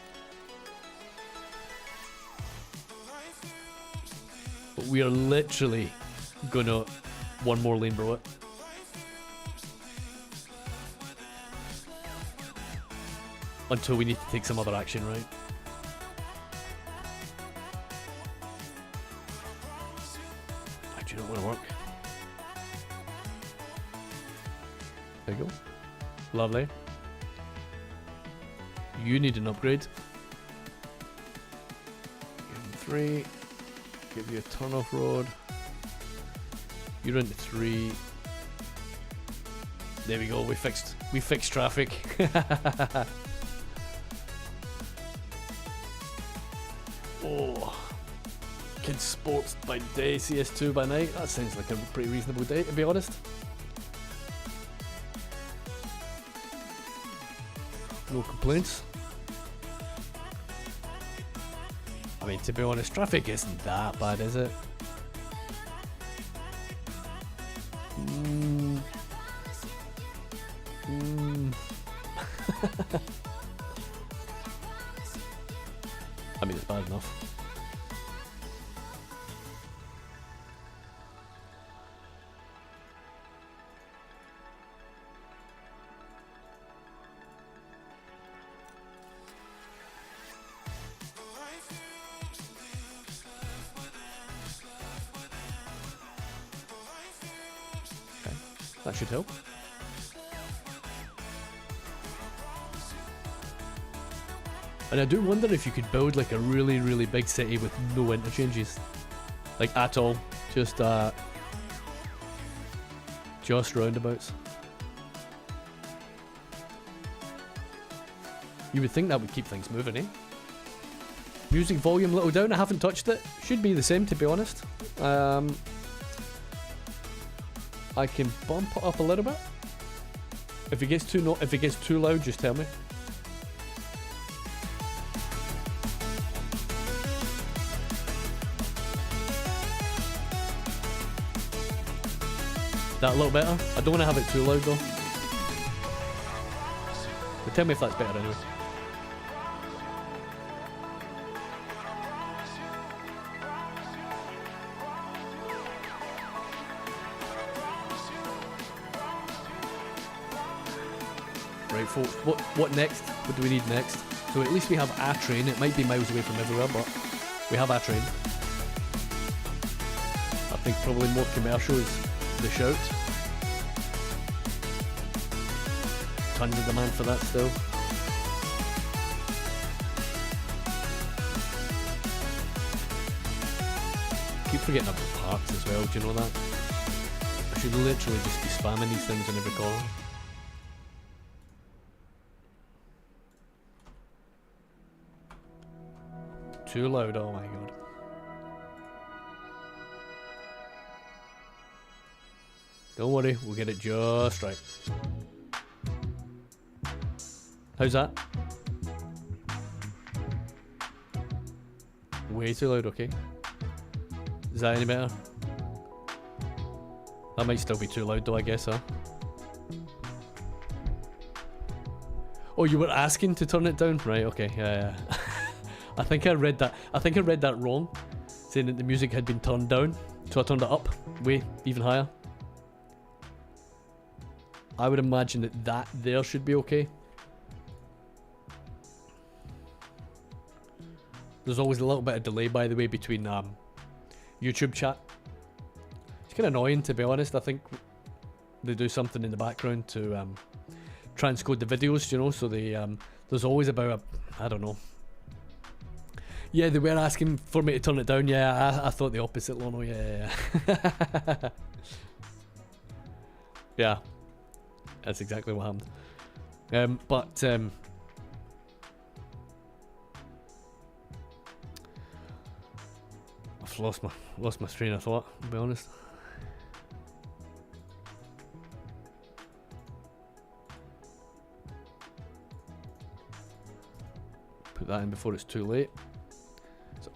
we are literally gonna one more lane, bro. Until we need to take some other action, right? Do you not want to work? There you go. Lovely. You need an upgrade. Give him 3. Give you a turn-off road. You're into 3. There we go. We fixed traffic. Oh, kids sports by day, CS2 by night. That sounds like a pretty reasonable day, to be honest. No complaints. mean, to be honest, traffic isn't that bad, is it? I mean, it's bad enough. Okay, that should help. And I do wonder if you could build like a really, really big city with no interchanges. Like at all. Just roundabouts. You would think that would keep things moving, eh? Music volume little down, I haven't touched it. Should be the same, to be honest. I can bump it up a little bit. If it gets too loud, just tell me. That a little better? I don't want to have it too loud though. But tell me if that's better anyway. Right folks, what next? What do we need next? So at least we have a train. It might be miles away from everywhere, but we have a train. I think probably more commercial is the shout. Tons of demand for that still. Keep forgetting about parks as well, do you know that? I should literally just be spamming these things in every corner. Too loud, oh my god. Don't worry, we'll get it just right. How's that? Way too loud, okay. Is that any better? That might still be too loud though, I guess, huh? Oh, you were asking to turn it down? Right, okay, yeah. I think I read that wrong. Saying that the music had been turned down. So I turned it up, way, even higher. I would imagine that there should be okay. There's always a little bit of delay, by the way, between YouTube chat. It's kind of annoying, to be honest. I think they do something in the background to transcode the videos, you know, so they there's always about I don't know. Yeah, they were asking for me to turn it down. Yeah, I thought the opposite, Lono. Yeah. Yeah. That's exactly what happened. I've lost my train of thought, to be honest. Put that in before it's too late. So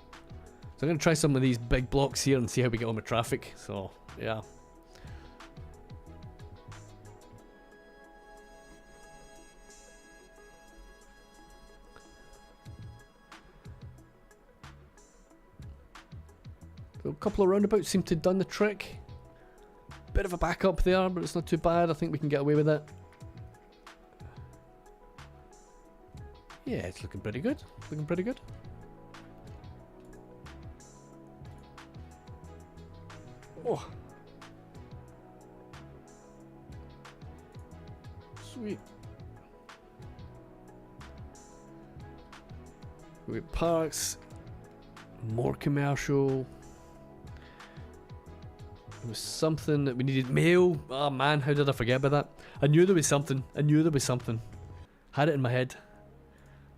I'm going to try some of these big blocks here and see how we get on with traffic. So, yeah. So a couple of roundabouts seem to have done the trick. Bit of a backup there, but it's not too bad. I think we can get away with it. Yeah, it's looking pretty good. Looking pretty good. Oh. Sweet. We got parks. More commercial. There was something that we needed. Mail. Oh man, how did I forget about that? I knew there was something. Had it in my head.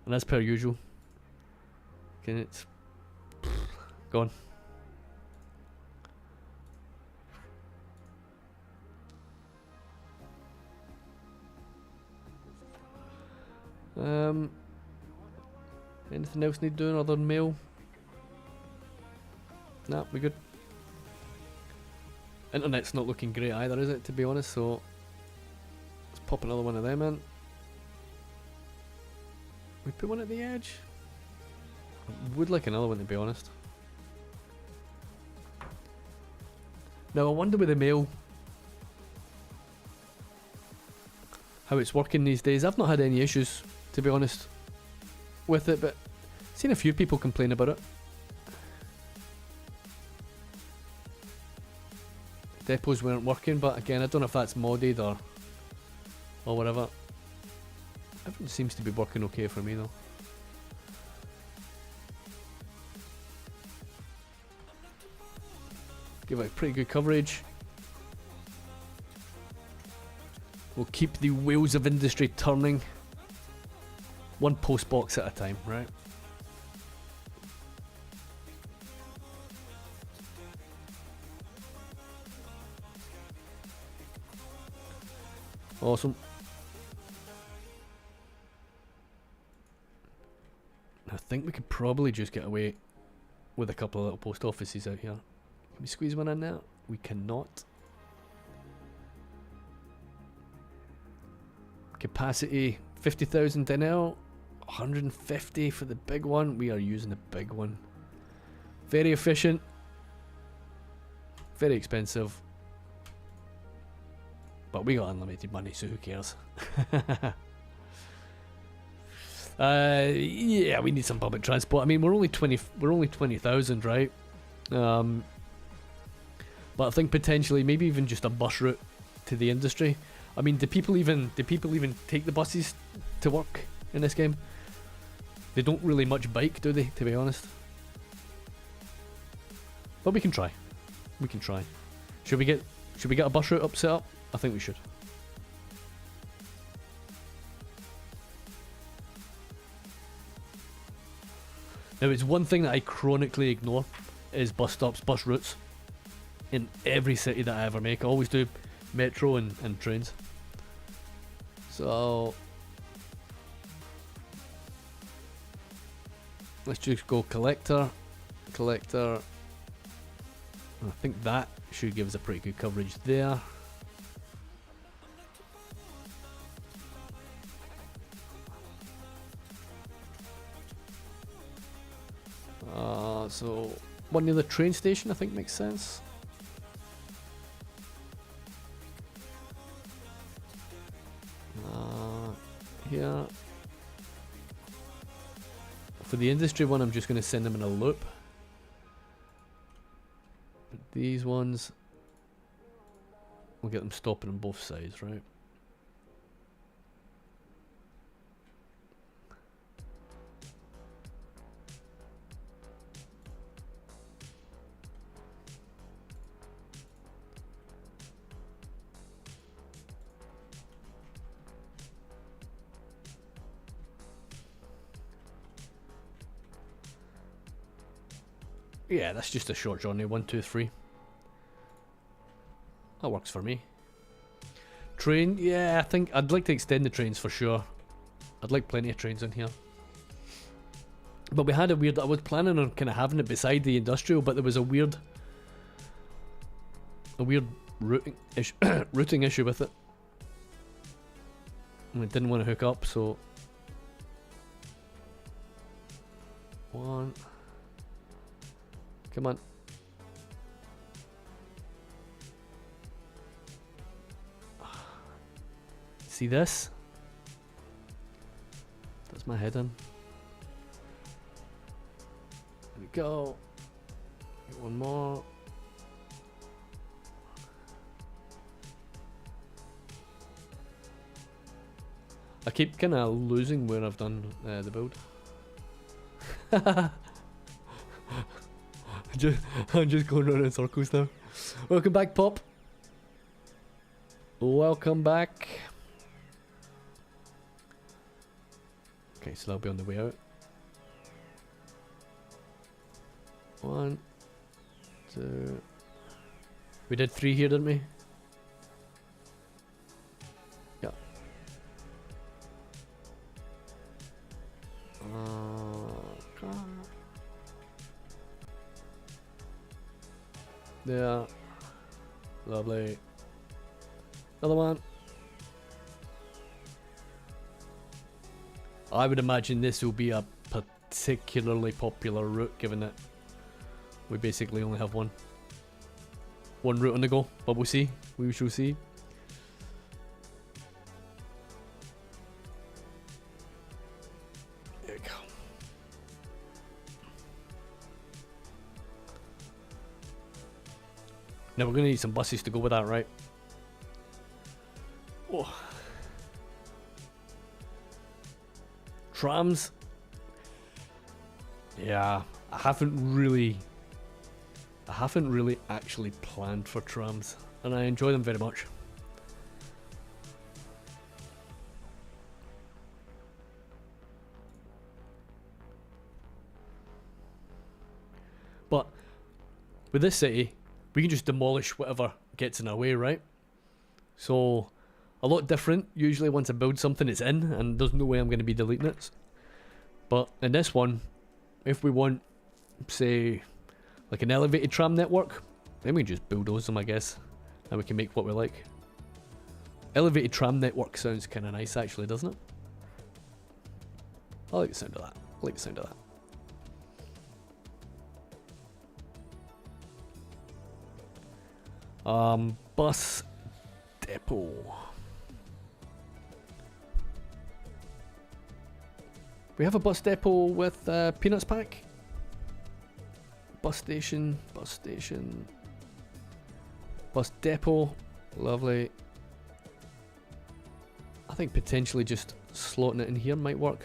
And as per usual. Okay, it's gone. Anything else need doing other than mail? Nah, we good. Internet's not looking great either, is it, to be honest, so let's pop another one of them in. We put one at the edge. I would like another one, to be honest. Now I wonder with the mail how it's working these days. I've not had any issues, to be honest, with it, but I've seen a few people complain about it. Depots weren't working, but again, I don't know if that's modded or whatever. Everything seems to be working okay for me though. Give it pretty good coverage. We'll keep the wheels of industry turning. One post box at a time, right? Awesome. I think we could probably just get away with a couple of little post offices out here. Can we squeeze one in there? We cannot. Capacity 50,000 NL, 150 for the big one. We are using the big one. Very efficient, very expensive, but we got unlimited money, so who cares? Yeah, we need some public transport. I mean, we're only 20,000, right? But I think potentially maybe even just a bus route to the industry. I mean, do people even take the buses to work in this game? They don't really much bike, do they, to be honest? But we can try. We can try. Should we get a bus route set up? I think we should. Now, it's one thing that I chronically ignore is bus stops, bus routes in every city that I ever make. I always do metro and trains. So let's just go collector. I think that should give us a pretty good coverage there. So one near the train station I think makes sense. Here. For the industry one, I'm just going to send them in a loop. But these ones, we'll get them stopping on both sides, right? Yeah, that's just a short journey. 1, 2, 3. That works for me. Train, yeah, I think I'd like to extend the trains for sure. I'd like plenty of trains in here. But we had a weird, I was planning on kind of having it beside the industrial, but there was a weird routing issue, routing issue with it. And it didn't want to hook up, so one. Come on. See this? That's my head in. There we go. Get one more. I keep kind of losing where I've done the build. I'm just going around in circles now. Welcome back, Pop. Welcome back. Okay, so that'll be on the way out. 1, 2. We did 3 here, didn't we? Yeah. Yeah. Lovely. Another one. I would imagine this will be a particularly popular route, given that we basically only have one route on the go, but we'll see. We shall see. There we go. Now we're going to need some buses to go with that, right? Oh. Trams. Yeah, I haven't really actually planned for trams, and I enjoy them very much. But with this city, we can just demolish whatever gets in our way, right? So, a lot different. Usually once I build something, it's in, and there's no way I'm going to be deleting it. But in this one, if we want, say, like an elevated tram network, then we can just bulldoze them, I guess, and we can make what we like. Elevated tram network sounds kind of nice, actually, doesn't it? I like the sound of that. I like the sound of that. Bus depot. We have a bus depot with Peanuts Pack. Bus station, bus depot. Lovely. I think potentially just slotting it in here might work.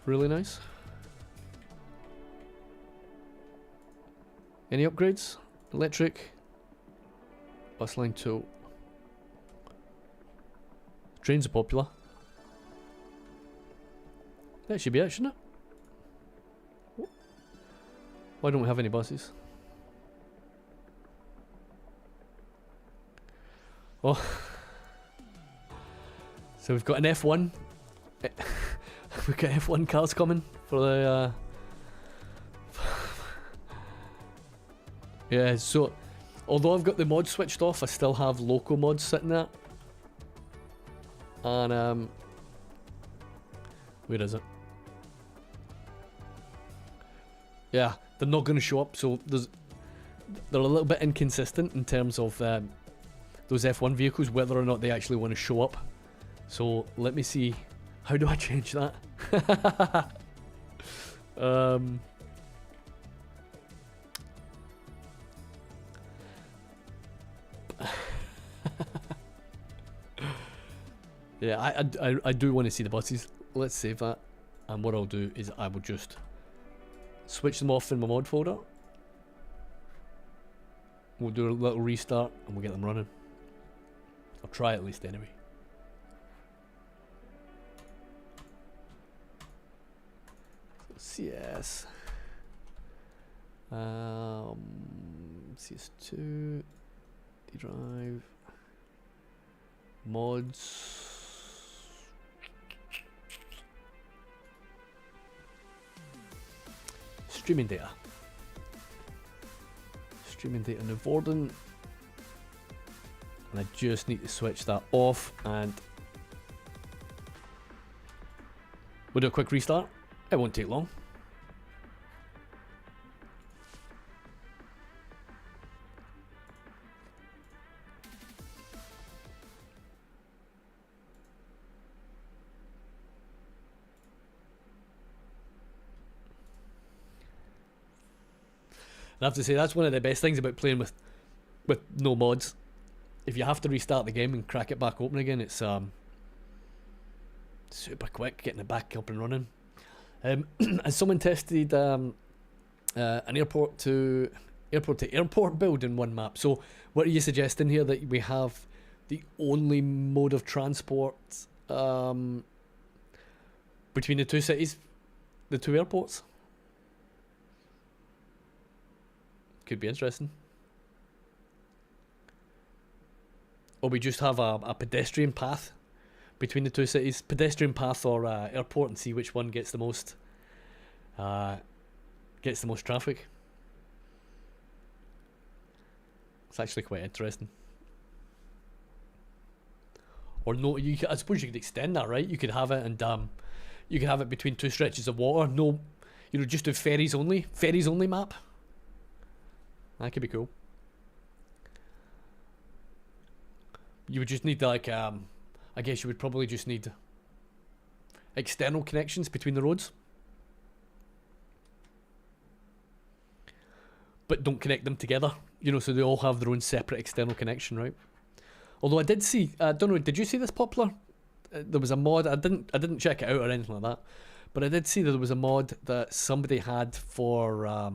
Really nice. Any upgrades? Electric. Bus line 2. Trains are popular. That should be it, shouldn't it? Why don't we have any buses? Oh. So we've got an F1. We've got F1 cars coming for the... Yeah, so... Although I've got the mod switched off, I still have local mods sitting there. And, where is it? Yeah, they're not going to show up, so they're a little bit inconsistent in terms of those F1 vehicles, whether or not they actually want to show up. So let me see, how do I change that? Yeah, I do want to see the buses. Let's save that, and what I'll do is I will just switch them off in my mod folder. We'll do a little restart and we'll get them running. I'll try at least anyway. CS. CS2. D drive. Mods. Streaming data. Streaming data in Vorden. And I just need to switch that off, and we'll do a quick restart. It won't take long. I have to say, that's one of the best things about playing with no mods. If you have to restart the game and crack it back open again, it's super quick getting it back up and running. As someone tested an airport to airport build in one map. So what are you suggesting here, that we have the only mode of transport between the two cities, the two airports? Could be interesting. Or we just have a pedestrian path between the two cities, pedestrian path or airport, and see which one gets the most traffic. It's actually quite interesting. Or no, I suppose you could extend that, right? You could have it and you could have it between two stretches of water. No, just do ferries only map. That could be cool. You would just need like I guess you would probably just need external connections between the roads, but don't connect them together. So they all have their own separate external connection, right? Although I did see, I don't know, did you see this popular? There was a mod. I didn't check it out or anything like that, but I did see that there was a mod that somebody had for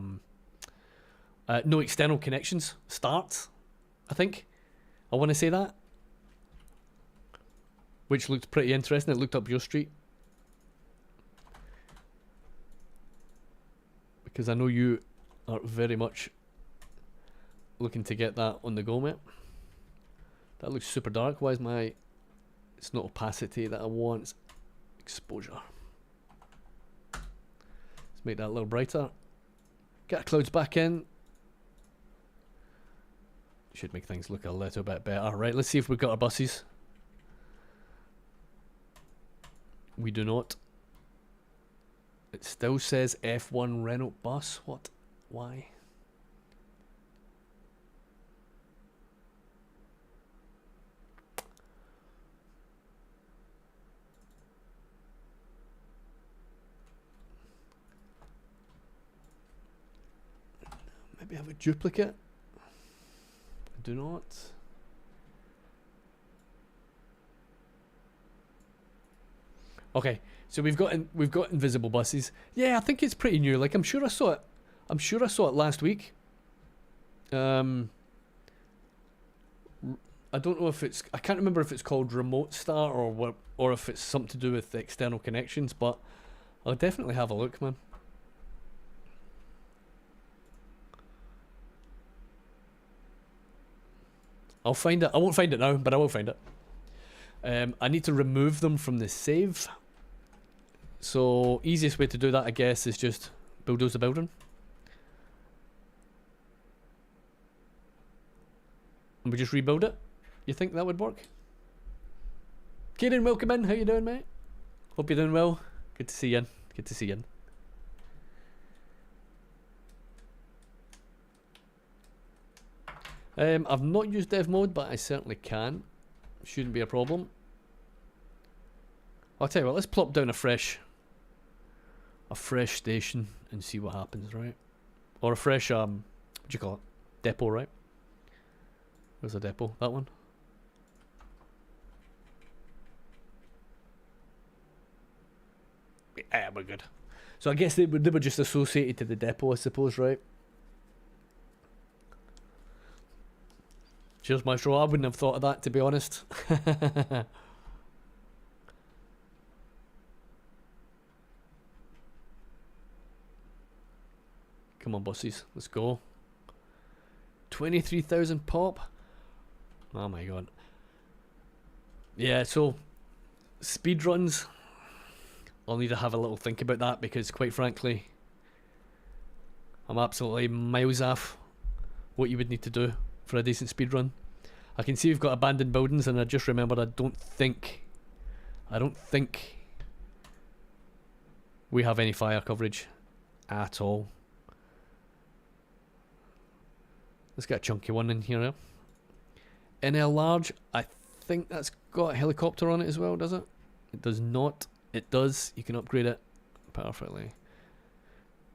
no external connections start. I think I want to say that, which looked pretty interesting. It looked up your street because I know you are very much looking to get that on the go, mate. That looks super dark. Why is my... It's not opacity that I want, it's exposure. Let's make that a little brighter. Get our clouds back in. Should make things look a little bit better. Right, let's see if we've got our buses. We do not. It still says F1 Renault bus. What? Why? Maybe have a duplicate. I do not. Okay, so we've got invisible buses. Yeah, I think it's pretty new. Like I'm sure I saw it. I'm sure I saw it last week. I don't know if it's. I can't remember if it's called Remote Start or what, or if it's something to do with the external connections. But I'll definitely have a look, man. I'll find it. I won't find it now, but I will find it. I need to remove them from the save. So easiest way to do that, I guess, is just bulldoze the building. And we just rebuild it. You think that would work? Kieran, welcome in. How you doing, mate? Hope you're doing well. Good to see you in. Good to see you in. I've not used dev mode, but I certainly can. Shouldn't be a problem. I'll tell you what, let's plop down a fresh station and see what happens, right? Or a fresh what do you call it? Depot, right? Where's the depot? That one? Yeah, we're good. So I guess they were just associated to the depot, I suppose, right? Cheers, Maestro. I wouldn't have thought of that, to be honest. Come on, buses. Let's go. 23,000 pop. Oh my god. Yeah, so speed runs. I'll need to have a little think about that because, quite frankly, I'm absolutely miles off what you would need to do for a decent speed run. I can see we've got abandoned buildings, and I just remembered I don't think we have any fire coverage at all. Let's get a chunky one in here. NL large, I think that's got a helicopter on it as well, does it? It does not. It does. You can upgrade it perfectly.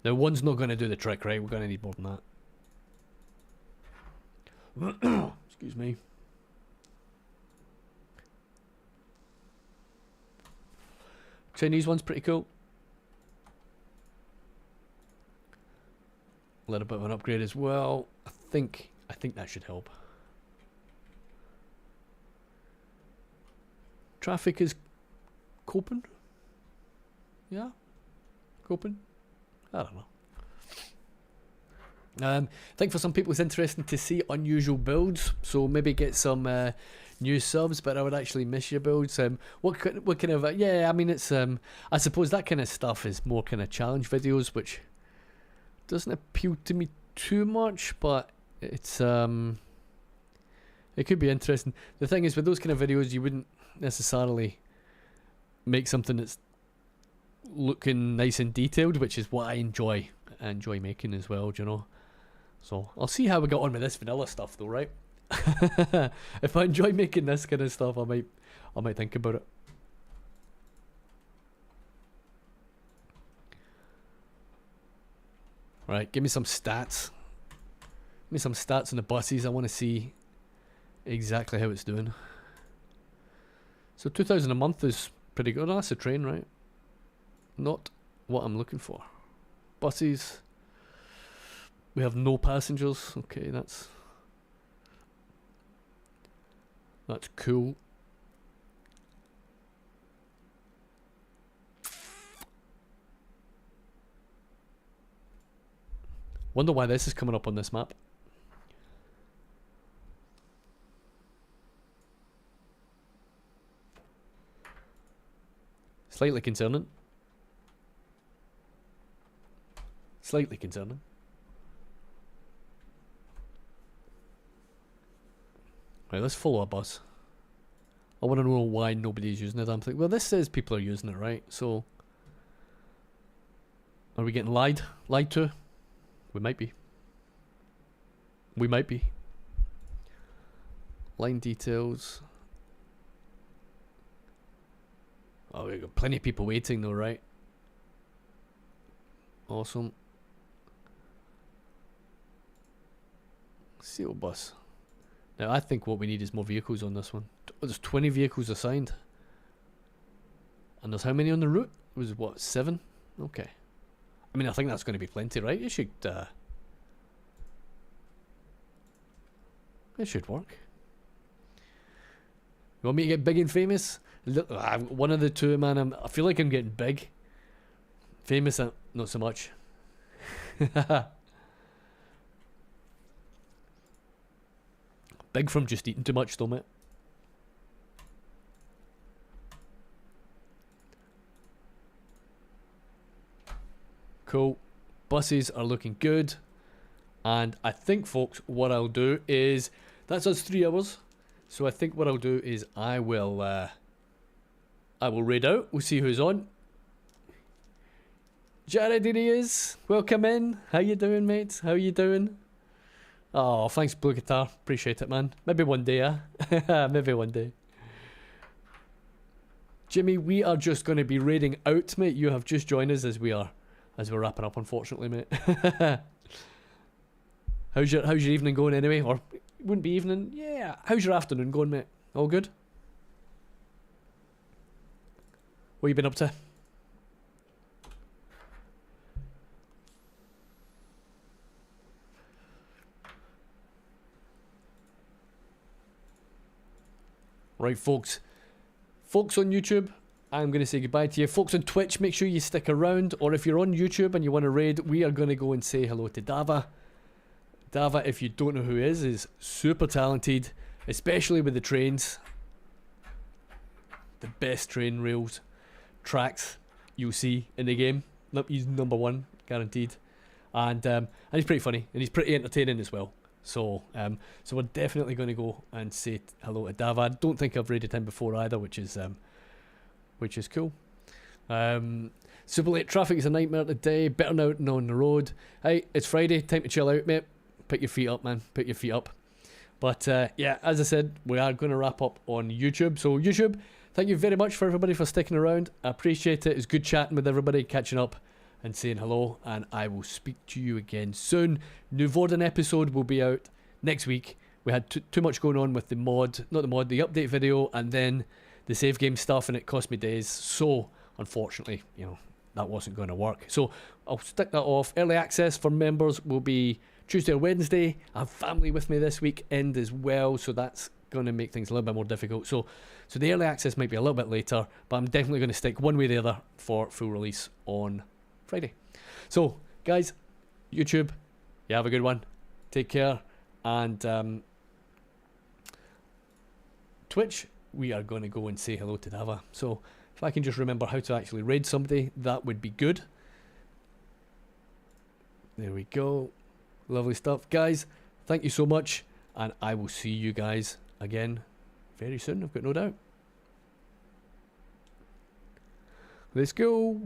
Now, one's not going to do the trick, right? We're going to need more than that. Excuse me. Chinese one's pretty cool. A little bit of an upgrade as well. I think that should help. Traffic is coping. Yeah, coping. I don't know. I think for some people it's interesting to see unusual builds, so maybe get some new subs, but I would actually miss your builds. What kind of yeah, I mean, it's I suppose that kind of stuff is more kind of challenge videos, which doesn't appeal to me too much, but it's It could be interesting. The thing is, with those kind of videos, you wouldn't necessarily make something that's looking nice and detailed, which is what I enjoy making as well, do you know? So I'll see how we get on with this vanilla stuff though, right? If I enjoy making this kind of stuff, I might think about it. Right, give me some stats. Give me some stats on the buses. I want to see exactly how it's doing. So 2,000 a month is pretty good. Oh, that's a train, right? Not what I'm looking for. Buses. We have no passengers. Okay, that's cool. Wonder why this is coming up on this map. Slightly concerning. Slightly concerning. Right, let's follow a bus. I want to know why nobody's using it. I'm thinking, well, this says people are using it, right? So, are we getting lied to? We might be. We might be. Line details. Oh, we've got plenty of people waiting though, right? Awesome. CO bus. Now I think what we need is more vehicles on this one. There's 20 vehicles assigned. And there's how many on the route? It was what, 7? Okay. I mean, I think that's going to be plenty, right? It should work. You want me to get big and famous? Look, one of the two, man. I feel like I'm getting big. Famous, not so much. Big from just eating too much, though, mate. Cool. Buses are looking good. And I think, folks, what I'll do is... That's us 3 hours. So I think what I'll do is I will raid out. We'll see who's on. Jared, here he is. Welcome in. How you doing, mate? How you doing? Oh, thanks, Blue Guitar. Appreciate it, man. Maybe one day, Maybe one day. Jimmy, we are just going to be raiding out, mate. You have just joined us as we're wrapping up, unfortunately, mate. How's your evening going anyway? Or it wouldn't be evening. Yeah. How's your afternoon going, mate? All good? What you been up to? Right, folks. Folks on YouTube, I'm going to say goodbye to you. Folks on Twitch, make sure you stick around. Or if you're on YouTube and you want to raid, we are going to go and say hello to Dava. Dava, if you don't know who he is super talented, especially with the trains. The best train rails tracks you'll see in the game. He's number 1, guaranteed. And he's pretty funny, and he's pretty entertaining as well. So we're definitely going to go and say hello to Dava. I don't think I've raided him before either, which is cool. Super late traffic is a nightmare today. Better now than on the road. Hey, it's Friday. Time to chill out, mate. Pick your feet up, man. Pick your feet up. But yeah, as I said, we are going to wrap up on YouTube. So YouTube, thank you very much for everybody for sticking around. I appreciate it. It's good chatting with everybody, catching up and saying hello, and I will speak to you again soon. New Vorden episode will be out next week. We had too much going on with the update video, and then the save game stuff, and it cost me days. So unfortunately, that wasn't going to work. So I'll stick that off. Early access for members will be Tuesday or Wednesday. I have family with me this weekend as well, so that's going to make things a little bit more difficult. So the early access might be a little bit later, but I'm definitely going to stick one way or the other for full release on Friday. So guys, YouTube, you have a good one. Take care. And Twitch, we are going to go and say hello to Dava. So if I can just remember how to actually raid somebody, that would be good. There we go. Lovely stuff. Guys, thank you so much. and I will see you guys again very soon, I've got no doubt. Let's go.